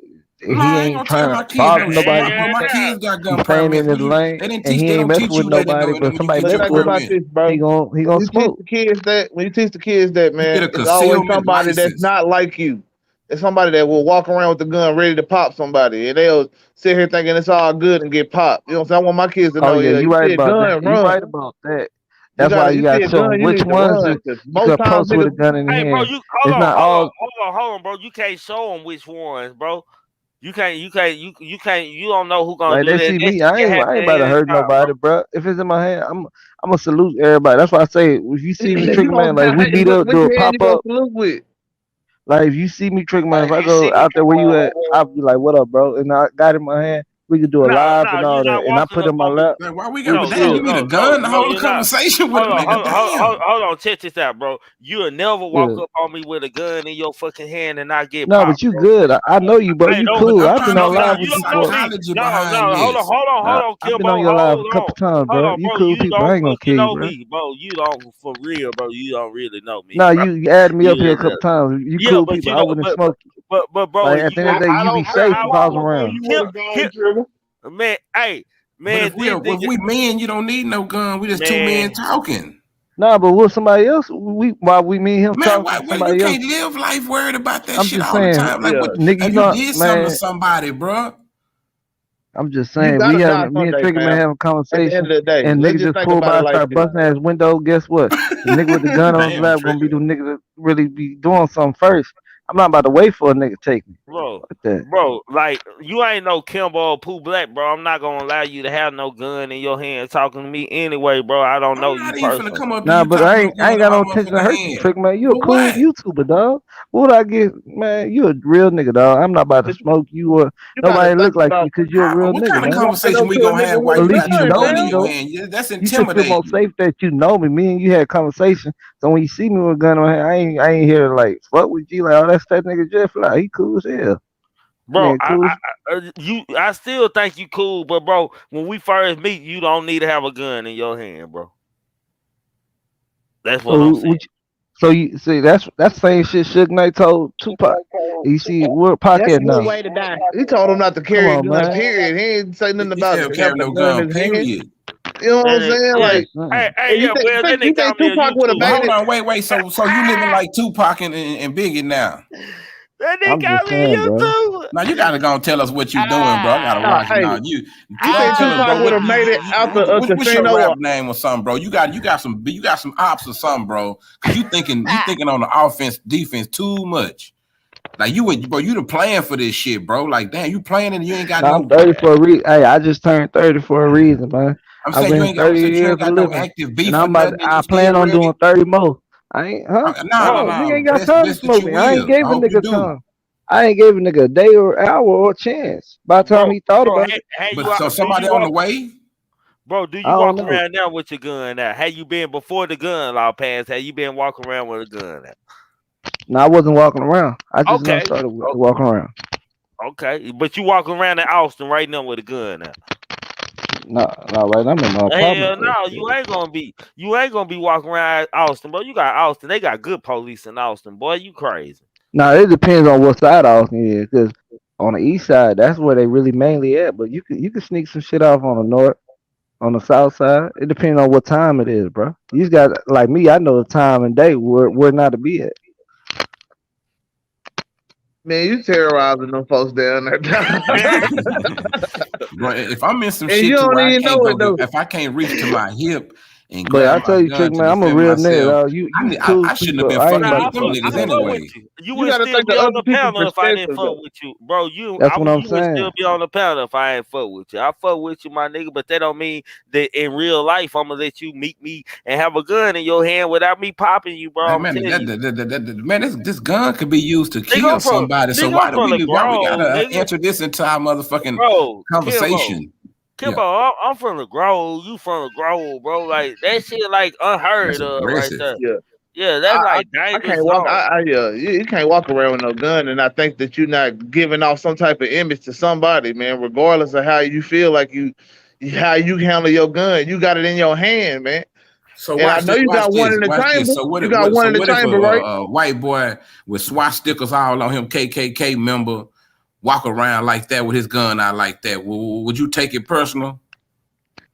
No, he I ain't ain't gonna tell trying to my kids bother no shit. nobody. My kids got He's gun staying in permits. his lane, and he They ain't don't messing teach with you that nobody. But when you somebody get But your mess think with him, about permit. this, bro. he gonna smoke. When you teach the kids that, You get man, a it's always concealment somebody that's license. not like you. It's somebody that will walk around with the gun ready to pop somebody, and they'll sit here thinking it's all good and get popped. You know what I'm saying? I want my kids to Oh know, yeah, yeah, you you right see a about that. gun, You run. right about that. That's why you You see gotta a show them gun, you which need to ones run. Cause you most can times, approach with niggas, a gun in your Hey, bro, hand. you It's not all. hold on, bro. You can't show them which ones, bro. You don't know who gonna Like do they that. see That me, shit can I happen ain't at about to any hurt time, bro. nobody, bro. If it's in my hand, I'm gonna salute everybody. That's why I say if you see me you trigger gonna man, like we meet up, which do a hand you pop gonna up. salute with? Like if you see me trigger man, if I go out there where you at, I'll be like, "What up, bro?" And I got in my hand. We could do a live No, and you're all not that, and I walking put up in my on me. lap. Like, why we We got could to No, damn? chill. You need a gun to hold a you're not. conversation with a nigga. Damn. Hold on. Check this out, bro. You'll never walk Yeah. up on me with a gun in your fucking hand and not get No, but popped, you bro. good. I know you, bro. Hey, You don't. But cool. I'm I've trying been to No, on figure no, out live you what with the you don't know for. me. psychology No, behind this. hold on, I've been Kimbo. on your live a Hold couple on. times, Hold bro. on, You bro. cool You people. I don't ain't gonna fucking kill you, know bro. me, bro. You don't for real, bro. You don't really know me, No, bro. you added me up here a You, couple times. You yeah, cool but people. you I know, wouldn't smoke you. but, bro, Like at you, the end of the day, you be I don't safe see if I why was before around. you would Kim, have Kim, gone trigger. man, hey, But man, this if nigga, we men, you don't need no gun. We just two men man, talking. Nah, but with somebody else, while we me and him Man, talking, you somebody else. can't live life worried about that I'm shit just all the saying, time. Like, what Yeah, nigga, you if you know, did something to man. somebody, bro? I'm just you saying, gotta we die having me and someday, Trigger man fam. having a At the end conversation, of the day, and let's nigga just just think pull about by, it like start this. busting ass window. Guess what? The nigga with the gun on his Damn, lap gonna be trigger. the nigga that really be doing something first. I'm not about to wait for a nigga to take me. Bro, Fuck that. bro, like you ain't no Kimbo or Pooh Black, bro. I'm not gonna allow you to have no gun in your hand talking to me anyway, bro. I don't I'm know you not even finna personally. come up to Nah, you but talking about I gun ain't in got my no intention to motherfucking hurt you, hand. Trick Man. You a For cool what? YouTuber, dog. What would I get, man? You a real nigga, dog. I'm not about to smoke you or You gotta nobody look think like you about because you're a real What nigga, kind of you man. walking conversation up we to a gonna nigga have with while At a you least got you your gun, know gun in me man. your though. hand? That's You should feel more intimidating. safe that you know me. Me and you had conversation. So when you see me with a gun on hand, I ain't here to like fuck with you. Like, oh, that's that nigga Jeff. Like, he cool as hell. That Bro, nigga cool. I still think you cool, but bro, when we first meet, you don't need to have a gun in your hand, bro. That's what I'm So saying. so you see that's same shit Suge Knight told Tupac. You see where Pac That's a at good now? way to die. He told him not to Come carry a on, gun, man. period. He ain't say nothing He about said carry having a no gun gun, in his hand. period. You know what I'm And saying? I'm yeah, Like, just saying. hey, yeah, well, then they you call think me a Tupac would have Well, YouTuber. made hold it? on, wait. So you living like Tupac and Biggie now? Then they I'm call just me a saying, bro. YouTuber. Now you gotta go and tell us what you doing, bro. I gotta Nah, watch it hey, now. You you think tell us, Tupac bro. would What have made it out the what's your casino? rap Or, name or something, bro? You got some ops or something, bro. Cause you thinking on the offense defense too much. Like you the plan for this shit, bro. Like damn, you playing and you ain't got Now I'm no. 30 for a reason. Hey, I just turned 30 for a reason, man. I'm I've saying been I'm 30 saying you years ain't of got no living, active and beef or nothing, and you I plan still on doing ready. 30 more. I ain't, huh? No, no, Huh? Nigga no. ain't got Bless, time to bless that smoke you me. I ain't will. gave I a hope you nigga do. time. I ain't gave a nigga a day or hour or a chance. By the time Bro, he thought bro, about it, But so do somebody you on the walk, way. bro? Do I you don't walk know. around now with your gun out? Have you been before the gun law passed? Have you been walking around with a gun out? No, I wasn't walking around. I just now Okay, started o- walking around. okay, but you walking around in Austin right now with a gun out. No, no, right. I'm in my apartment, Hell but no, shit. you ain't gonna be walking around Austin, bro. You got Austin, they got good police in Austin, boy. You crazy. Now it depends on what side of Austin you is, because on the east side, that's where they really mainly at. But you can sneak some shit off on the north, on the south side. It depends on what time it is, bro. You just got like me. I know the time and day where not to be at. man, you terrorizing them folks down there. Bro, if I'm in some And you shit to don't where I even can't know go it get, though. if I can't reach to my hip and But grab I my tell you, Trick gun to Man, I'm a defend real nigga, myself, dog. You cool I too, shouldn't have so been I ain't fucking about Nah, to with them smoke I niggas with you, fuck bro. with anyway. you. You You would got to still think be of on other the people's panel if I didn't perspective fuck though. with you, bro. You, That's what I'm you would still saying. be on the panel if I ain't fuck with you. I fuck with you, my nigga, but that don't mean that in real life I'm gonna let you meet me and have a gun in your hand without me popping you, bro. Man, I'm man, telling you, man, this gun could be used to nigga, kill somebody. So I'm from the why we Grove, gotta nigga, enter this into our motherfucking bro. conversation? Yeah, I'm from the Grove. You from the Grove, bro. Like that shit, like that's unheard of right aggressive. there. Yeah. Yeah, I, that's I, like I dangerous can't walk. zone. You can't walk around with no gun, and I think that you're not giving off some type of image to somebody, man. Regardless of how you feel, like how you handle your gun, you got it in your hand, man. So And I watch know this, you got one in the watch this. chamber. So You got one in the what if chamber, right? a white boy with swastikas all on him, KKK member, walk around like that with his gun out like that? Would you take it personal?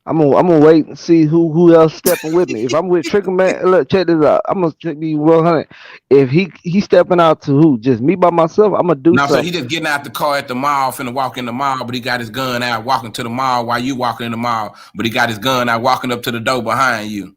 I'm gonna wait and see who else stepping with me. If I'm with Trigger Man, look, check this out. I'm gonna be 100. If he stepping out to who? Just me by myself. I'm gonna do No, so he something. just getting out the car at the mall, finna walk in the mall, but he got his gun out, walking to the mall while you walking in the mall, but he got his gun out, walking up to the door behind you.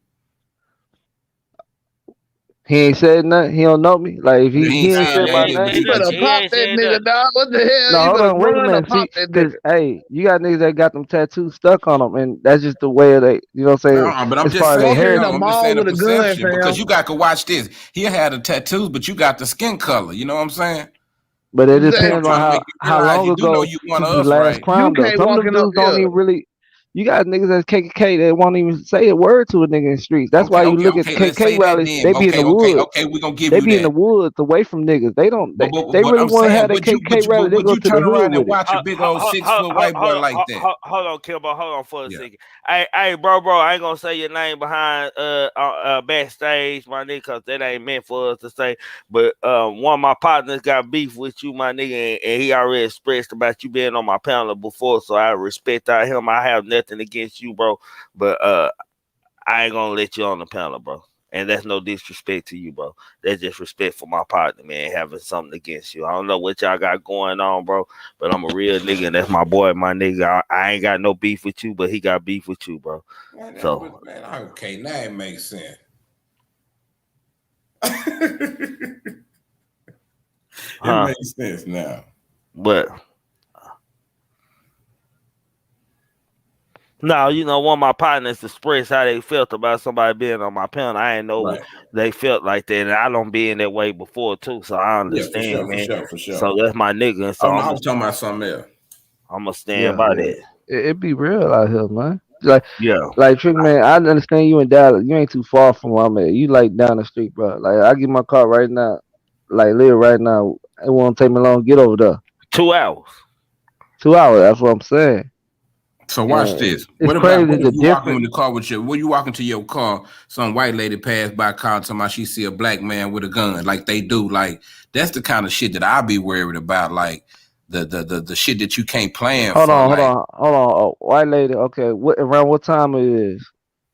He ain't said nothing. He don't know me. Like if Yeah, he he ain't Nah, ain't saying said he my ain't nothing, but say You name. nothing. better He pop ain't that said nigga, nothing. dog. What the hell? No, You hold better on, wait a run or minute. pop See, that cause nigga. hey, you got niggas that got them tattoos stuck on them, and that's just the way they. You know what I'm saying? no, but I'm It's just part of their Walking saying, in the though. heritage. I'm just mall saying the with a gun, perception because fam. you got to watch this. He had the tattoos, but you got the skin color. You know what I'm saying? But it That's what I'm depends Exactly. on trying to make you how realize. long You do know ago you one of since the us, last right? You crime though. can't Some of walk them in up. dudes don't Yeah. even really. You got niggas that's KKK that won't even say a word to a nigga in the streets. That's why you look at Okay. Let's KKK say that rallies. then. They be in the woods. Okay. We're gonna give They you be in the that. woods away from niggas. They don't. They But really I'm want to saying, have that KKK rally. They would go you to the turn hood around and with it. watch a big old 6 foot white boy like that? Hold on, Kimbo. Hold on for a Yeah. second. Hey, bro. I ain't gonna say your name behind backstage, my nigga, cause that ain't meant for us to say. But one of my partners got beef with you, my nigga, and he already expressed about you being on my panel before, so I respect him. I have nothing against you, bro. But I ain't gonna let you on the panel, bro. And that's no disrespect to you, bro. That's just respect for my partner, man, having something against you. I don't know what y'all got going on, bro, but I'm a real nigga, and that's my boy, my nigga. I ain't got no beef with you, but he got beef with you, bro. So, Okay, now it makes sense. It Huh? makes sense now. But no, one of my partners expressed how they felt about somebody being on my panel. I ain't know Right. they felt like that, and I don't be in that way before too, so I Yeah, for understand, sure, for man. sure, for sure. So that's my nigga, and so Oh no, I was talking about something else. I'm gonna stand Yeah, by yeah. that. It be real out here, man. Yeah. Like Trick Man, I understand you in Dallas. You ain't too far from where I'm at. You like down the street, bro. Like I get my car right now, like live right now. It won't take me long to get over there. 2 hours. 2 hours. That's what I'm saying. So watch And this. it's What crazy if the you walking difference. in the car with when you walking to your car, some white lady passed by car talking about she see a black man with a gun, like they do. Like that's the kind of shit that I be worried about. Like the shit that you can't plan Hold for. on, hold Like on, hold on. Oh, white lady. Okay, what around what time it is?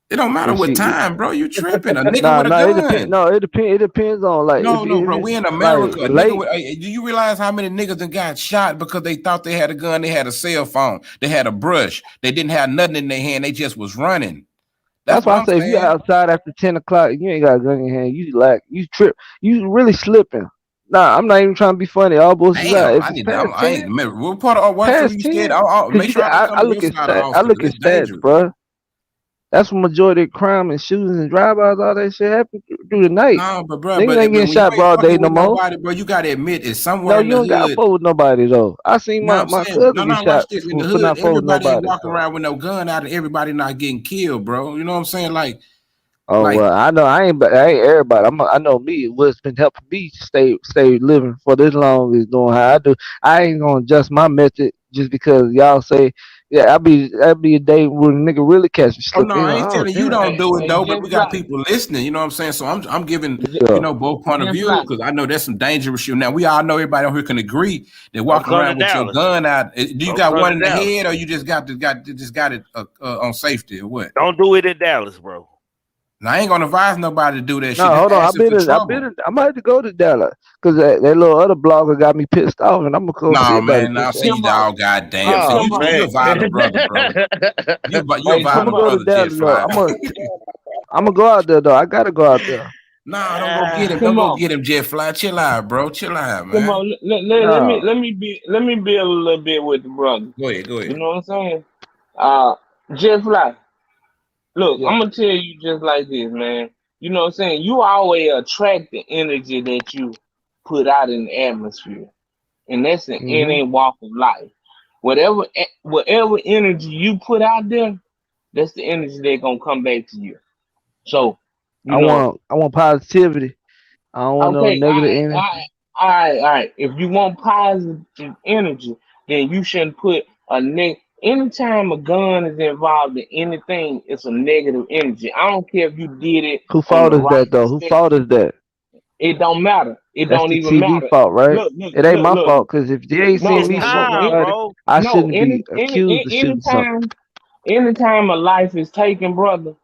it don't matter Is what she? time, bro. You tripping? A nigga Nah, with a nah. It depends. gun. No, it depends. It depends on like No, no, if bro. it's We in like America. A nigga late. with. Do you realize how many niggas that got shot because they thought they had a gun? They had a cell phone. They had a brush. They didn't have nothing in their hand. They just was running. That's That's what why I I'm say if you saying. outside after 10 o'clock, you ain't got a gun in your hand. You like you trip. You really slipping. Nah, I'm not even trying to be funny. All bullshit aside. Damn, If I it's need that. I ain't. What part of what trip past you scared? 10, I'll cause make you sure got. I don't come I to your look at side of stats. I Austin look because at it's stats, dangerous. bro. That's when majority of crime and shootings and drive-bys, all that shit happen through the night. No, but bro, Niggas ain't but getting when you shot ain't broad day fucking no with more. nobody, bro, you gotta admit it's somewhere No, in you the don't got to hood. fuck with nobody though. I seen No, my, I'm my saying, cousin no, get no. Watch shot this. In the for hood, not fuck with everybody ain't nobody. walking around with no gun out, and everybody not getting killed, bro. You know what I'm saying? Oh Like, well, I know I ain't everybody. I know me. What's been helping me stay living for this long is doing how I do. I ain't gonna adjust my method just because y'all say, yeah. I be a day when a nigga really catch me oh no, slipping. You I know, ain't oh telling you damn. don't do it Hey, though, but just we got like, people listening. You know what I'm saying? So I'm giving Yeah. both point of just views like, because I know there's some dangerous shit. Now we all know everybody on here can agree that Don't walking come to around with your Dallas. gun out. Do you Don't got come one to in the Dallas. head or you just got it on safety or what? Don't do it in Dallas, bro. Now I ain't gonna advise nobody to do that No, shit. Just hold on. asking for trouble. I might have to go to Dallas because that little other blogger got me pissed off, and I'm gonna go see No about his man, now bitch ass. see Timbo, dog, goddamn. hey, See Oh Timbo, you a man. violent brother, bro. You a hey, I'm violent gonna go to Timbo, brother, Jet Dallas though. Fly. I'm gonna go out there though. I gotta go out there. Nah, don't go get him. Don't go Timbo, get him, Jet Fly. Chill out, bro. Chill out, Timbo. man. No, Let me be a little bit with the brother. Go ahead, go You ahead. know what I'm saying? Uh, Jeff Fly. Look, yeah. I'm gonna tell you just like this, man. You know what I'm saying? You always attract the energy that you put out in the atmosphere, and that's in hmm any walk of life. Whatever energy you put out there, that's the energy that's gonna come back to you. So, you know, I want positivity. I don't want no okay, all negative right, all energy. right, all right, all right. If you want positive energy, then you shouldn't put a Anytime a gun is involved in anything, it's a negative energy. I don't care if you did it Who on fault the is right that though? Who fault perspective. is that? It don't matter. It That's don't the even TV matter. fault, right? It ain't my Look. fault because if they ain't No, seen me no, shoot no. Time, nobody, bro. I No, shouldn't be accused of shooting something. anytime a life is taken, brother.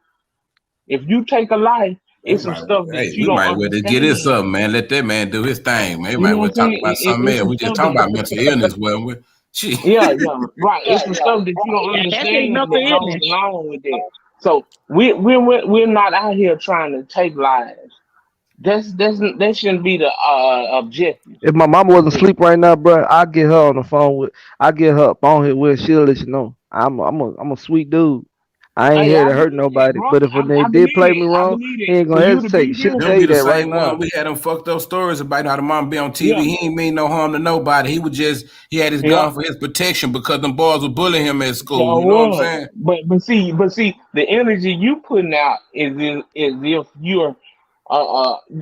If you take a life, it's some stuff that you We don't might well just get it understand. something, man. Let that man do his thing, man. We You might know what well I'm talk saying? about something It's else. some We just stuff talking that about mental illness, well, we shit. yeah, right. It's some stuff that you don't That ain't understand nothing that in goes it. along with that. So we're not out here trying to take lives. That shouldn't be the objective. If my mama wasn't asleep right now, bro, I get her on the phone with. I get her up on here with. She'll let you know. I'm a sweet dude. I ain't Hey, here I to hurt believe that, nobody. bro. But if when they I did believe play me that. I wrong, believe he that. ain't For gonna you to be hesitate. She'll here, tell Them be you the that right same one now. we had them fucked up stories about how the mom be on yeah, TV. He ain't mean no harm to nobody. He had his yeah. gun for his protection because them boys were bullying him at school. So You know what I'm what? saying? But see, the energy you putting out is if you're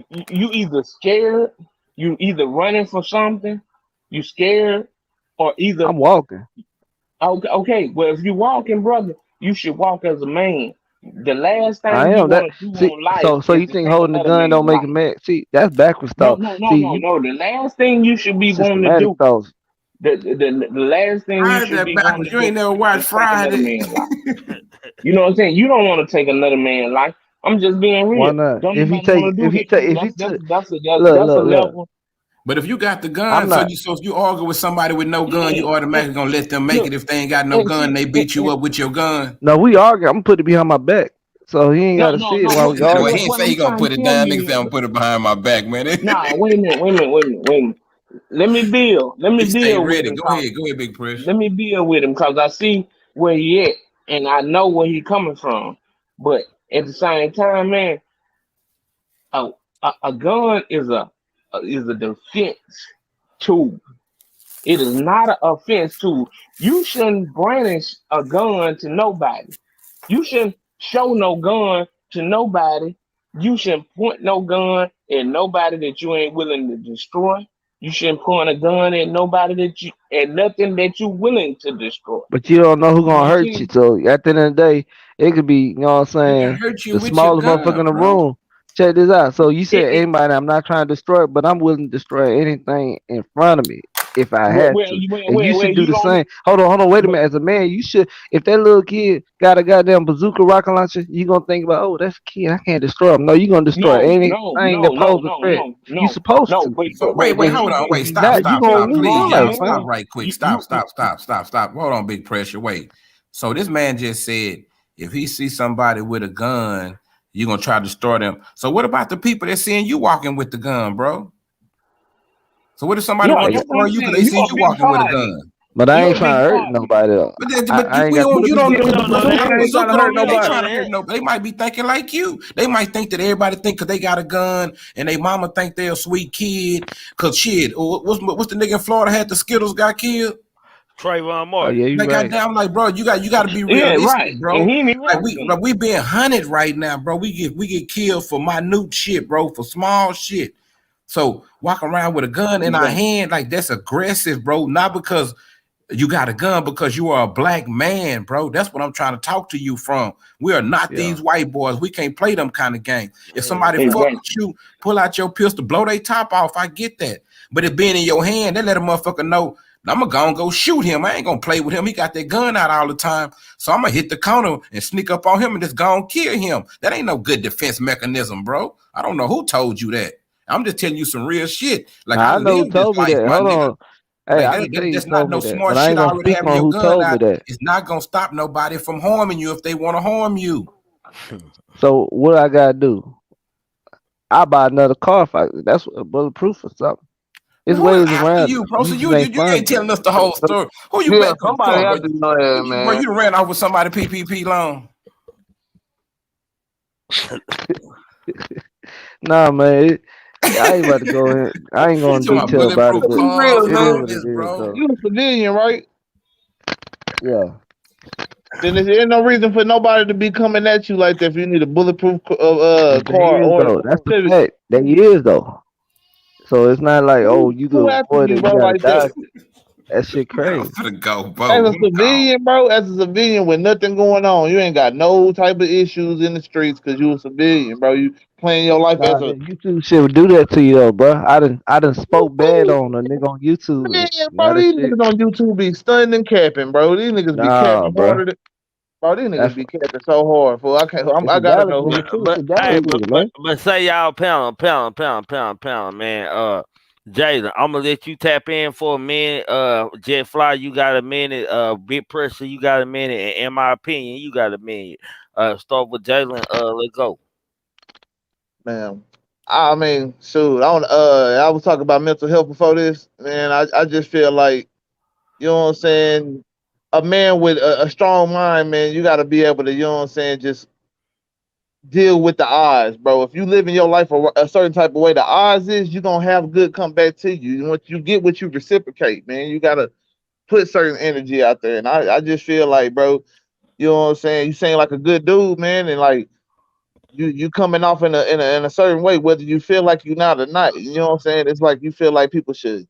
you either scared, you either running for something, you scared, or either I'm walking. okay. Well, if you walking, brother, you should walk as a man. The last I thing you am that. want to do See, on life so is you to think take holding the another gun don't man's make a life. man? See, that's backwards No, thought. no, no, See, no, you no. The last thing you should be wanting to systematic do, thoughts. the last thing you How is should that be wanting backwards? to You ain't do never watched is take another Friday. man's life. You know what I'm saying? You don't want to take another man's life. I'm just being Why real. not? Don't nobody want to do that. If he took, That's a look. level. But if you got the I'm gun, not. so if you argue with somebody with no gun, Yeah, you automatically gonna let them make look, it. If they ain't got no and gun, see, they beat you up with your gun. No, we argue. I'm gonna put it behind my back, so he ain't no, gotta no, see it no. while we Well, argue. he ain't What say I'm he gonna trying put to it tell down. Nigga you say I'm is, put it behind my back, man. nah. Wait a minute. let me build. Let me He stay build with ready. him. Go ahead. Go ahead, Big Press. Let me build with him because I see where he at and I know where he coming from. But at the same time, man, a, a gun is a defense tool. It is not an offense tool. You shouldn't brandish a gun to nobody. You shouldn't show no gun to nobody. You shouldn't point no gun at nobody that you ain't willing to destroy. You shouldn't point a gun at nobody at nothing that you willing to destroy. But you don't know who gonna You hurt you. see? So at the end of the day, it could be, you know what I'm He can saying, hurt you the with your smallest motherfucker gun, in the bro. room. Check this out. So you It, said it, anybody, I'm not trying to destroy it, but I'm willing to destroy anything in front of me if I well, had well, to. you- well, And you well, well, should do you the don't. same. Hold on, wait a But minute. As a man, you should, if that little kid got a goddamn bazooka rocket launcher, you gonna think about, oh, that's a kid, I can't destroy him. No, you gonna destroy no, no, anything no, that no, poses a no, threat. no, You no, supposed no. to. Wait, But hold see on. this. Wait, If stop, not, you stop, See gonna stop, this lose please, your thing, life, y'all. man. Stop man. right quick. You Stop. Hold on, Big Pressure. Wait. So this man just said, if he see somebody with a gun, you gonna try to destroy them. So what about the people that seeing you walking with the gun, bro? So what if somebody Yeah, want to that's what destroy I'm you because saying. they You see a you big walking with a target. gun? But I You ain't a big trying to hurt target. nobody though. But I you ain't we got don't to you do don't nothing. know the No, no, they bazooka. ain't trying to Bazooka hurt don't ain't nobody. trying to hurt nobody. They might be thinking like you. They might think that everybody think because they got a gun and they mama think they're a sweet kid. Cause shit, what's the nigga in Florida had the Skittles got killed? Trayvon Oh Martin. yeah, you Like right. goddamn, like bro, you got to be Yeah, realistic, right. And bro. he ain't even Like have a gun. we being hunted right now, bro. We get killed for minute shit, bro, for small shit. So walking around with a gun in our Yeah, hand, like that's aggressive, bro. Not because you got a gun, because you are a black man, bro. That's what I'm trying to talk to you from. We are not Yeah. these white boys. We can't play them kind of games. If somebody Hell fuck no. exactly. with you, pull out your pistol, blow their top off. I get that. But it being in your hand, that let a motherfucker know I'm gonna go shoot him. I ain't gonna play with him. He got that gun out all the time. So I'm gonna hit the counter and sneak up on him and just go and kill him. That ain't no good defense mechanism, bro. I don't know who told you that. I'm just telling you some real shit. Like I Now I know who lived this told me life, that. my Hold nigga. on. Hey, Like I can tell you who that's not told no me that, smart but I shit ain't gonna already speak having on your who gun told me out. that. It's not gonna stop nobody from harming you if they want to harm you. So what I gotta do? I buy another car if I, that's bulletproof or something. There's Well, ways after around it. you, bro. You So just you ain't you ain't finding telling us the whole story. Who you Yeah, bet? Come somebody on, bro. have to know that, Bro, man. you done ran off with somebody PPP loan. it. Nah, man. I ain't about to go in. I ain't You gonna talking about detail about it, bulletproof but Be cars real, and it is man. all what it this, is, bro. though. You a civilian, right? Yeah. Then there ain't no reason for nobody to be coming at you like that if you need a bulletproof But there car is or though. That's the Civic. fact. There is though. So it's not like, oh, you Who could after avoid you, it. You bro, gotta like that? dodge it. That shit Man, I'm crazy. finna go, As bro. a I'm gone. civilian, bro, as a civilian with nothing going on, you ain't got no type of issues in the streets because you a civilian, bro. You playing your life Nah, as a that YouTube shit would do that to you though, bro. I done spoke bad on a nigga on YouTube. And man, now bro. that These shit, niggas on YouTube be stunning and capping, bro. These niggas be nah, capping bro. harder than bro. These niggas That's be capping so hard. For I can't. it's I a gotta Dallas know who. nigga too. It's But a Dallas hey, nigga, man. but say y'all pound, man. Jalen, I'm gonna let you tap in for a minute. Jet Fly, you got a minute. Big Pressure, you got a minute. And in my opinion, you got a minute. Start with Jalen. Let's go. Man, I mean, shoot. I was talking about mental health before this. Man, I just feel like you know what I'm saying. A man with a strong mind, man, you got to be able to, you know what I'm saying, just deal with the odds, bro. If you live in your life a certain type of way, the odds is you're gonna have good come back to you. And once you get what you reciprocate, man, you gotta put certain energy out there. And I just feel like, bro, you know what I'm saying? You saying like a good dude, man, and like you coming off in a certain way, whether you feel like you're not or not. You know what I'm saying? It's like you feel like people should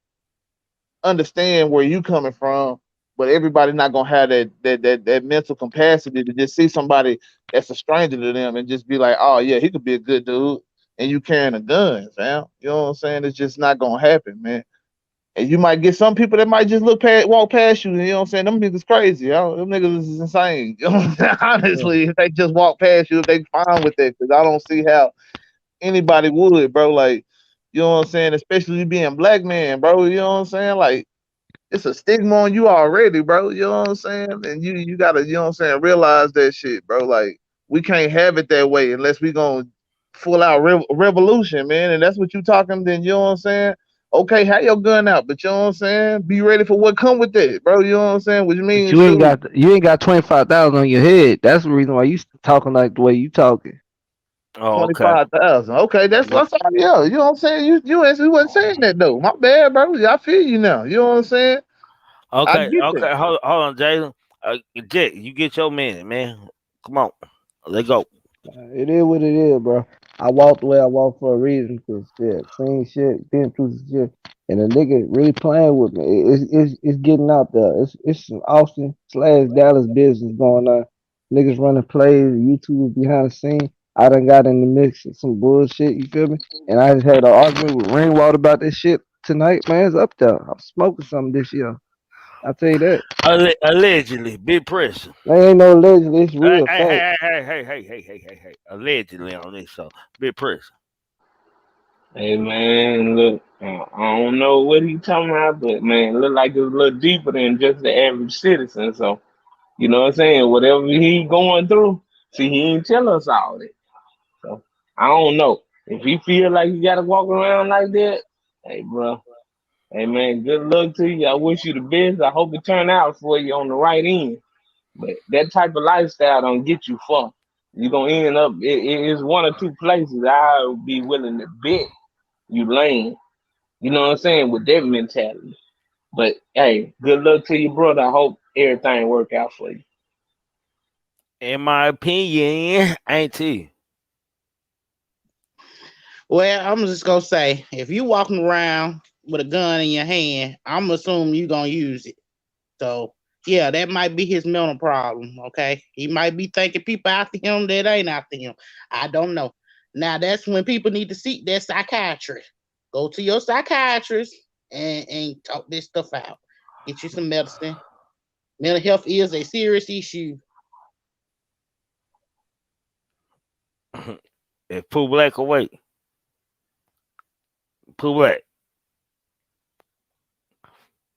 understand where you coming from, but everybody not gonna have that mental capacity to just see somebody that's a stranger to them and just be like, oh yeah, he could be a good dude, and you carrying a gun, fam. You know what I'm saying? It's just not gonna happen, man. And you might get some people that might just walk past you. You know what I'm saying? Them niggas crazy. Them niggas is insane. You know what I'm saying? Yeah. Honestly, if they just walk past you, if they fine with that, because I don't see how anybody would, bro. Like, you know what I'm saying? Especially you being black man, bro. You know what I'm saying? Like, it's a stigma on you already, bro. You know what I'm saying? And you gotta, you know what I'm saying, realize that shit, bro. Like we can't have it that way unless we gonna full out revolution, man. And that's what you talking, then you know what I'm saying? Okay, have your gun out, but you know what I'm saying? Be ready for what come with that, bro. You know what I'm saying? Which But means shoot, you ain't got 25,000 on your head. That's the reason why you talking like the way you talking. Oh, okay. 25,000. Okay, that's Yeah. what's up. Yeah, you know what I'm saying? You wasn't saying that though. My bad, bro. I feel you now. You know what I'm saying? I Okay, get that. okay. Hold on, Jalen. Jet, you get your minute, man. Come on, let go. It is what it is, bro. I walked the way I walked for a reason, cause shit, seen shit, been through some shit, and a nigga really playing with me. It's getting out there. It's some Austin slash Dallas business going on. Niggas running plays, YouTube behind the scene. I done got in the mix of some bullshit. You feel me? And I just had an argument with Rainwater about this shit tonight. Man, it's up there. I'm smoking something this year. I tell you that. Allegedly, big pressure. There ain't no legend. It's Hey, real hey, fact. hey, hey, hey, hey, hey, hey, hey, hey. Allegedly on this show, big pressure. Hey man, look, I don't know what he talking about, but man, look like it's a little deeper than just the average citizen. So you know what I'm saying? Whatever he going through, see, he ain't tell us all that. So I don't know if he feel like he got to walk around like that. Hey, bro. Hey man, good luck to you. I wish you the best. I hope it turn out for you on the right end. But that type of lifestyle don't get you far. You're gonna end up. It's one or two places I would be willing to bet you land. You know what I'm saying with that mentality. But hey, good luck to you, brother. I hope everything work out for you. In my opinion, ain't he? Well, I'm just gonna say, if you walking around with a gun in your hand, I'm assuming you gonna use it. So yeah, that might be his mental problem. Okay, he might be thinking people after him that ain't after him. I don't know. Now that's when people need to seek their psychiatrist. Go to your psychiatrist and talk this stuff out. Get you some medicine. Mental health is a serious issue. If Pooh Black away, Pooh Black.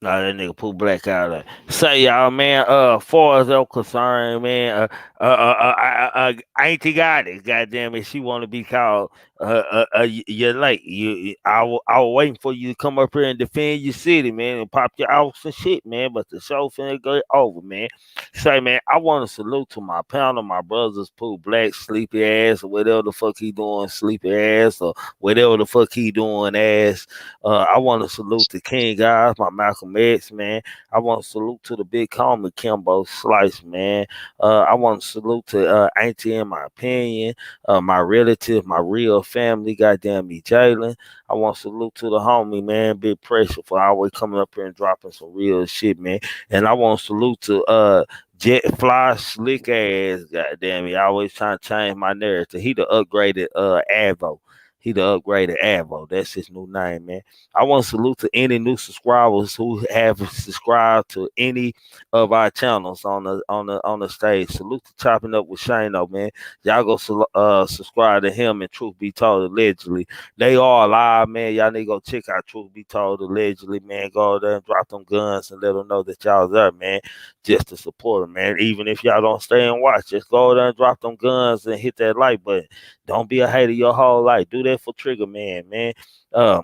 Nah, that nigga Pooh Black out there. Say y'all, man. Far as I'm concerned, man. Auntie got it. Goddamn it, she want to be called. You're late. I was waiting for you to come up here and defend your city, man, and pop your off and shit, man. But the show finna go over, man. Say, man, I want to salute to my panel, my brothers, Pooh Black, sleepy ass, or whatever the fuck he doing, sleepy ass, or whatever the fuck he doing, ass. I want to salute the King guys, my Malcolm X, man. I want to salute to the big homie Kimbo Slice, man. I want to salute to Auntie in my opinion, my relative, my real family, goddamn me, Jalen. I want to salute to the homie, man, Big Pressure for always coming up here and dropping some real shit, man. And I want to salute to Jet Fly Slick ass, goddamn me. I always trying to change my narrative. He the upgraded Avo. He the upgraded Avo. That's his new name, man. I want to salute to any new subscribers who have subscribed to any of our channels on the stage. Salute to chopping up with Shano, man. Y'all go subscribe to him and Truth Be Told allegedly. They all live, man. Y'all need to go check out Truth Be Told allegedly, man. Go there and drop them guns and let them know that y'all there, man. Just to support them, man. Even if y'all don't stay and watch, just go there and drop them guns and hit that like button. Don't be a hater your whole life. Do that for Trigger Man, man. Uh,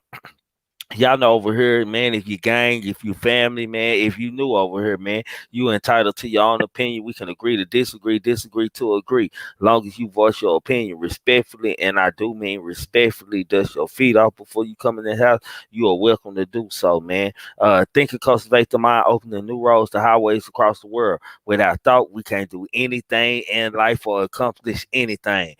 Y'all know over here, man, if you gang, if you family, man, if you new over here, man, you entitled to your own opinion. We can agree to disagree, disagree to agree. Long as you voice your opinion respectfully, and I do mean respectfully, dust your feet off before you come in the house, you are welcome to do so, man. Think and cultivate the mind, opening new roads to highways across the world. Without thought, we can't do anything in life or accomplish anything.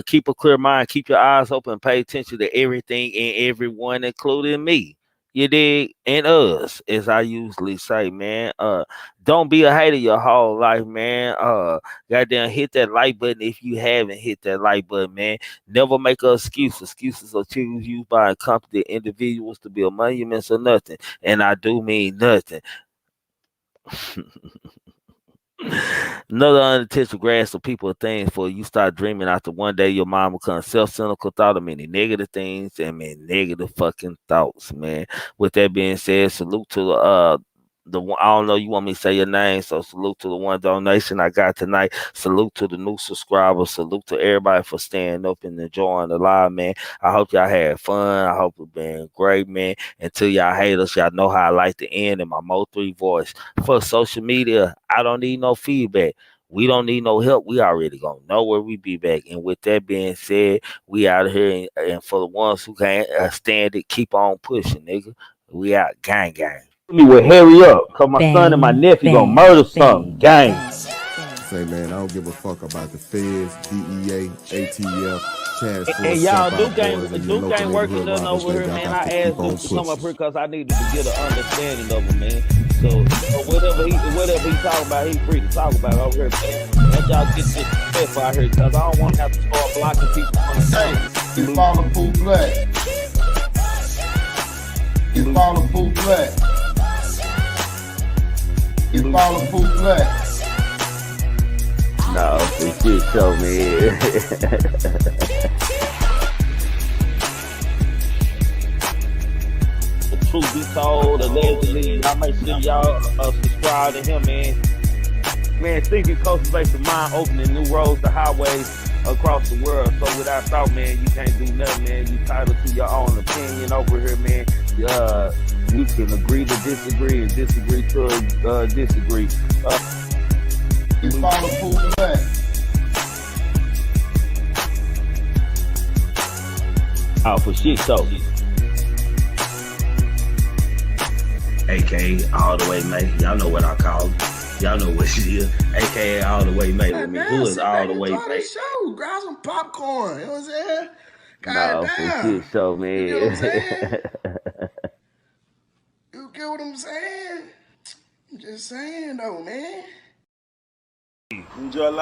Keep a clear mind, keep your eyes open, pay attention to everything and everyone, including me. You dig? And us, as I usually say, man. Don't be a hater your whole life, man. Goddamn, hit that like button if you haven't hit that like button, man. Never make an excuse. Excuses are tools used by incompetent individuals to build monuments or nothing. And I do mean nothing. Another unintentional grasp of people things for you start dreaming after one day your mind becomes self-cynical thought of many negative things and many negative fucking thoughts, man. With that being said, salute to I don't know, you want me to say your name, so salute to the one donation I got tonight. Salute to the new subscribers. Salute to everybody for staying up and enjoying the live, man. I hope y'all had fun. I hope it been great, man. Until y'all hate us, y'all know how I like to end in my Mo3 voice. For social media, I don't need no feedback. We don't need no help. We already gonna know where we be back. And with that being said, we out of here. And for the ones who can't stand it, keep on pushing, nigga. We out, gang, gang. Me will hurry up, cause my son and my nephew gonna murder something, gang. Say, man, I don't give a fuck about the feds, DEA, ATF, task And force, y'all, jump out boys, and your Duke local ain't working neighborhood nothing robbers. over here, Nigga, I man. got I to keep asked on Duke to come up pushing. here because I needed to get an understanding of him, man. So whatever he talking about, he free to talk about over here, man. Let y'all get this stuff out here, cause I don't want to have to start blocking people from the Hey, phone. it's all the full black. It's all the full black. It's all the full black. No, this shit show, man. The truth be told, allegedly, y'all make sure y'all subscribe to him, man. Man, thinking cultivates the mind, opening new roads to highways across the world. So without thought, man, you can't do nothing, man. You titled to your own opinion over here, man. We can agree to disagree and disagree to disagree. It's all the full black. Out for shit show. AKA all the way, man. Y'all know what I call it. Y'all know what she is. AKA all the way, mate. With me. Who is all the way, mate? Show, grab some popcorn. You know what I'm saying? No, for shit show, man. You get what I'm saying? You get what I'm saying? I'm just saying, though, man. Enjoy life.